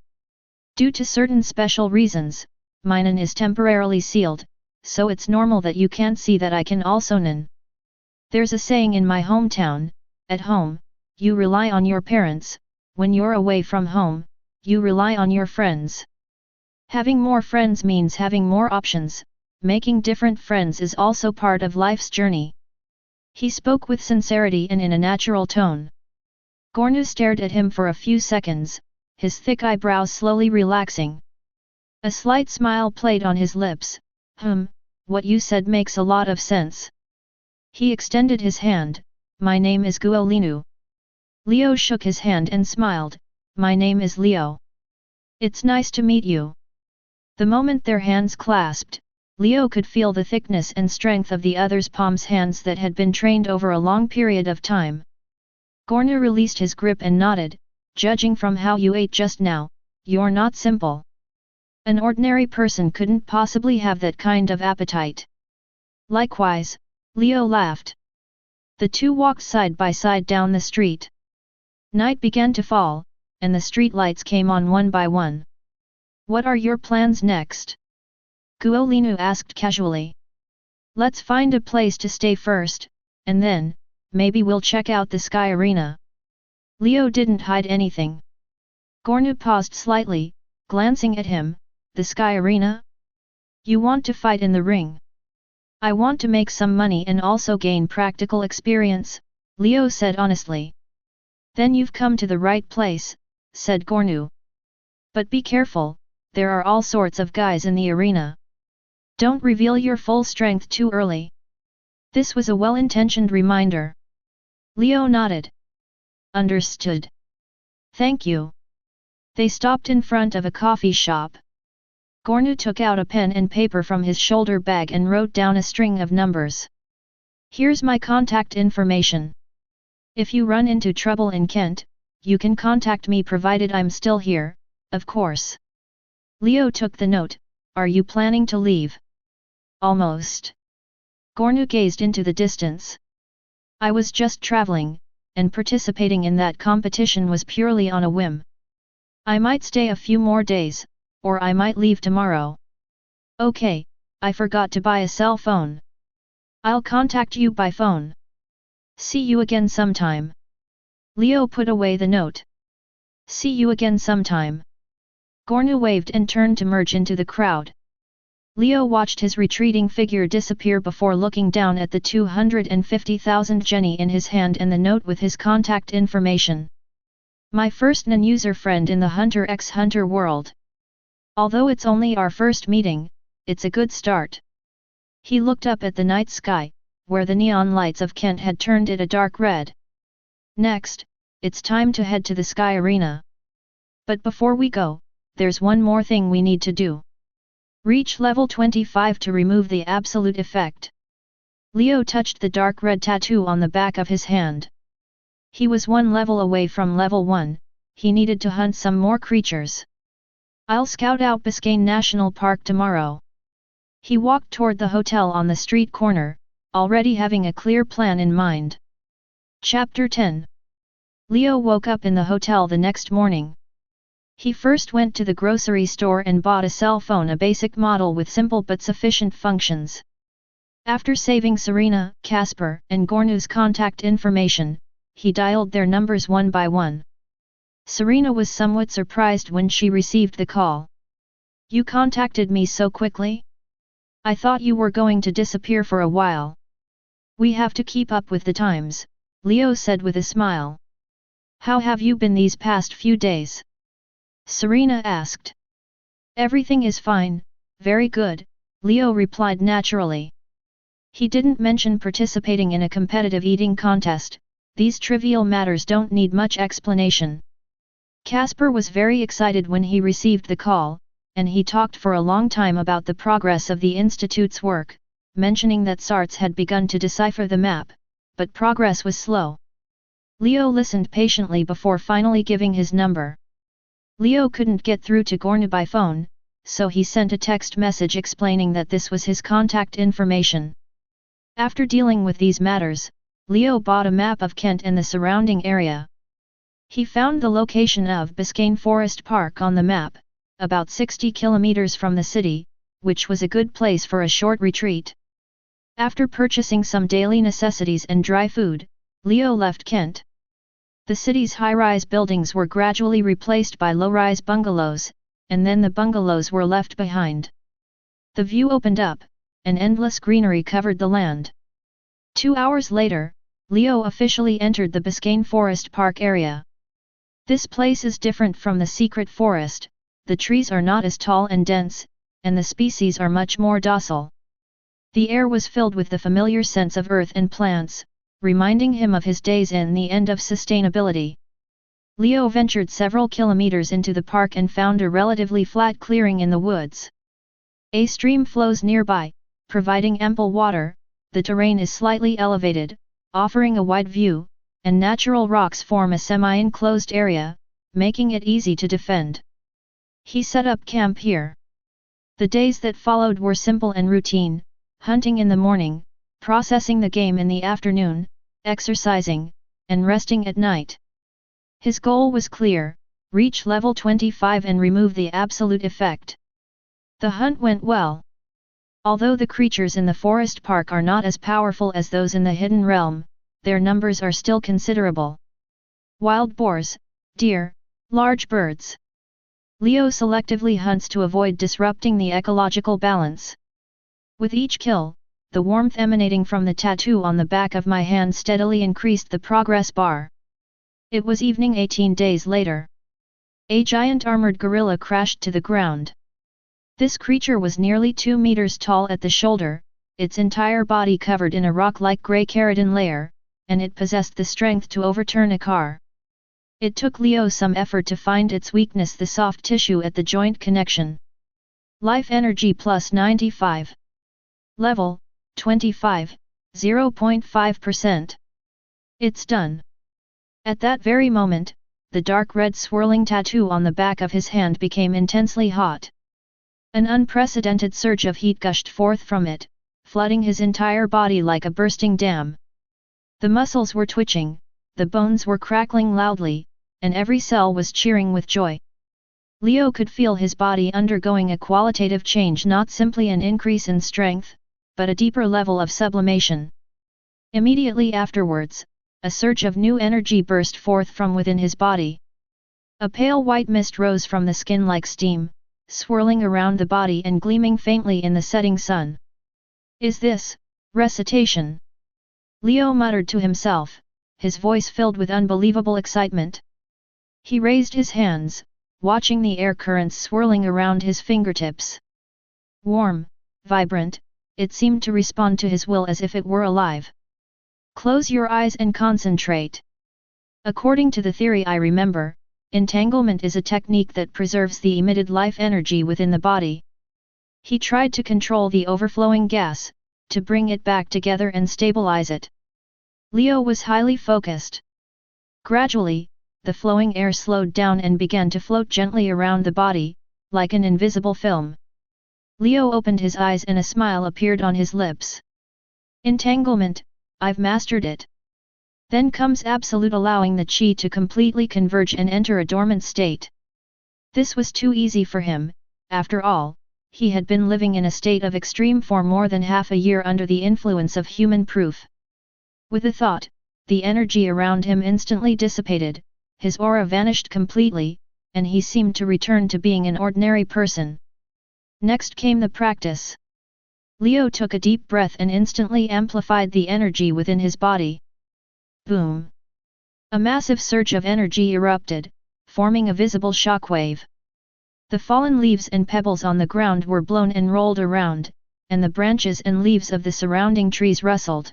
Due to certain special reasons, my Nan is temporarily sealed, so it's normal that you can't see that I can also Nan. There's a saying in my hometown, at home, you rely on your parents, when you're away from home, you rely on your friends. Having more friends means having more options, making different friends is also part of life's journey. He spoke with sincerity and in a natural tone. Gornu stared at him for a few seconds, his thick eyebrows slowly relaxing. A slight smile played on his lips. What you said makes a lot of sense. He extended his hand. My name is Guo Linu. Leo shook his hand and smiled. My name is Leo. It's nice to meet you. The moment their hands clasped, Leo could feel the thickness and strength of the other's palms, hands that had been trained over a long period of time. Gornu released his grip and nodded. Judging from how you ate just now, you're not simple. An ordinary person couldn't possibly have that kind of appetite. Likewise, Leo laughed. The two walked side by side down the street. Night began to fall, and the street lights came on one by one. What are your plans next? Guo Linu asked casually. Let's find a place to stay first, and then, maybe we'll check out the Sky Arena. Leo didn't hide anything. Gornu paused slightly, glancing at him. The Sky Arena? You want to fight in the ring? I want to make some money and also gain practical experience, Leo said honestly. Then you've come to the right place, said Gornu. But be careful, there are all sorts of guys in the arena. Don't reveal your full strength too early. This was a well-intentioned reminder. Leo nodded. Understood. Thank you. They stopped in front of a coffee shop. Gornu took out a pen and paper from his shoulder bag and wrote down a string of numbers. Here's my contact information. If you run into trouble in Kent, you can contact me provided I'm still here, of course. Leo took the note. Are you planning to leave? Almost. Gornu gazed into the distance. I was just traveling, and participating in that competition was purely on a whim. I might stay a few more days, or I might leave tomorrow. Okay, I forgot to buy a cell phone. I'll contact you by phone. See you again sometime. Leo put away the note. See you again sometime. Gornu waved and turned to merge into the crowd. Leo watched his retreating figure disappear before looking down at the 250,000 Jenny in his hand and the note with his contact information. My first non-user friend in the Hunter x Hunter world. Although it's only our first meeting, it's a good start. He looked up at the night sky, where the neon lights of Kent had turned it a dark red. Next, it's time to head to the Sky Arena. But before we go, there's one more thing we need to do. Reach level 25 to remove the absolute effect. Leo touched the dark red tattoo on the back of his hand. He was one level away from level 1, he needed to hunt some more creatures. I'll scout out Biscayne National Park tomorrow. He walked toward the hotel on the street corner, already having a clear plan in mind. Chapter 10. Leo woke up in the hotel the next morning. He first went to the grocery store and bought a cell phone, a basic model with simple but sufficient functions. After saving Serena, Casper, and Gornu's contact information, he dialed their numbers one by one. Serena was somewhat surprised when she received the call. You contacted me so quickly? I thought you were going to disappear for a while. We have to keep up with the times, Leo said with a smile. How have you been these past few days? Serena asked. Everything is fine, very good, Leo replied naturally. He didn't mention participating in a competitive eating contest, these trivial matters don't need much explanation. Casper was very excited when he received the call, and he talked for a long time about the progress of the Institute's work, mentioning that Sarts had begun to decipher the map, but progress was slow. Leo listened patiently before finally giving his number. Leo couldn't get through to Gornu by phone, so he sent a text message explaining that this was his contact information. After dealing with these matters, Leo bought a map of Kent and the surrounding area. He found the location of Biscayne Forest Park on the map, about 60 kilometers from the city, which was a good place for a short retreat. After purchasing some daily necessities and dry food, Leo left Kent. The city's high-rise buildings were gradually replaced by low-rise bungalows, and then the bungalows were left behind. The view opened up, and endless greenery covered the land. 2 hours later, Leo officially entered the Biscayne Forest Park area. This place is different from the secret forest, the trees are not as tall and dense, and the species are much more docile. The air was filled with the familiar scents of earth and plants, reminding him of his days in the end of sustainability. Leo ventured several kilometers into the park and found a relatively flat clearing in the woods. A stream flows nearby, providing ample water, the terrain is slightly elevated, offering a wide view, and natural rocks form a semi-enclosed area, making it easy to defend. He set up camp here. The days that followed were simple and routine, hunting in the morning, processing the game in the afternoon, exercising, and resting at night. His goal was clear: reach level 25 and remove the absolute effect. The hunt went well. Although the creatures in the forest park are not as powerful as those in the hidden realm, their numbers are still considerable. Wild boars, deer, large birds. Leo selectively hunts to avoid disrupting the ecological balance. With each kill, the warmth emanating from the tattoo on the back of my hand steadily increased the progress bar. It was evening 18 days later. A giant armored gorilla crashed to the ground. This creature was nearly 2 meters tall at the shoulder, its entire body covered in a rock-like grey keratin layer, and it possessed the strength to overturn a car. It took Leo some effort to find its weakness, the soft tissue at the joint connection. Life energy plus 95. Level, 25, 0.5%. It's done. At that very moment, the dark red swirling tattoo on the back of his hand became intensely hot. An unprecedented surge of heat gushed forth from it, flooding his entire body like a bursting dam. The muscles were twitching, the bones were crackling loudly, and every cell was cheering with joy. Leo could feel his body undergoing a qualitative change, not simply an increase in strength, but a deeper level of sublimation. Immediately afterwards, a surge of new energy burst forth from within his body. A pale white mist rose from the skin like steam, swirling around the body and gleaming faintly in the setting sun. Is this recitation? Leo muttered to himself, his voice filled with unbelievable excitement. He raised his hands, watching the air currents swirling around his fingertips. Warm, vibrant, it seemed to respond to his will as if it were alive. Close your eyes and concentrate. According to the theory I remember, entanglement is a technique that preserves the emitted life energy within the body. He tried to control the overflowing gas, to bring it back together and stabilize it. Leo was highly focused. Gradually, the flowing air slowed down and began to float gently around the body, like an invisible film. Leo opened his eyes and a smile appeared on his lips. Entanglement, I've mastered it. Then comes absolute, allowing the chi to completely converge and enter a dormant state. This was too easy for him. After all, he had been living in a state of extreme for more than half a year under the influence of human proof. With a thought, the energy around him instantly dissipated, his aura vanished completely, and he seemed to return to being an ordinary person. Next came the practice. Leo took a deep breath and instantly amplified the energy within his body. Boom! A massive surge of energy erupted, forming a visible shockwave. The fallen leaves and pebbles on the ground were blown and rolled around, and the branches and leaves of the surrounding trees rustled.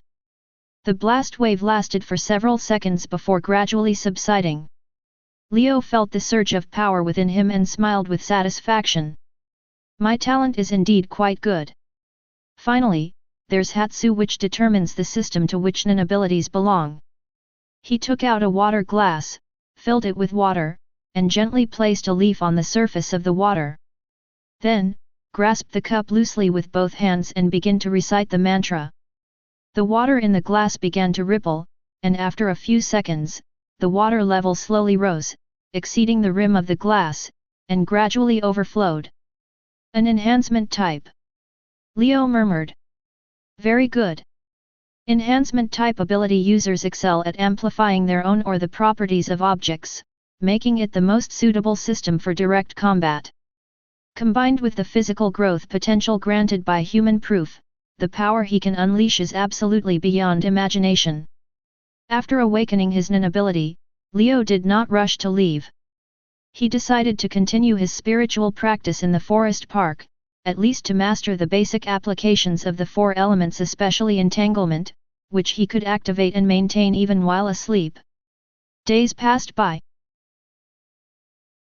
The blast wave lasted for several seconds before gradually subsiding. Leo felt the surge of power within him and smiled with satisfaction. My talent is indeed quite good. Finally, there's Hatsu, which determines the system to which Nin abilities belong. He took out a water glass, filled it with water, and gently placed a leaf on the surface of the water. Then, grasped the cup loosely with both hands and began to recite the mantra. The water in the glass began to ripple, and after a few seconds, the water level slowly rose, exceeding the rim of the glass, and gradually overflowed. An enhancement type. Leo murmured. Very good. Enhancement type ability users excel at amplifying their own or the properties of objects, making it the most suitable system for direct combat. Combined with the physical growth potential granted by human proof, the power he can unleash is absolutely beyond imagination. After awakening his Nin ability, Leo did not rush to leave. He decided to continue his spiritual practice in the forest park, at least to master the basic applications of the four elements, especially entanglement, which he could activate and maintain even while asleep. Days passed by.